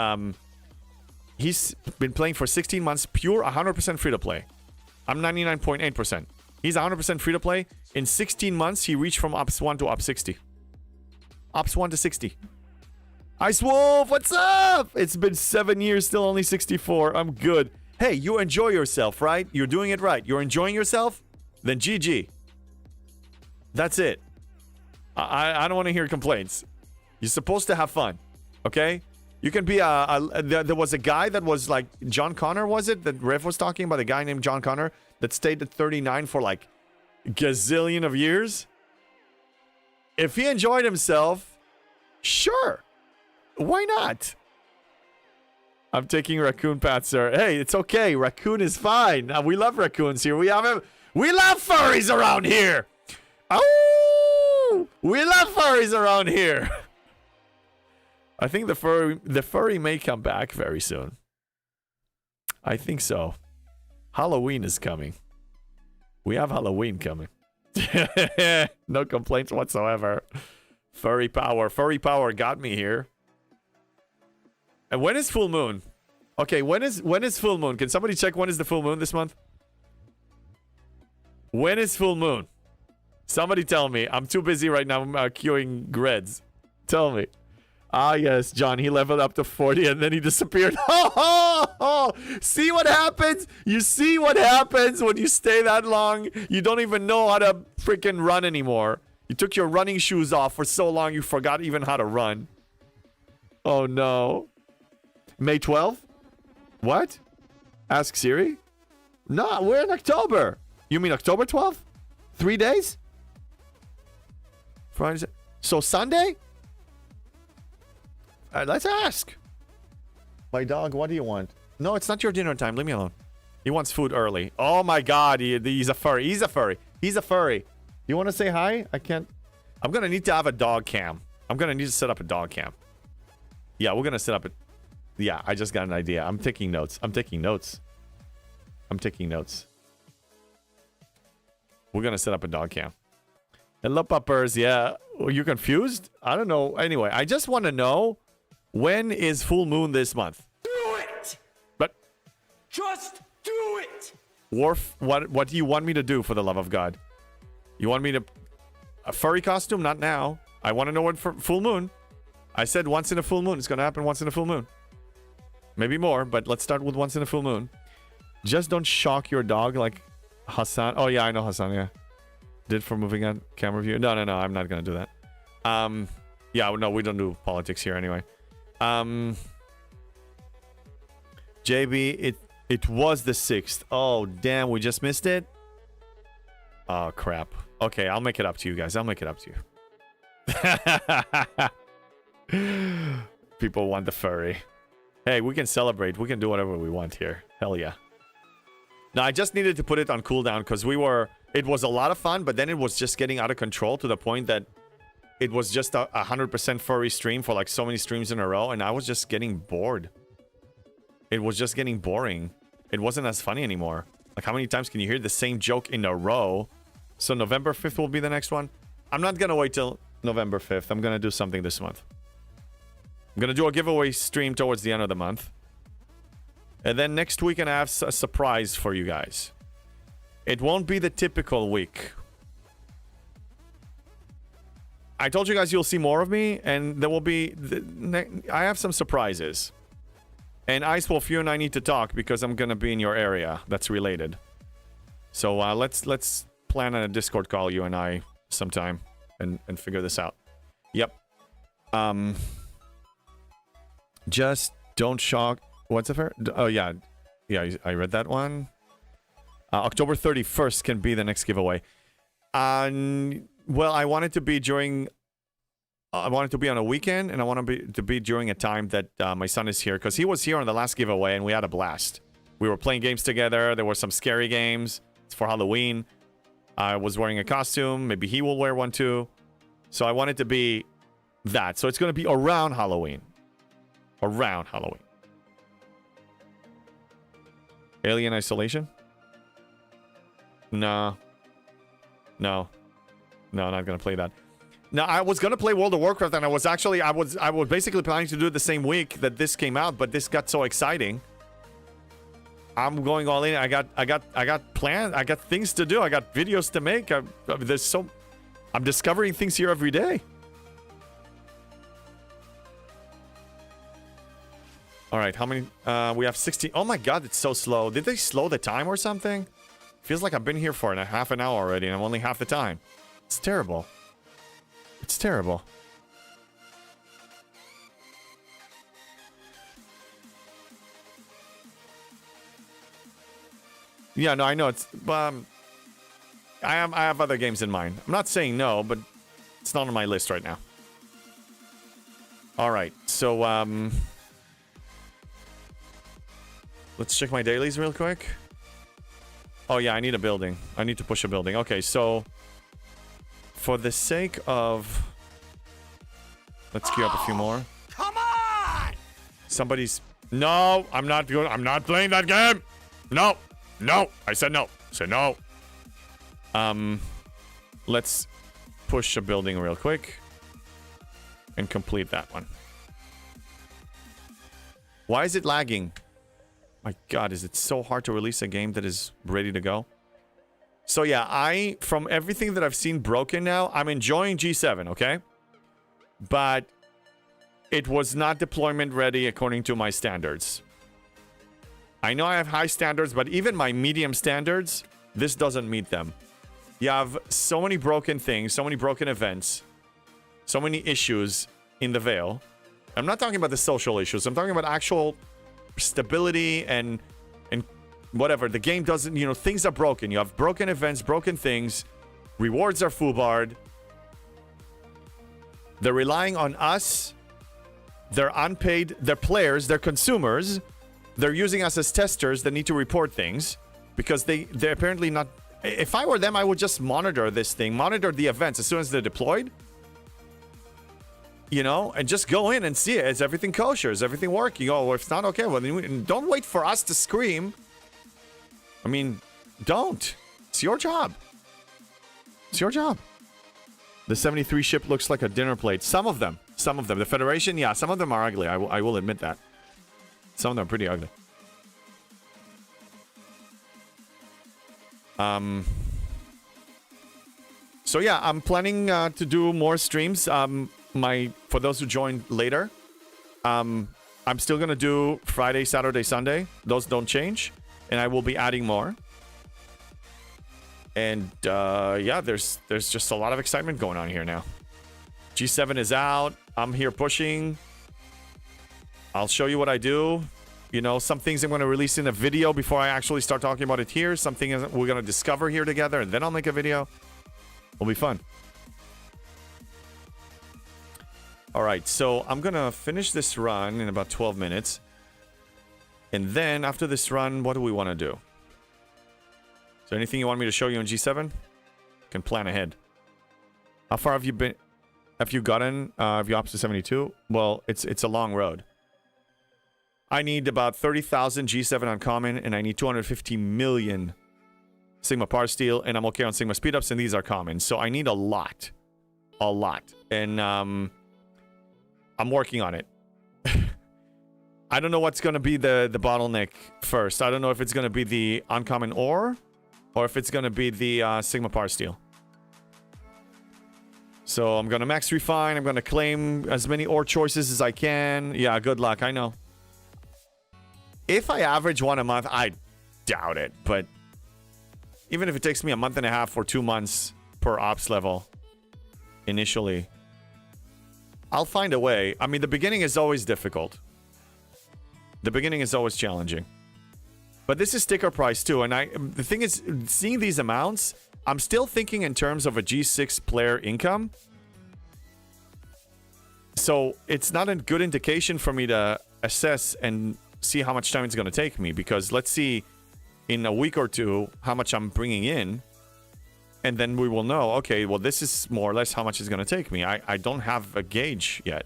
been playing for 16 months, pure 100% free to play. I'm 99.8%. He's 100% free to play. In 16 months, he reached from Ops 1 to Ops 60. Ops 1 to 60. Ice Wolf, what's up? It's been 7 years, still only 64. I'm good. Hey, you enjoy yourself, right? You're doing it right. You're enjoying yourself? Then GG. That's it. I don't want to hear complaints. You're supposed to have fun, okay? You can be there was a guy that was like, John Connor, was it? That Riff was talking about, a guy named John Connor that stayed at 39 for like a gazillion of years. If he enjoyed himself, sure. Why not? I'm taking raccoon pat, sir. Hey, it's okay. Raccoon is fine. We love raccoons here. We love furries around here. Oh, we love furries around here. I think the furry may come back very soon. I think so. Halloween is coming. We have Halloween coming. No complaints whatsoever. Furry power. Furry power got me here. And when is full moon? Okay, when is full moon? Can somebody check when is the full moon this month? When is full moon? Somebody tell me. I'm too busy right now queuing grids. Tell me. Ah, yes, John. He leveled up to 40 and then he disappeared. See what happens? You see what happens when you stay that long? You don't even know how to freaking run anymore. You took your running shoes off for so long you forgot even how to run. Oh, no. May 12th? What? Ask Siri? No, we're in October. You mean October 12th? 3 days? Friday. So Sunday? Let's ask. My dog, what do you want? No, it's not your dinner time. Leave me alone. He wants food early. Oh my god, he's a furry. He's a furry. He's a furry. You want to say hi? I can't. I'm going to need to have a dog cam. I'm going to need to set up a dog cam. Yeah, we're going to set up a... Yeah, I just got an idea. I'm taking notes. I'm taking notes. I'm taking notes. We're going to set up a dog cam. Hello, puppers. Yeah. Are you confused? I don't know. Anyway, I just want to know, when is full moon this month? Do it! But... Just do it! Worf, what do you want me to do, for the love of God? You want me to... A furry costume? Not now. I want to know when full moon. I said once in a full moon. It's going to happen once in a full moon. Maybe more, but let's start with once in a full moon. Just don't shock your dog like Hassan. Oh, yeah, I know Hassan, yeah. Did for moving on camera view. No, I'm not going to do that. Yeah, no, we don't do politics here anyway. JB, it was the 6th. Oh, damn, we just missed it? Oh, crap. Okay, I'll make it up to you guys. I'll make it up to you. People want the furry. Hey, we can celebrate. We can do whatever we want here. Hell yeah. Now, I just needed to put it on cooldown because it was a lot of fun, but then it was just getting out of control to the point that it was just a 100% furry stream for like so many streams in a row, and I was just getting bored. It was just getting boring. It wasn't as funny anymore. Like, how many times can you hear the same joke in a row? So November 5th will be the next one. I'm not going to wait till November 5th. I'm going to do something this month. I'm going to do a giveaway stream towards the end of the month. And then next week, I have a surprise for you guys. It won't be the typical week. I told you guys you'll see more of me, and there will be... I have some surprises. And Ice Wolf, you and I need to talk because I'm going to be in your area. That's related. So let's plan a Discord call, you and I, sometime, and figure this out. Yep. Just don't shock... What's it for? Oh, yeah. Yeah, I read that one. October 31st can be the next giveaway. Well, I want it to be during I want it to be on a weekend, and I want to be during a time that my son is here, because he was here on the last giveaway, and we had a blast. We were playing games together. There were some scary games. It's for Halloween. I was wearing a costume. Maybe he will wear one too. So I want it to be that. So it's going to be around Halloween. Around Halloween. Alien Isolation? No. No. No, not going to play that. No, I was going to play World of Warcraft, and I was basically planning to do it the same week that this came out, but this got so exciting. I'm going all in. I got plans. I got things to do. I got videos to make. I'm discovering things here every day. All right, how many? We have 60. Oh my God, it's so slow. Did they slow the time or something? Feels like I've been here for half an hour already, and I'm only half the time. It's terrible. It's terrible. Yeah, no, I know it's. I have other games in mind. I'm not saying no, but it's not on my list right now. All right, so let's check my dailies real quick. Oh yeah, I need a building. I need to push a building. Okay, so for the sake of, let's queue up a few more. Come on! Somebody's. No, I'm not doing. I'm not playing that game. No. No, I said no. I said no. Let's push a building real quick and complete that one. Why is it lagging? My God, is it so hard to release a game that is ready to go? So yeah, from everything that I've seen broken now, I'm enjoying G7, okay? But it was not deployment ready according to my standards. I know I have high standards, but even my medium standards, this doesn't meet them. You have so many broken things, so many broken events, so many issues in the Veil. I'm not talking about the social issues. I'm talking about actual stability and whatever. The game doesn't, things are broken. You have broken events, broken things. Rewards are foobarred. They're relying on us. They're unpaid. They're players. They're consumers. They're using us as testers that need to report things because they're apparently not. If I were them, I would just monitor this thing, monitor the events as soon as they're deployed, and just go in and see it. Is everything kosher? Is everything working? Oh, if it's not, okay, well, then don't wait for us to scream. I mean, don't. It's your job. It's your job. The 73 ship looks like a dinner plate. Some of them. The Federation, yeah, some of them are ugly. I will admit that. Some of them are pretty ugly. So yeah, I'm planning to do more streams. For those who joined later, I'm still gonna do Friday, Saturday, Sunday. Those don't change, and I will be adding more. And yeah, there's just a lot of excitement going on here now. G7 is out. I'm here pushing. I'll show you what I do. Some things I'm going to release in a video before I actually start talking about it here. Something we're going to discover here together, and then I'll make a video. It'll be fun. All right, so I'm going to finish this run in about 12 minutes. And then after this run, what do we want to do? Is there anything you want me to show you in G7? Can plan ahead. How far have you been? Have you gotten? Have you up to 72? Well, it's a long road. I need about 30,000 G7 uncommon, and I need 250 million Sigma Par Steel, and I'm okay on Sigma Speedups, and these are common. So I need a lot. A lot. And I'm working on it. I don't know what's going to be the bottleneck first. I don't know if it's going to be the uncommon ore, or if it's going to be the Sigma Par Steel. So I'm going to max refine. I'm going to claim as many ore choices as I can. Yeah, good luck. I know. If I average one a month, I doubt it. But even if it takes me a month and a half or 2 months per ops level initially, I'll find a way. I mean, the beginning is always difficult. The beginning is always challenging. But this is sticker price too. And the thing is, seeing these amounts, I'm still thinking in terms of a G6 player income. So it's not a good indication for me to assess and see how much time it's going to take me, because let's see in a week or two how much I'm bringing in, and then we will know, okay, well, this is more or less how much it's going to take me. I don't have a gauge yet.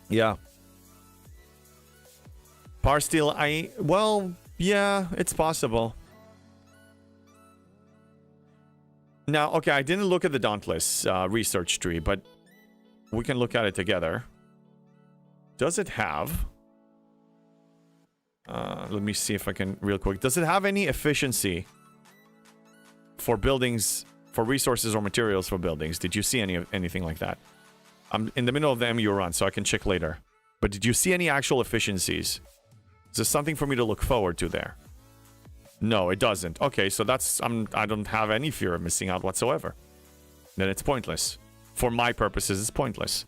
Yeah. Par Steel, well, yeah, it's possible. Now, okay, I didn't look at the Dauntless research tree, but we can look at it together. Does it have... let me see if I can real quick. Does it have any efficiency for buildings, for resources or materials for buildings? Did you see anything like that? I'm in the middle of the MU run, so I can check later. But did you see any actual efficiencies? Is there something for me to look forward to there? No, it doesn't. Okay, so that's... I don't have any fear of missing out whatsoever. Then it's pointless. For my purposes, it's pointless.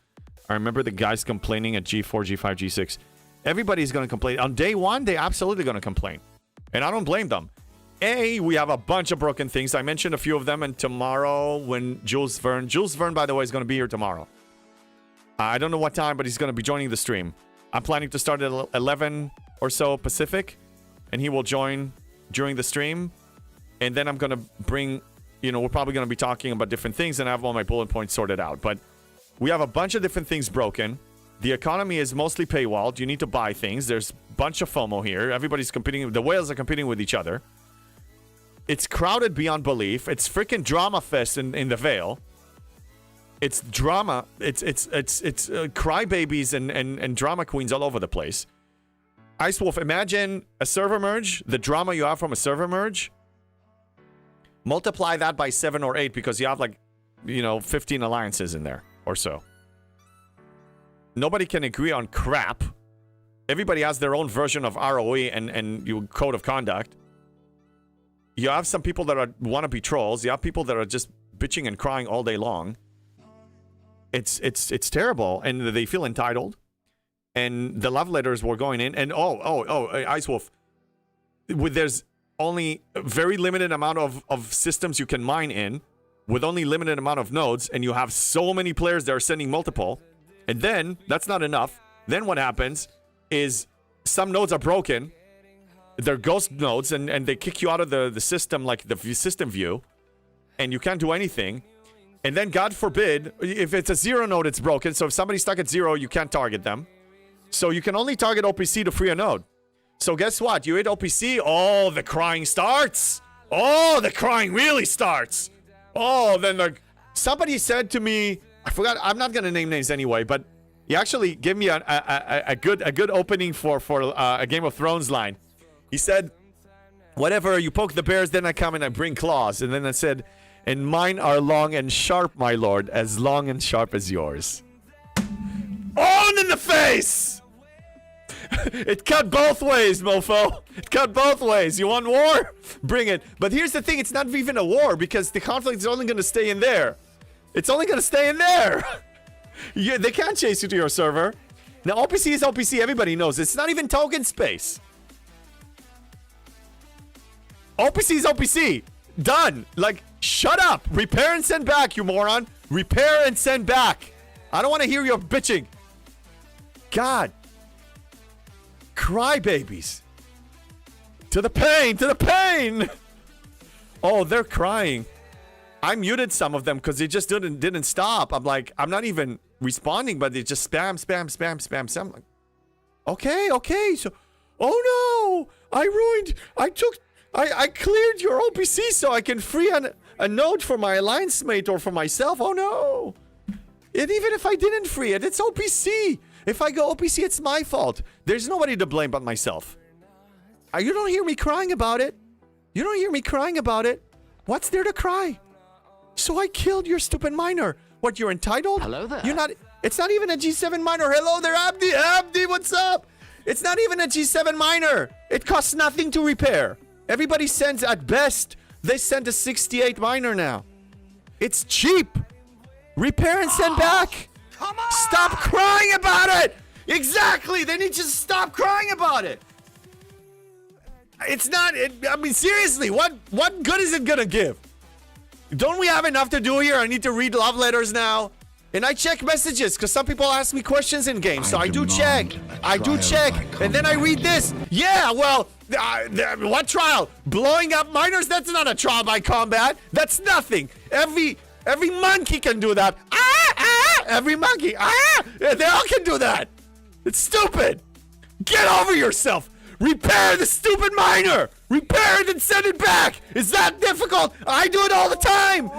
I remember the guys complaining at G4, G5, G6. Everybody's going to complain. On day one, they're absolutely going to complain. And I don't blame them. We have a bunch of broken things. I mentioned a few of them, and tomorrow when Jules Verne, by the way, is going to be here tomorrow. I don't know what time, but he's going to be joining the stream. I'm planning to start at 11 or so Pacific, and he will join during the stream. And then I'm going to bring, we're probably going to be talking about different things, and I have all my bullet points sorted out. But we have a bunch of different things broken. The economy is mostly paywalled. You need to buy things. There's a bunch of FOMO here. Everybody's competing. The whales are competing with each other. It's crowded beyond belief. It's freaking drama fest in the Vale. It's drama. It's crybabies and drama queens all over the place. Ice Wolf, imagine a server merge, the drama you have from a server merge. Multiply that by 7 or 8 because you have 15 alliances in there or so. Nobody can agree on crap. Everybody has their own version of ROE and code of conduct. You have some people that want to be trolls. You have people that are just bitching and crying all day long. It's terrible, and they feel entitled. And the love letters were going in, and Ice Wolf, there's only a very limited amount of systems you can mine in, with only limited amount of nodes, and you have so many players that are sending multiple. And then, that's not enough. Then what happens is some nodes are broken. They're ghost nodes, and they kick you out of the system, like the system view. And you can't do anything. And then, God forbid, if it's a 0 node, it's broken. So if somebody's stuck at 0, you can't target them. So you can only target OPC to free a node. So guess what? You hit OPC, the crying starts. The crying really starts. Then somebody said to me... I forgot. I'm not gonna name names anyway, but he actually gave me a good opening for a Game of Thrones line. He said, "Whatever, you poke the bears, then I come and I bring claws." And then I said, "And mine are long and sharp, my lord, as long and sharp as yours." On in the face! It cut both ways, mofo. It cut both ways. You want war? Bring it. But here's the thing: it's not even a war because the conflict is only gonna stay in there. It's only going to stay in there. They can't chase you to your server. Now, OPC is OPC. Everybody knows. It's not even token space. OPC is OPC. Done. Shut up. Repair and send back, you moron. Repair and send back. I don't want to hear your bitching. God. Crybabies. To the pain. To the pain. They're crying. I muted some of them because they just didn't stop. I'm not even responding, but they just spam. Like, okay. So, oh no, I cleared your OPC so I can free a node for my alliance mate or for myself. Oh no. And even if I didn't free it, it's OPC. If I go OPC, it's my fault. There's nobody to blame but myself. You don't hear me crying about it. What's there to cry? So I killed your stupid miner. What, you're entitled? Hello there. It's not even a G7 miner. Hello there, Abdi. Abdi, what's up? It's not even a G7 miner. It costs nothing to repair. Everybody sends, at best, they send a 68 miner now. It's cheap. Repair and send back. Come on! Stop crying about it. Exactly. They need to stop crying about it. It's not, seriously, what good is it gonna give? Don't we have enough to do here? I need to read love letters now. And I check messages because some people ask me questions in games. So I do check. I do check. And then I read this. Yeah, well, what trial? Blowing up miners? That's not a trial by combat. That's nothing. Every monkey can do that. Every monkey. They all can do that. It's stupid. Get over yourself. Repair the stupid miner. Repair it and send it back. Is that difficult? I do it all the time.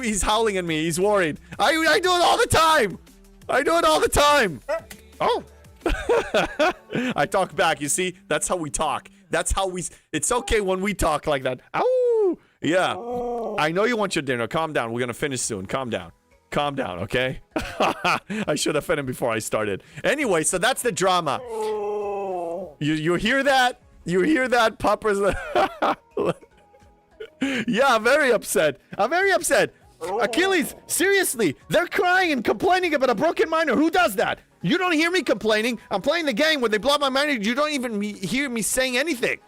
He's howling at me. He's worried. I do it all the time. I do it all the time. Oh. I talk back. You see? That's how we talk. That's how we... It's okay when we talk like that. Ow. Yeah. I know you want your dinner. Calm down. We're going to finish soon. Calm down. Calm down, okay? I should have fed him before I started. Anyway, so that's the drama. You hear that? You hear that, Puppers? Yeah, I'm very upset. I'm very upset. Achilles, seriously, they're crying and complaining about a broken miner. Who does that? You don't hear me complaining. I'm playing the game. When they blow up my miner, you don't even hear me saying anything.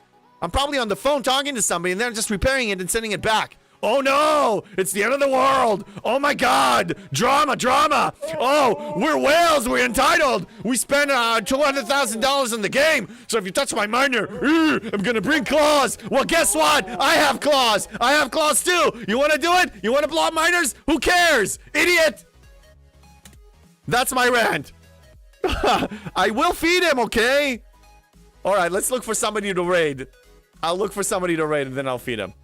I'm probably on the phone talking to somebody, and they're just repairing it and sending it back. Oh no! It's the end of the world! Oh my god! Drama, drama! Oh, we're whales, we're entitled! We spent $200,000 in the game, so if you touch my miner, I'm gonna bring claws! Well, guess what? I have claws! I have claws too! You wanna do it? You wanna blow up miners? Who cares? Idiot! That's my rant. I will feed him, okay? Alright, let's look for somebody to raid. I'll look for somebody to raid and then I'll feed him.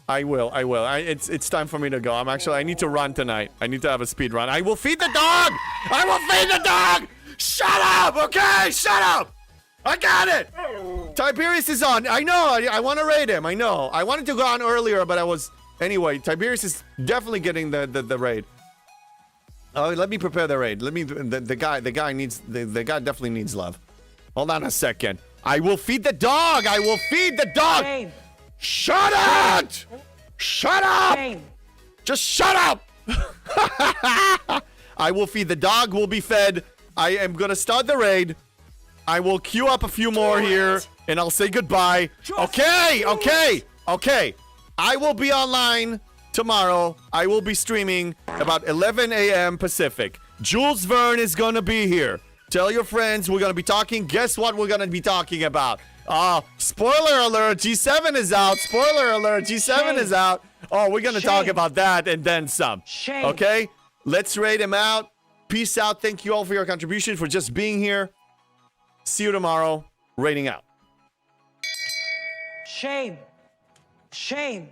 I will. It's time for me to go. I need to run tonight. I need to have a speed run. I will feed the dog! I will feed the dog! Shut up, okay? Shut up! I got it! Tiberius is on. I know. I want to raid him. I know. I wanted to go on earlier, but I was... Anyway, Tiberius is definitely getting the raid. Oh, let me prepare the raid. Let me... The guy needs... The guy definitely needs love. Hold on a second. I will feed the dog! I will feed the dog! Shame. Shut it! Shut up! Shame. Just shut up! I will feed the dog, will be fed. I am gonna start the raid. I will queue up a few more here, and I'll say goodbye. Okay. I will be online tomorrow. I will be streaming about 11 a.m. Pacific. Jules Verne is gonna be here. Tell your friends we're gonna be talking. Guess what we're gonna be talking about? Spoiler alert, G7 is out. Spoiler alert, G7 is out. Oh, we're gonna talk about that and then some. Shame. Okay? Let's raid him out. Peace out. Thank you all for your contribution, for just being here. See you tomorrow. Raiding out. Shame. Shame.